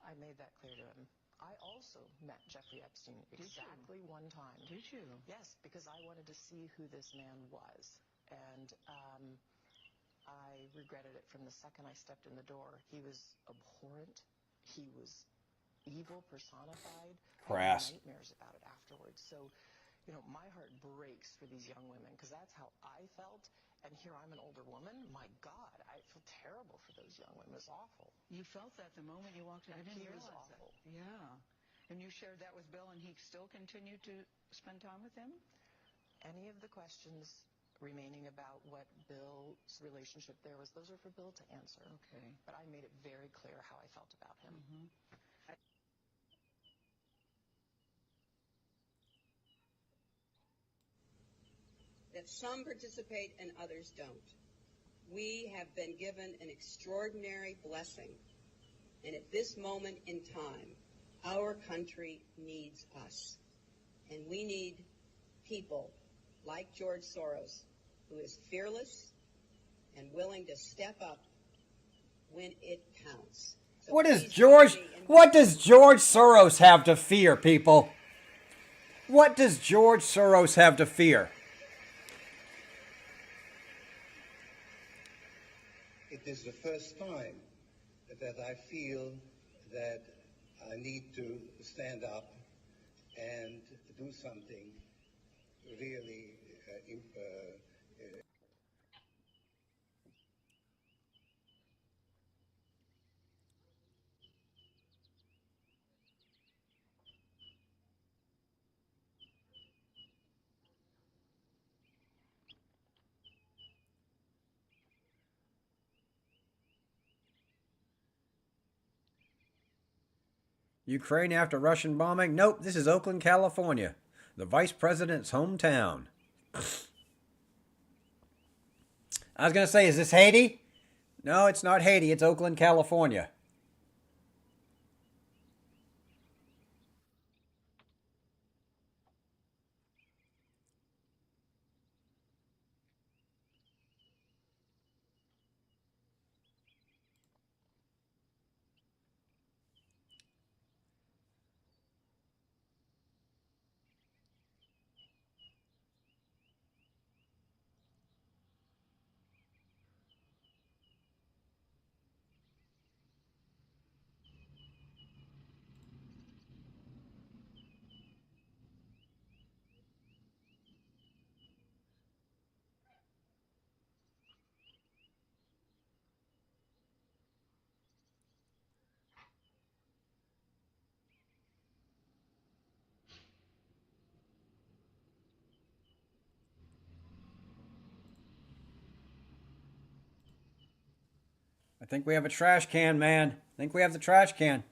I made that clear to him. I also met Jeffrey Epstein exactly one time. Did you? Yes, because I wanted to see who this man was. And I regretted it from the second I stepped in the door. He was abhorrent. He was evil personified. Crass. I had nightmares about it afterwards. So, you know, my heart breaks for these young women because that's how I felt. And here I'm an older woman. My God, I feel terrible for those young women. It's awful. You felt that the moment you walked in. I didn't realize awful. that. Yeah. And you shared that with Bill, and he still continued to spend time with him? Any of the questions remaining about what Bill's relationship there was, those are for Bill to answer. Okay. But I made it very clear how I felt about him. Mm-hmm. That some participate and others don't. We have been given an extraordinary blessing, and at this moment in time, our country needs us. And we need people like George Soros, who is fearless and willing to step up when it counts. So What does George Soros have to fear, people? What does George Soros have to fear? It is the first time that I feel that I need to stand up and do something really Ukraine after Russian bombing? Nope, this is Oakland, California, the vice president's hometown. I was going to say, is this Haiti? No, it's not Haiti, it's Oakland, California. think we have a trash can, man. I think we have the trash can.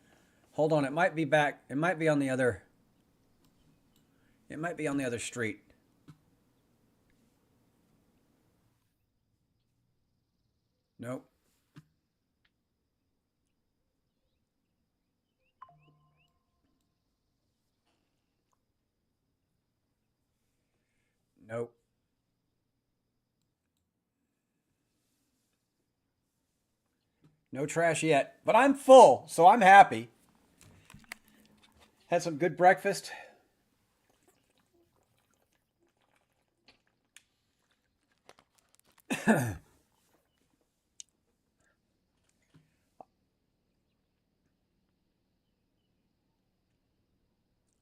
Hold on, it might be back. It might be on the other. It might be on the other street. Nope. Nope. No trash yet, but I'm full, so I'm happy. Had some good breakfast.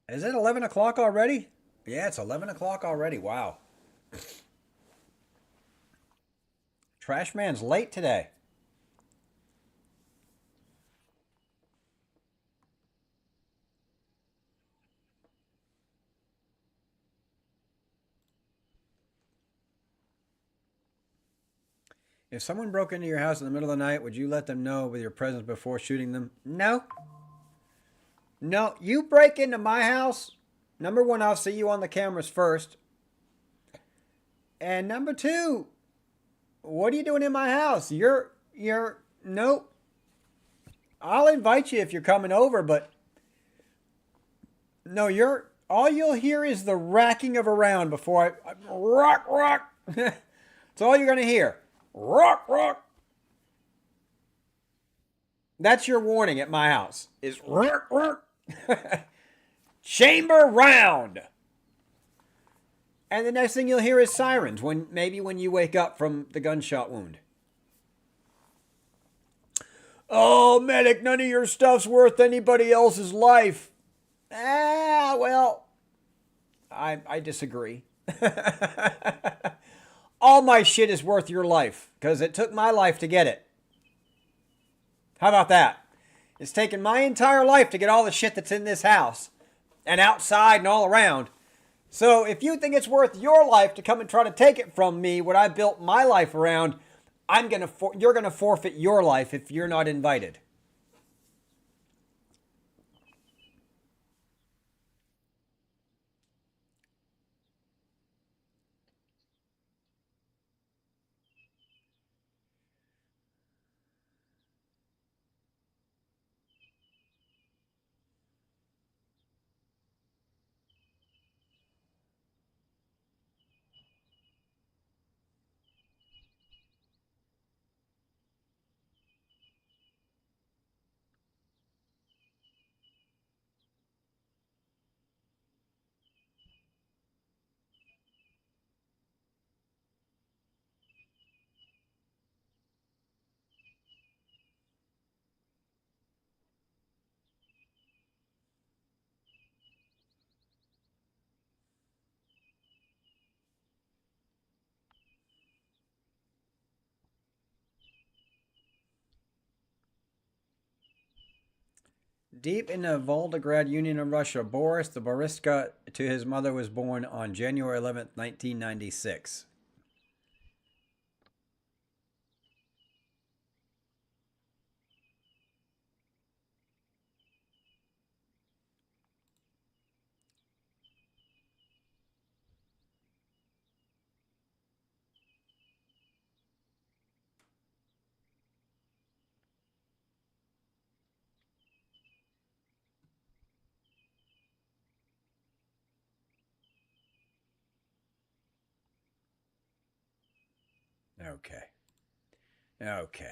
Is it 11 o'clock already? Yeah, it's 11 o'clock already. Wow. Trash man's late today. If someone broke into your house in the middle of the night, would you let them know with your presence before shooting them? No. No, you break into my house. Number one, I'll see you on the cameras first. And number two, what are you doing in my house? Nope. I'll invite you if you're coming over, but no, all you'll hear is the racking of a round before rock, rock. That's all you're going to hear. Rock, rock. That's your warning at my house. Is rock, rock. Chamber round. And the next thing you'll hear is sirens maybe when you wake up from the gunshot wound. Oh, medic, none of your stuff's worth anybody else's life. Well, I disagree. All my shit is worth your life because it took my life to get it. How about that? It's taken my entire life to get all the shit that's in this house and outside and all around. So if you think it's worth your life to come and try to take it from me, what I built my life around, you're gonna forfeit your life if you're not invited. Deep in the Volgograd Union of Russia, Boris the Boriska to his mother was born on January 11th, 1996. Okay. Okay.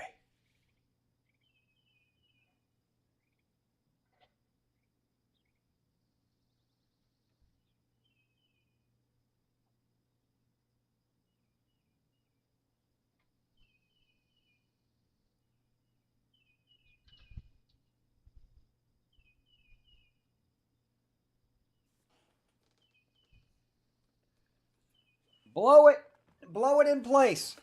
Blow it. Blow it in place.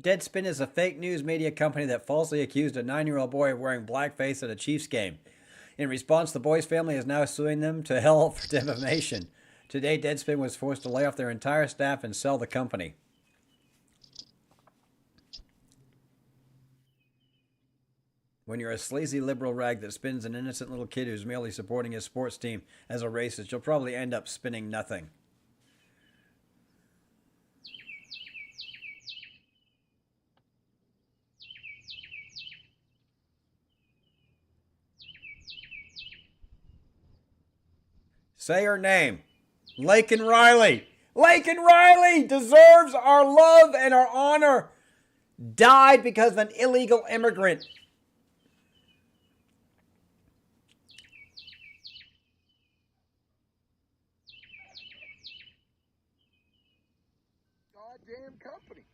Deadspin is a fake news media company that falsely accused a 9-year-old boy of wearing blackface at a Chiefs game. In response, the boy's family is now suing them to hell for defamation. Today, Deadspin was forced to lay off their entire staff and sell the company. When you're a sleazy liberal rag that spins an innocent little kid who's merely supporting his sports team as a racist, you'll probably end up spinning nothing. Say her name. Laken Riley. Laken Riley deserves our love and our honor. Died because of an illegal immigrant. Goddamn company.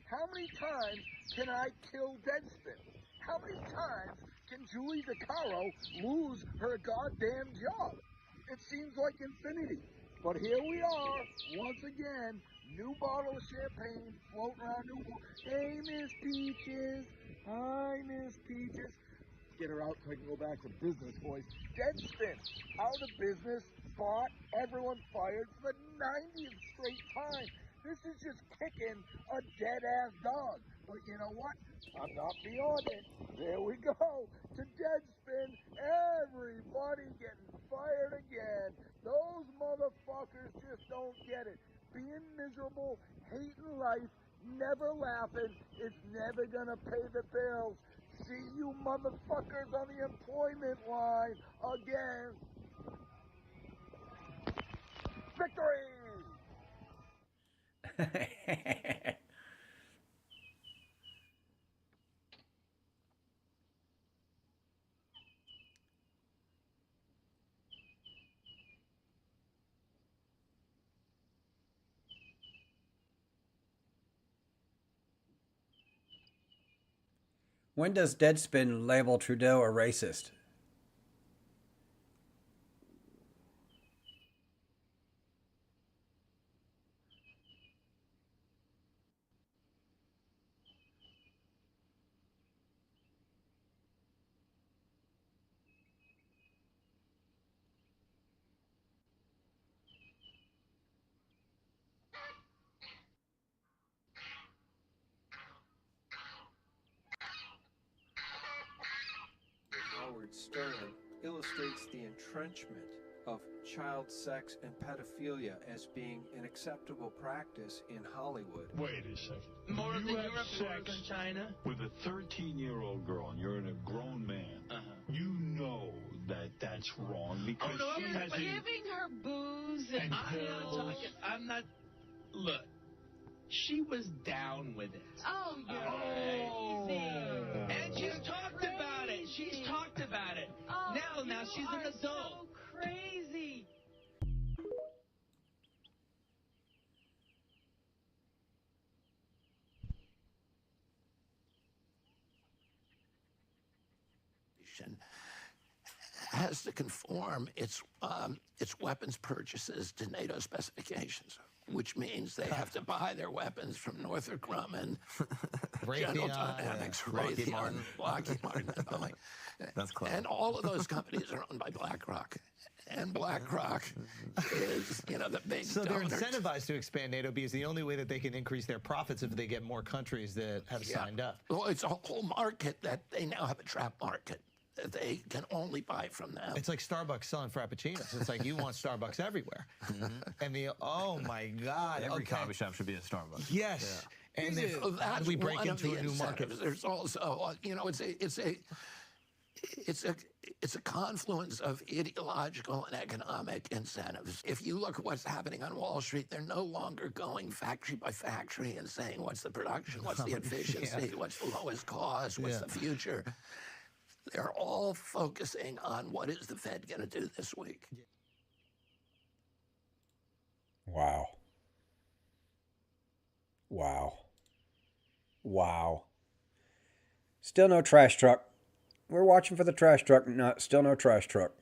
How many times can I kill Deadspin? How many times can Julie DeCaro lose her goddamn job? It seems like infinity. But here we are, once again, new bottle of champagne floating around New World. Hey, Miss Peaches. Hi, Miss Peaches. Get her out so I can go back to business, boys. Deadspin, out of business, bought, everyone fired for the 90th straight time. This is just kicking a dead-ass dog. But you know what? I'm not beyond it. There we go. To Deadspin, everybody getting fired again. Those motherfuckers just don't get it. Being miserable, hating life, never laughing is never gonna pay the bills. See you motherfuckers on the employment line again. Victory! When does Deadspin label Trudeau a racist? Howard Stern illustrates the entrenchment of child sex and pedophilia as being an acceptable practice in Hollywood. Wait a second. More You than have Europe, more sex than China. with a 13-year-old girl, and you're a grown man. You know that that's wrong because Oh, no, she I'm has a... giving her booze and I'm not. Look, she was down with it. Oh, you're crazy. And she's talked about it. She's talked about it. Oh, now she's an adult. So crazy. Has to conform its weapons purchases to NATO specifications, which means they have to buy their weapons from Northrop Grumman, General Dynamics, Raytheon, Lockheed Martin, and Boeing. That's clever. And all of those companies are owned by BlackRock. And BlackRock is, the big So donor. they're incentivized to expand NATO because the only way that they can increase their profits if they get more countries that have signed up. Well, it's a whole market that they now have a trap market. They can only buy from them. It's like Starbucks selling Frappuccinos. It's like you want Starbucks everywhere. And oh my God. Every coffee shop should be a Starbucks. Yes. Yeah. And then That's how do we break one into of the a new market? incentives. There's also, it's a confluence of ideological and economic incentives. If you look at what's happening on Wall Street, they're no longer going factory by factory and saying what's the production, what's the efficiency, what's the lowest cost, what's the future. They're all focusing on what is the Fed going to do this week. Wow. Wow. Wow. Still no trash truck. We're watching for the trash truck. Still no trash truck.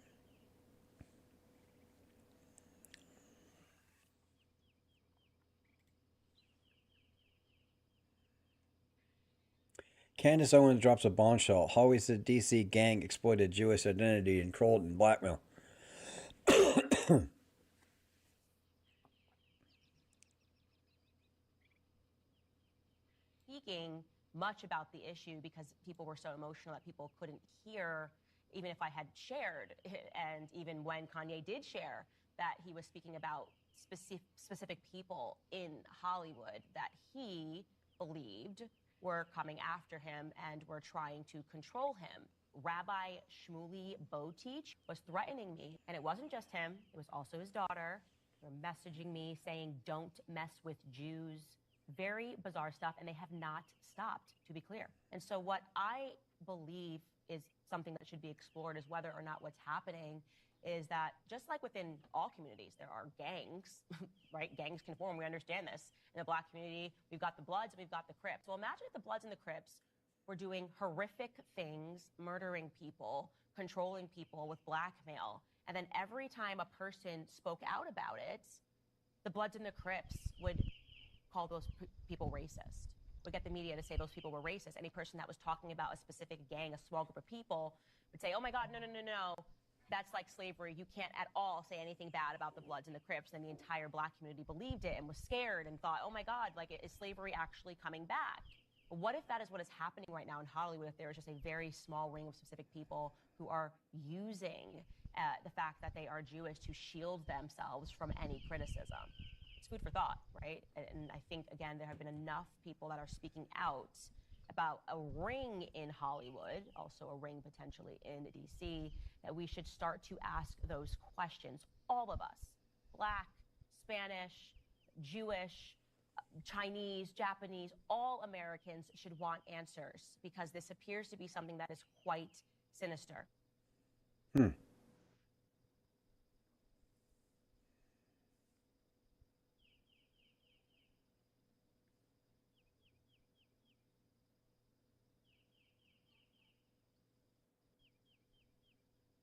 Candace Owens drops a bombshell. Holly's the DC gang exploited Jewish identity and controlled and blackmail. Speaking much about the issue because people were so emotional that people couldn't hear, even if I had shared, and even when Kanye did share that he was speaking about specific people in Hollywood that he believed were coming after him and were trying to control him. Rabbi Shmuley Boteach was threatening me, and it wasn't just him, it was also his daughter. They were messaging me saying, "Don't mess with Jews." Very bizarre stuff, and they have not stopped, to be clear. And so what I believe is something that should be explored is whether or not what's happening is that just like within all communities, there are gangs, right? Gangs can form, we understand this. In the Black community, we've got the Bloods and we've got the Crips. Well, imagine if the Bloods and the Crips were doing horrific things, murdering people, controlling people with blackmail, and then every time a person spoke out about it, the Bloods and the Crips would call those people racist. Would get the media to say those people were racist. Any person that was talking about a specific gang, a small group of people, would say, "Oh my God, no. That's like slavery. You can't at all say anything bad about the Bloods and the Crips." And the entire Black community believed it and was scared and thought, "Oh my God, like, is slavery actually coming back?" But what if that is what is happening right now in Hollywood, if there is just a very small ring of specific people who are using the fact that they are Jewish to shield themselves from any criticism? It's food for thought, right? And I think, again, there have been enough people that are speaking out about a ring in Hollywood, also a ring potentially in DC, that we should start to ask those questions. All of us, Black, Spanish, Jewish, Chinese, Japanese, all Americans should want answers because this appears to be something that is quite sinister.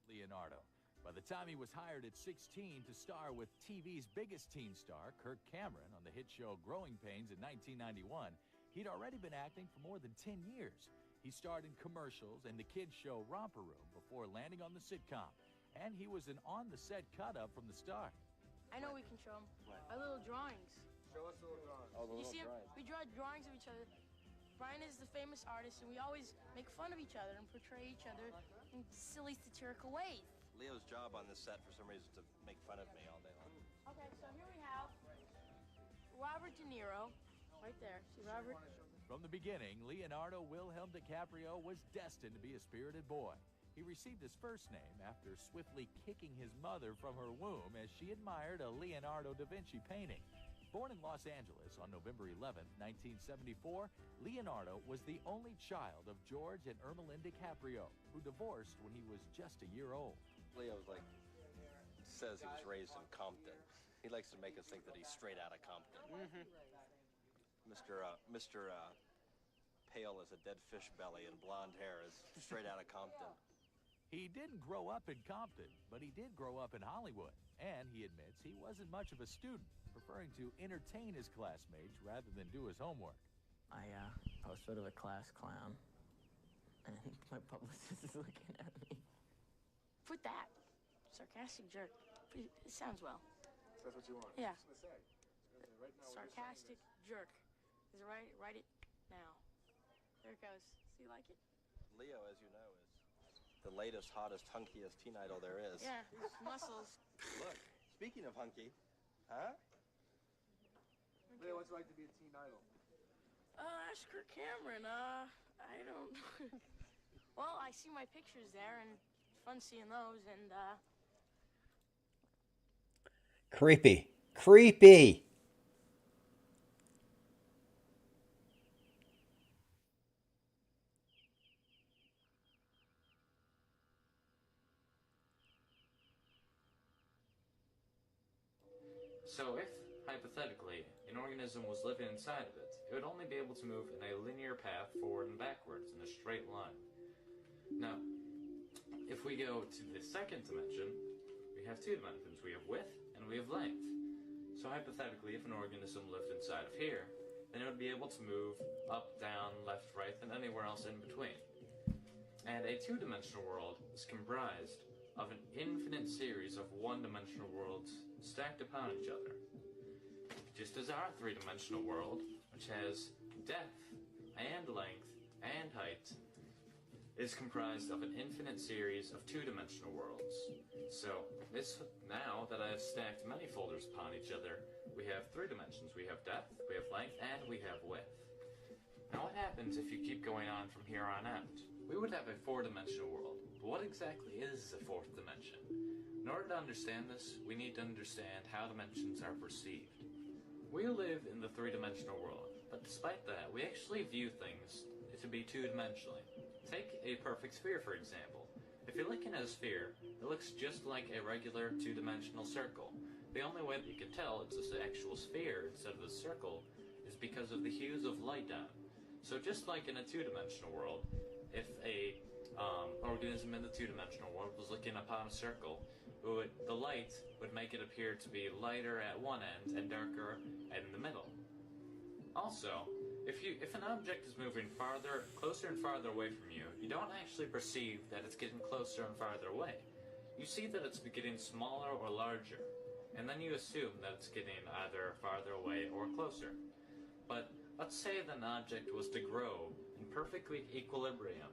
Leonardo. By the time he was hired at 16 to star with TV's biggest teen star, Kirk Cameron, on the hit show Growing Pains in 1991, he'd already been acting for more than 10 years. He starred in commercials and the kids' show Romper Room before landing on the sitcom. And he was an on-the-set cut-up from the start. I know we can show them. Our little drawings. Show us the little drawings. Oh, the little drawings. We draw drawings of each other. Brian is the famous artist, and we always make fun of each other and portray each other in silly, satirical ways. Leo's job on this set, for some reason, is to make fun of me all day long. Okay, so here we have Robert De Niro, right there. See Robert? From the beginning, Leonardo Wilhelm DiCaprio was destined to be a spirited boy. He received his first name after swiftly kicking his mother from her womb as she admired a Leonardo da Vinci painting. Born in Los Angeles on November 11, 1974, Leonardo was the only child of George and Ermeline DiCaprio, who divorced when he was just a year old. Leo says he was raised in Compton. He likes to make us think that he's straight out of Compton. Mr. Pale as a dead fish belly and blonde hair is straight out of Compton. He didn't grow up in Compton, but he did grow up in Hollywood. And he admits he wasn't much of a student, preferring to entertain his classmates rather than do his homework. I was sort of a class clown, and my publicist is looking at me. Put that. Sarcastic jerk. It sounds well. So that's what you want? Yeah. Just gonna say. Right now, Sarcastic jerk. Is it right? Write it now. There it goes. See, you like it? Leo, as you know, is the latest, hottest, hunkiest teen idol there is. Yeah, muscles. Look, speaking of hunky, huh? Leo, what's it like to be a teen idol? Ask Kirk Cameron. I don't. Well, I see my pictures there, and it's fun seeing those, and Creepy. Creepy. So if, hypothetically, an organism was living inside of it, it would only be able to move in a linear path forward and backwards in a straight line. Now, if we go to the second dimension, we have two dimensions. We have width and we have length. So hypothetically, if an organism lived inside of here, then it would be able to move up, down, left, right, and anywhere else in between. And a two-dimensional world is comprised of an infinite series of one-dimensional worlds stacked upon each other. Just as our three-dimensional world, which has depth and length and height, is comprised of an infinite series of two-dimensional worlds. So, now that I have stacked many folders upon each other, we have three dimensions. We have depth, we have length, and we have width. Now what happens if you keep going on from here on out? We would have a four-dimensional world, but what exactly is a fourth dimension? In order to understand this, we need to understand how dimensions are perceived. We live in the three-dimensional world, but despite that, we actually view things to be two-dimensionally. Take a perfect sphere, for example. If you're looking at a sphere, it looks just like a regular two-dimensional circle. The only way that you can tell it's an actual sphere instead of a circle is because of the hues of light on it. So just like in a two-dimensional world, if a organism in the two-dimensional world was looking upon a circle, the light would make it appear to be lighter at one end and darker in the middle. Also, if an object is moving closer and farther away from you, you don't actually perceive that it's getting closer and farther away. You see that it's getting smaller or larger, and then you assume that it's getting either farther away or closer. But let's say that an object was to grow in perfect equilibrium,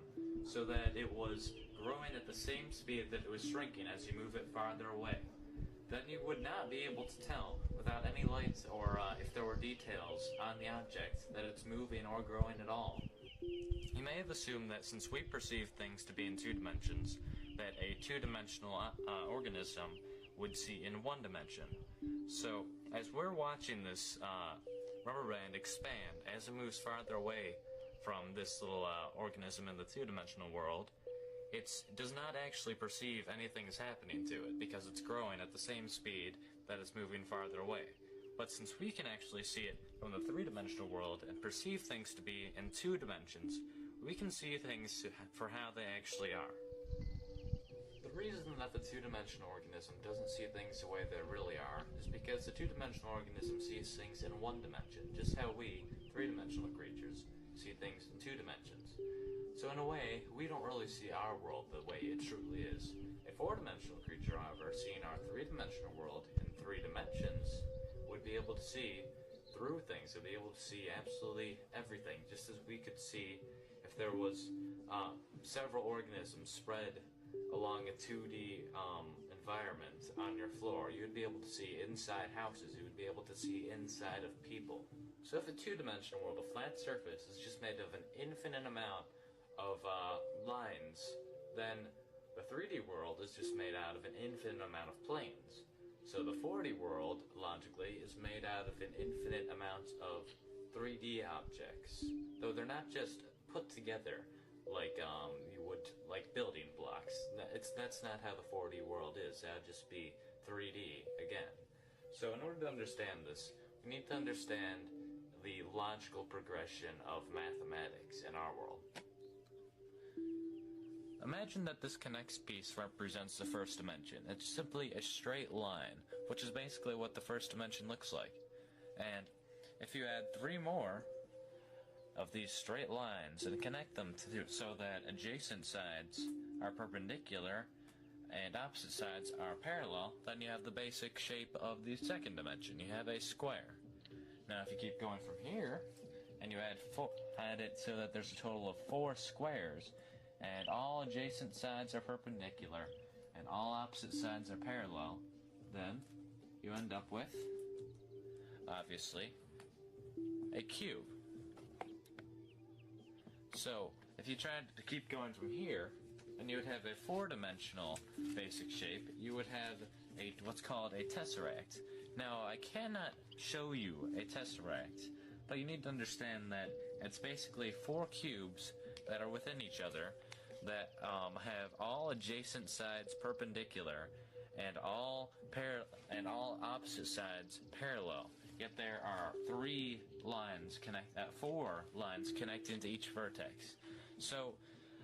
so that it was growing at the same speed that it was shrinking as you move it farther away. Then you would not be able to tell, without any lights or if there were details on the object, that it's moving or growing at all. You may have assumed that since we perceive things to be in two dimensions, that a two-dimensional organism would see in one dimension. So, as we're watching this rubber band expand as it moves farther away from this little organism in the two-dimensional world, it does not actually perceive anything is happening to it because it's growing at the same speed that it's moving farther away. But since we can actually see it from the three-dimensional world and perceive things to be in two dimensions, we can see things for how they actually are. The reason that the two-dimensional organism doesn't see things the way they really are is because the two-dimensional organism sees things in one dimension, just how we, three-dimensional creatures, see things in two dimensions. So in a way, we don't really see our world the way it truly is. A four-dimensional creature, however, seeing our three-dimensional world in three dimensions, would be able to see through things, would be able to see absolutely everything, just as we could see if there was several organisms spread along a 2D environment on your floor. You would be able to see inside houses, you would be able to see inside of people. So if a two-dimensional world, a flat surface, is just made of an infinite amount of lines, then the 3D world is just made out of an infinite amount of planes. So the 4D world, logically, is made out of an infinite amount of 3D objects. Though they're not just put together like you would like building blocks. That's not how the 4D world is. That would just be 3D again. So in order to understand this, we need to understand the logical progression of mathematics in our world. Imagine that this connects piece represents the first dimension. It's simply a straight line, which is basically what the first dimension looks like. And if you add 3 more of these straight lines and connect them so that adjacent sides are perpendicular and opposite sides are parallel, then you have the basic shape of the second dimension. You have a square. Now if you keep going from here and you add it so that there's a total of 4 squares, and all adjacent sides are perpendicular, and all opposite sides are parallel, then you end up with, obviously, a cube. So, if you tried to keep going from here, then you would have a 4-dimensional basic shape. You would have what's called a tesseract. Now, I cannot show you a tesseract, but you need to understand that it's basically 4 cubes that are within each other, that have all adjacent sides perpendicular and all opposite sides parallel. Yet there are 4 lines connecting to each vertex. So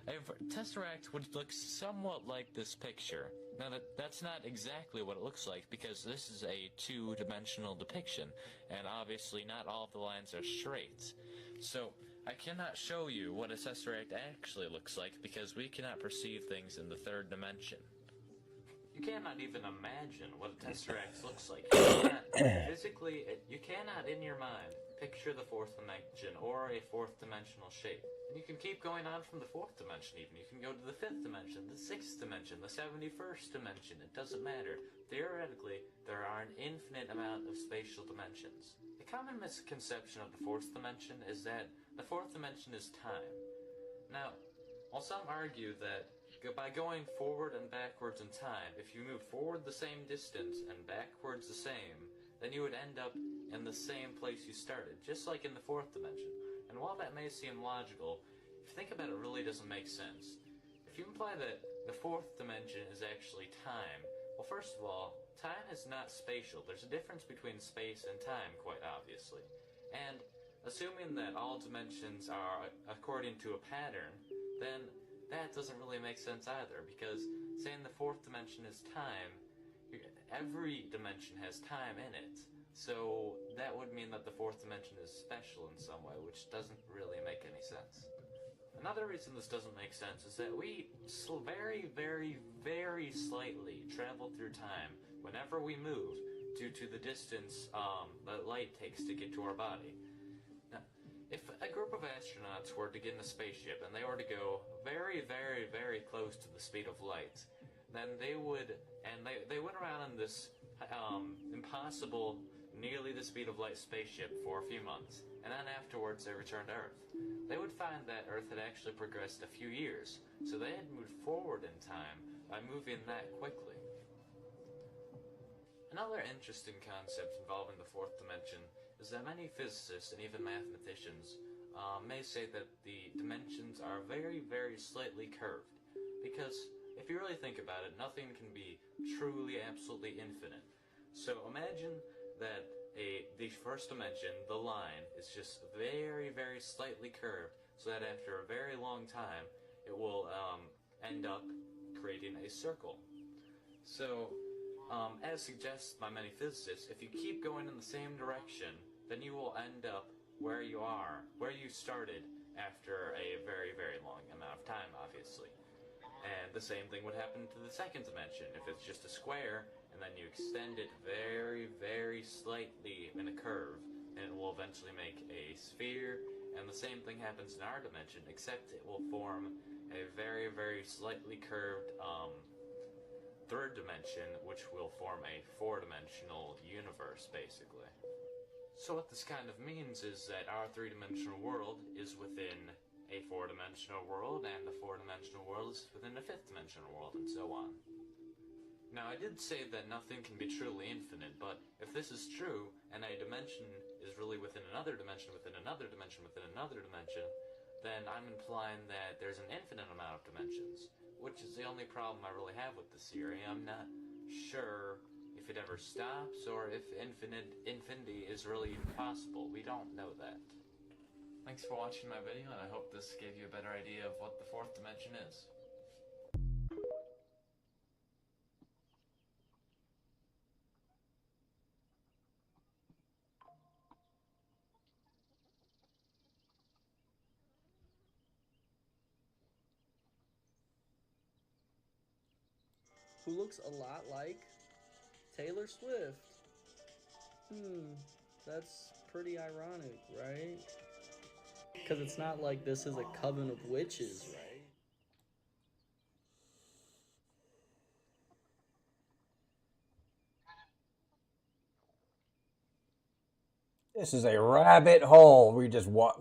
A tesseract would look somewhat like this picture. Now that's not exactly what it looks like, because this is a two-dimensional depiction, and obviously not all of the lines are straight. So I cannot show you what a tesseract actually looks like, because we cannot perceive things in the third dimension. You cannot even imagine what a tesseract looks like. You cannot in your mind picture the fourth dimension or a fourth dimensional shape. And you can keep going on from the fourth dimension even. You can go to the fifth dimension, the sixth dimension, the 71st dimension. It doesn't matter. Theoretically, there are an infinite amount of spatial dimensions. The common misconception of the fourth dimension is that the fourth dimension is time. Now, while some argue that by going forward and backwards in time, if you move forward the same distance and backwards the same, then you would end up in the same place you started, just like in the fourth dimension. And while that may seem logical, if you think about it, it really doesn't make sense. If you imply that the fourth dimension is actually time, well, first of all, time is not spatial. There's a difference between space and time, quite obviously. And assuming that all dimensions are according to a pattern, then that doesn't really make sense either, because saying the fourth dimension is time, every dimension has time in it. So that would mean that the fourth dimension is special in some way, which doesn't really make any sense. Another reason this doesn't make sense is that we very, very, very slightly travel through time whenever we move due to the distance that light takes to get to our body. Now, if a group of astronauts were to get in a spaceship and they were to go very, very, very close to the speed of light, then they would went around in this impossible, nearly the speed of light spaceship for a few months, and then afterwards they returned to Earth. They would find that Earth had actually progressed a few years, so they had moved forward in time by moving that quickly. Another interesting concept involving the fourth dimension is that many physicists and even mathematicians may say that the dimensions are very, very slightly curved, because if you really think about it, nothing can be truly, absolutely infinite. So imagine that the first dimension, the line, is just very, very slightly curved, so that after a very long time, it will end up creating a circle. So, as suggested by many physicists, if you keep going in the same direction, then you will end up where you started after a very, very long amount of time, obviously. And the same thing would happen to the second dimension. If it's just a square, and then you extend it very, very slightly in a curve, and it will eventually make a sphere. And the same thing happens in our dimension, except it will form a very, very slightly curved third dimension, which will form a four-dimensional universe, basically. So what this kind of means is that our three-dimensional world is within a four-dimensional world, and the four-dimensional world is within a fifth-dimensional world, and so on. Now, I did say that nothing can be truly infinite, but if this is true, and a dimension is really within another dimension, within another dimension, within another dimension, then I'm implying that there's an infinite amount of dimensions, which is the only problem I really have with this theory. I'm not sure if it ever stops, or if infinity is really possible. We don't know that. Thanks for watching my video, and I hope this gave you a better idea of what the fourth dimension is. Who looks a lot like Taylor Swift. That's pretty ironic, right? Because it's not like this is a coven of witches, right? This is a rabbit hole. We just walk.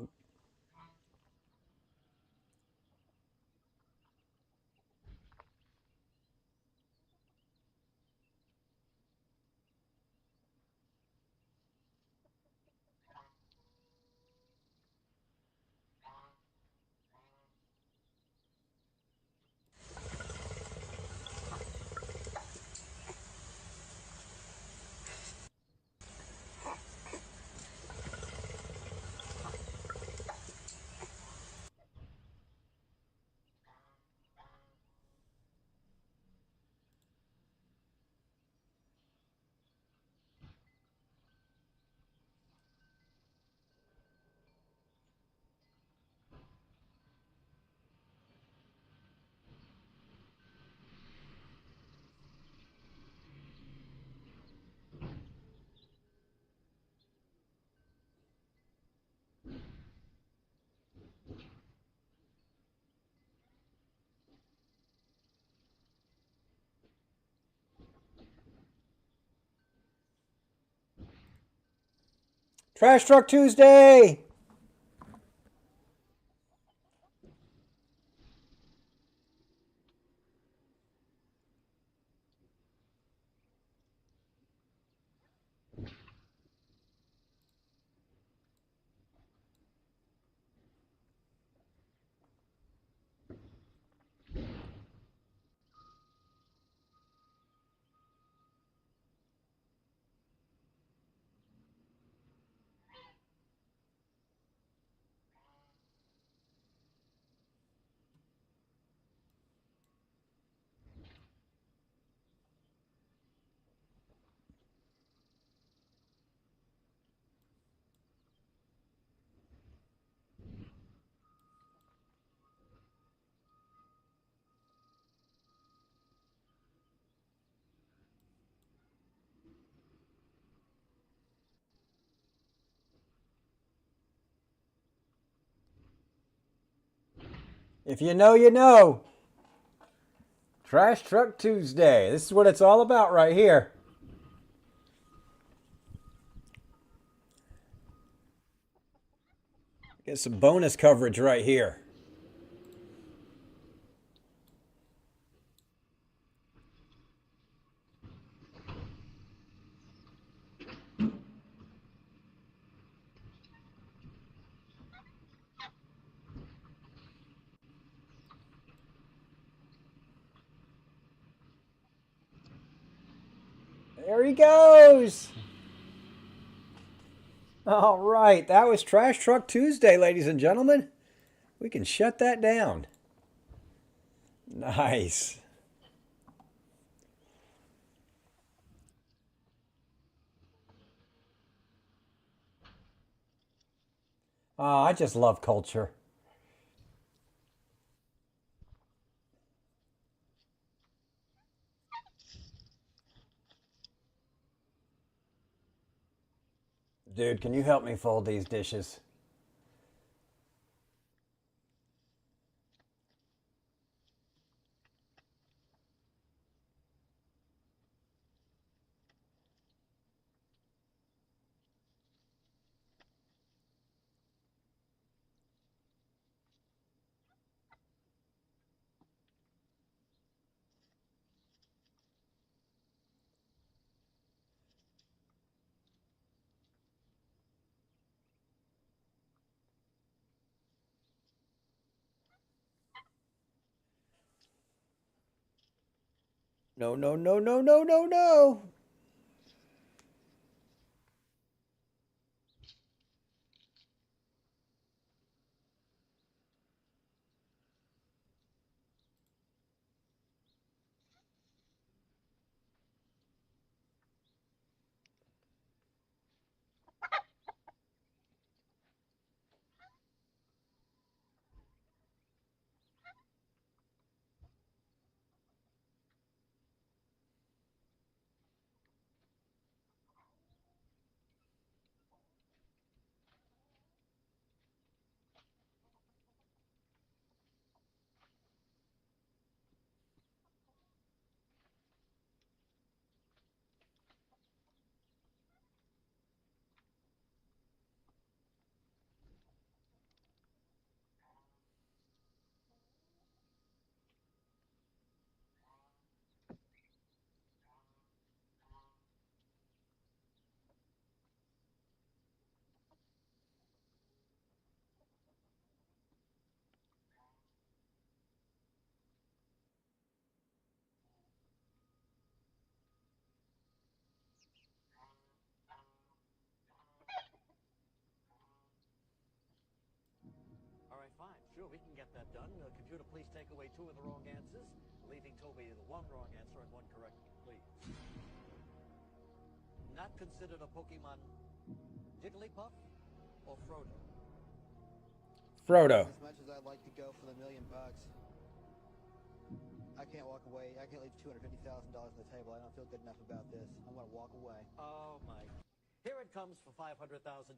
Trash Truck Tuesday! If you know, you know. Trash Truck Tuesday. This is what it's all about right here. Get some bonus coverage right here. There he goes. All right, that was Trash Truck Tuesday, ladies and gentlemen. We can shut that down. Nice. Oh, I just love culture. Dude, can you help me fold these dishes? No, no, no, no, no, no, no. All right, fine. Sure, we can get that done. Computer, please take away 2 of the wrong answers, leaving Toby the 1 wrong answer and 1 correct, please. Not considered a Pokemon, Jigglypuff or Frodo? Frodo. As much as I'd like to go for the $1 million, I can't walk away. I can't leave $250,000 on the table. I don't feel good enough about this. I'm going to walk away. Oh, my. Here it comes for 500,000.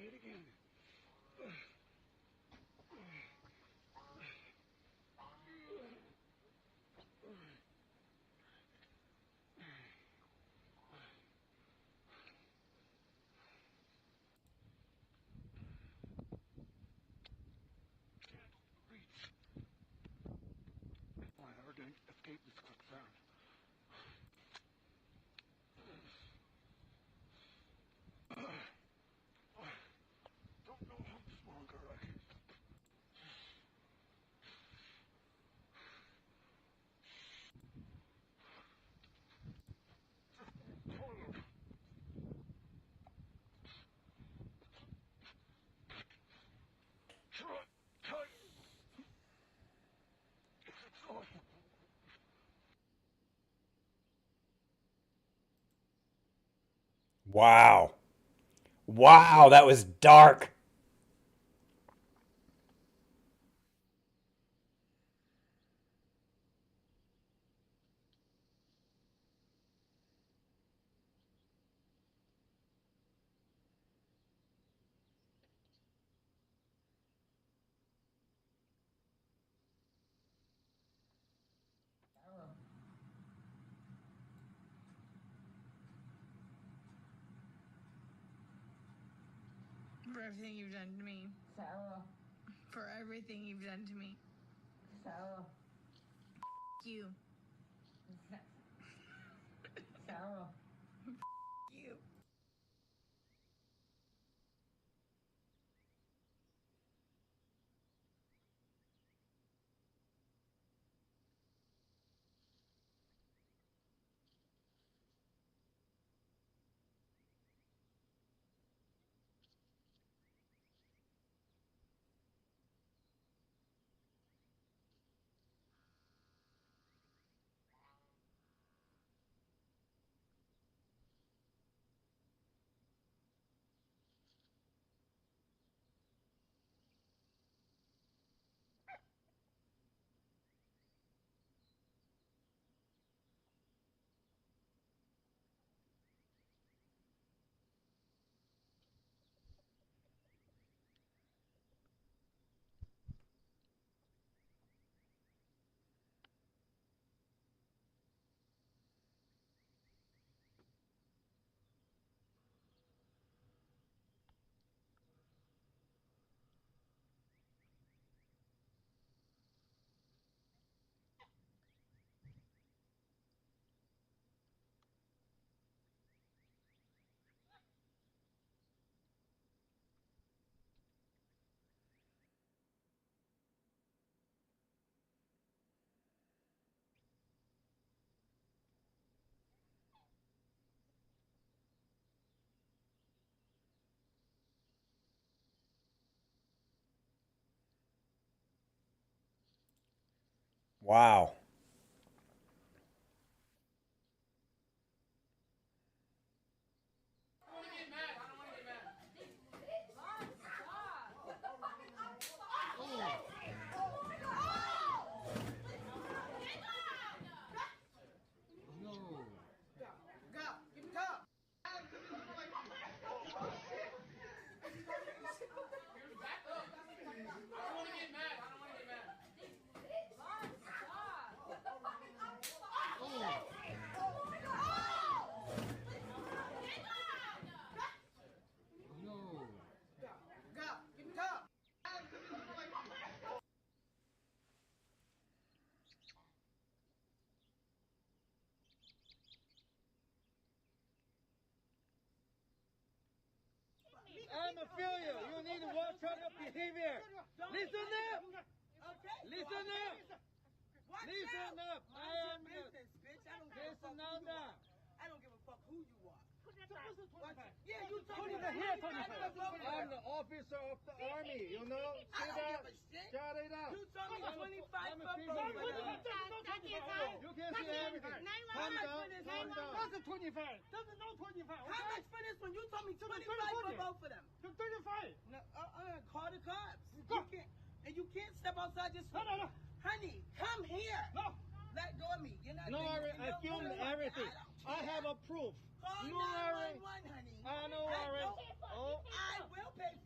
it again. I heard an escape is concerned. Don't know how much longer I can. Wow. Wow, that was dark. For everything you've done to me. Sarah. For everything you've done to me. Sarah. You. Sarah. You. Wow. I'm a failure. You need to watch out your behavior. Listen up. Listen up. Listen up. I am business, bitch. I don't give a fuck who you are. I don't give a fuck who you are. Yeah, you told me I'm the officer of the army, you know? I don't give a shit. Shut it up. You told me 25 for both. You can see everything. Calm down. Calm down. That's a 25. That's no 25. How much for this one? You told me 25 for both of them. 35. No, call the cops. You can't, and you can't step outside this. No. Honey, come here. No. Let go of me. You're not. No, I filmed everything. I have a proof. Call no, 911, honey. I know, Ari. I will pay for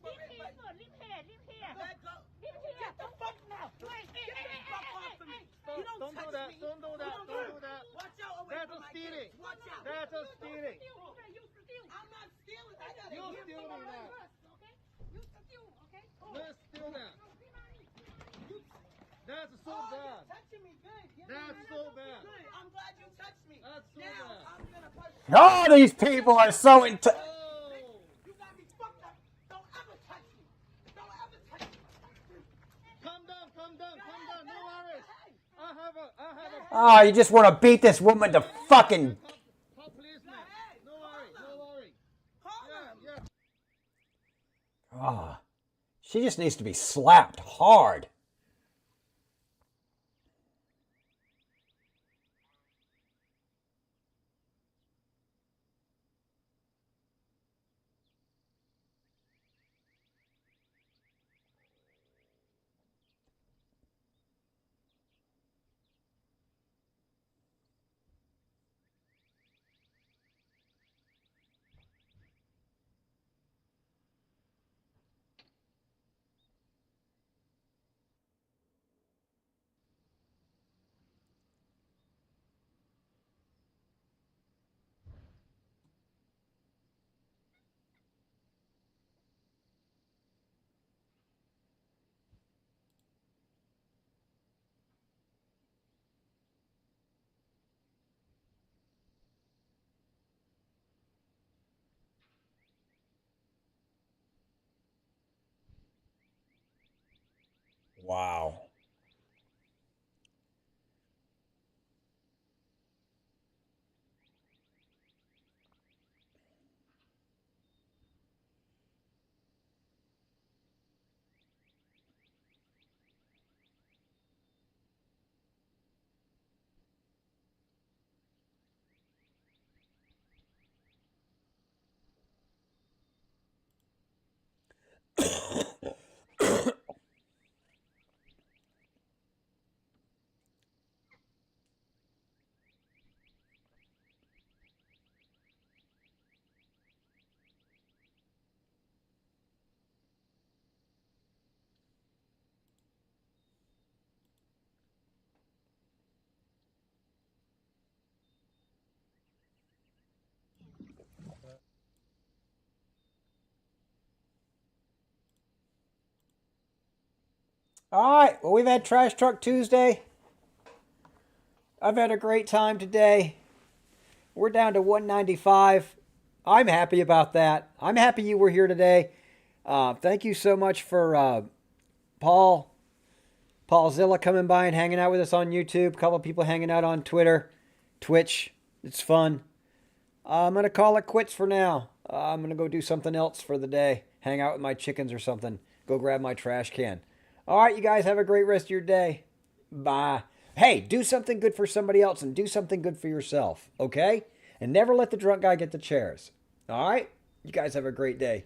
That's so Oh, bad. you're touching me good. Yeah, That's so bad. Good. I'm glad you touched me. That's so now, bad. I'm gonna push Oh, these people are so into. You got me fucked up. Don't ever touch me. Don't ever touch me. Calm down, calm down, calm down. No worries. I have a. Oh, you just want to beat this woman to fucking. Call policeman. No worry, no worry. Yeah, yeah. Oh, she just needs to be slapped hard. Wow. All right. Well, we've had Trash Truck Tuesday. I've had a great time today. We're down to 195. I'm happy about that. I'm happy you were here today. Thank you so much for Paulzilla coming by and hanging out with us on YouTube. A couple of people hanging out on Twitter, Twitch. It's fun. I'm going to call it quits for now. I'm going to go do something else for the day. Hang out with my chickens or something. Go grab my trash can. All right, you guys have a great rest of your day. Bye. Hey, do something good for somebody else and do something good for yourself, okay? And never let the drunk guy get the chairs. All right? You guys have a great day.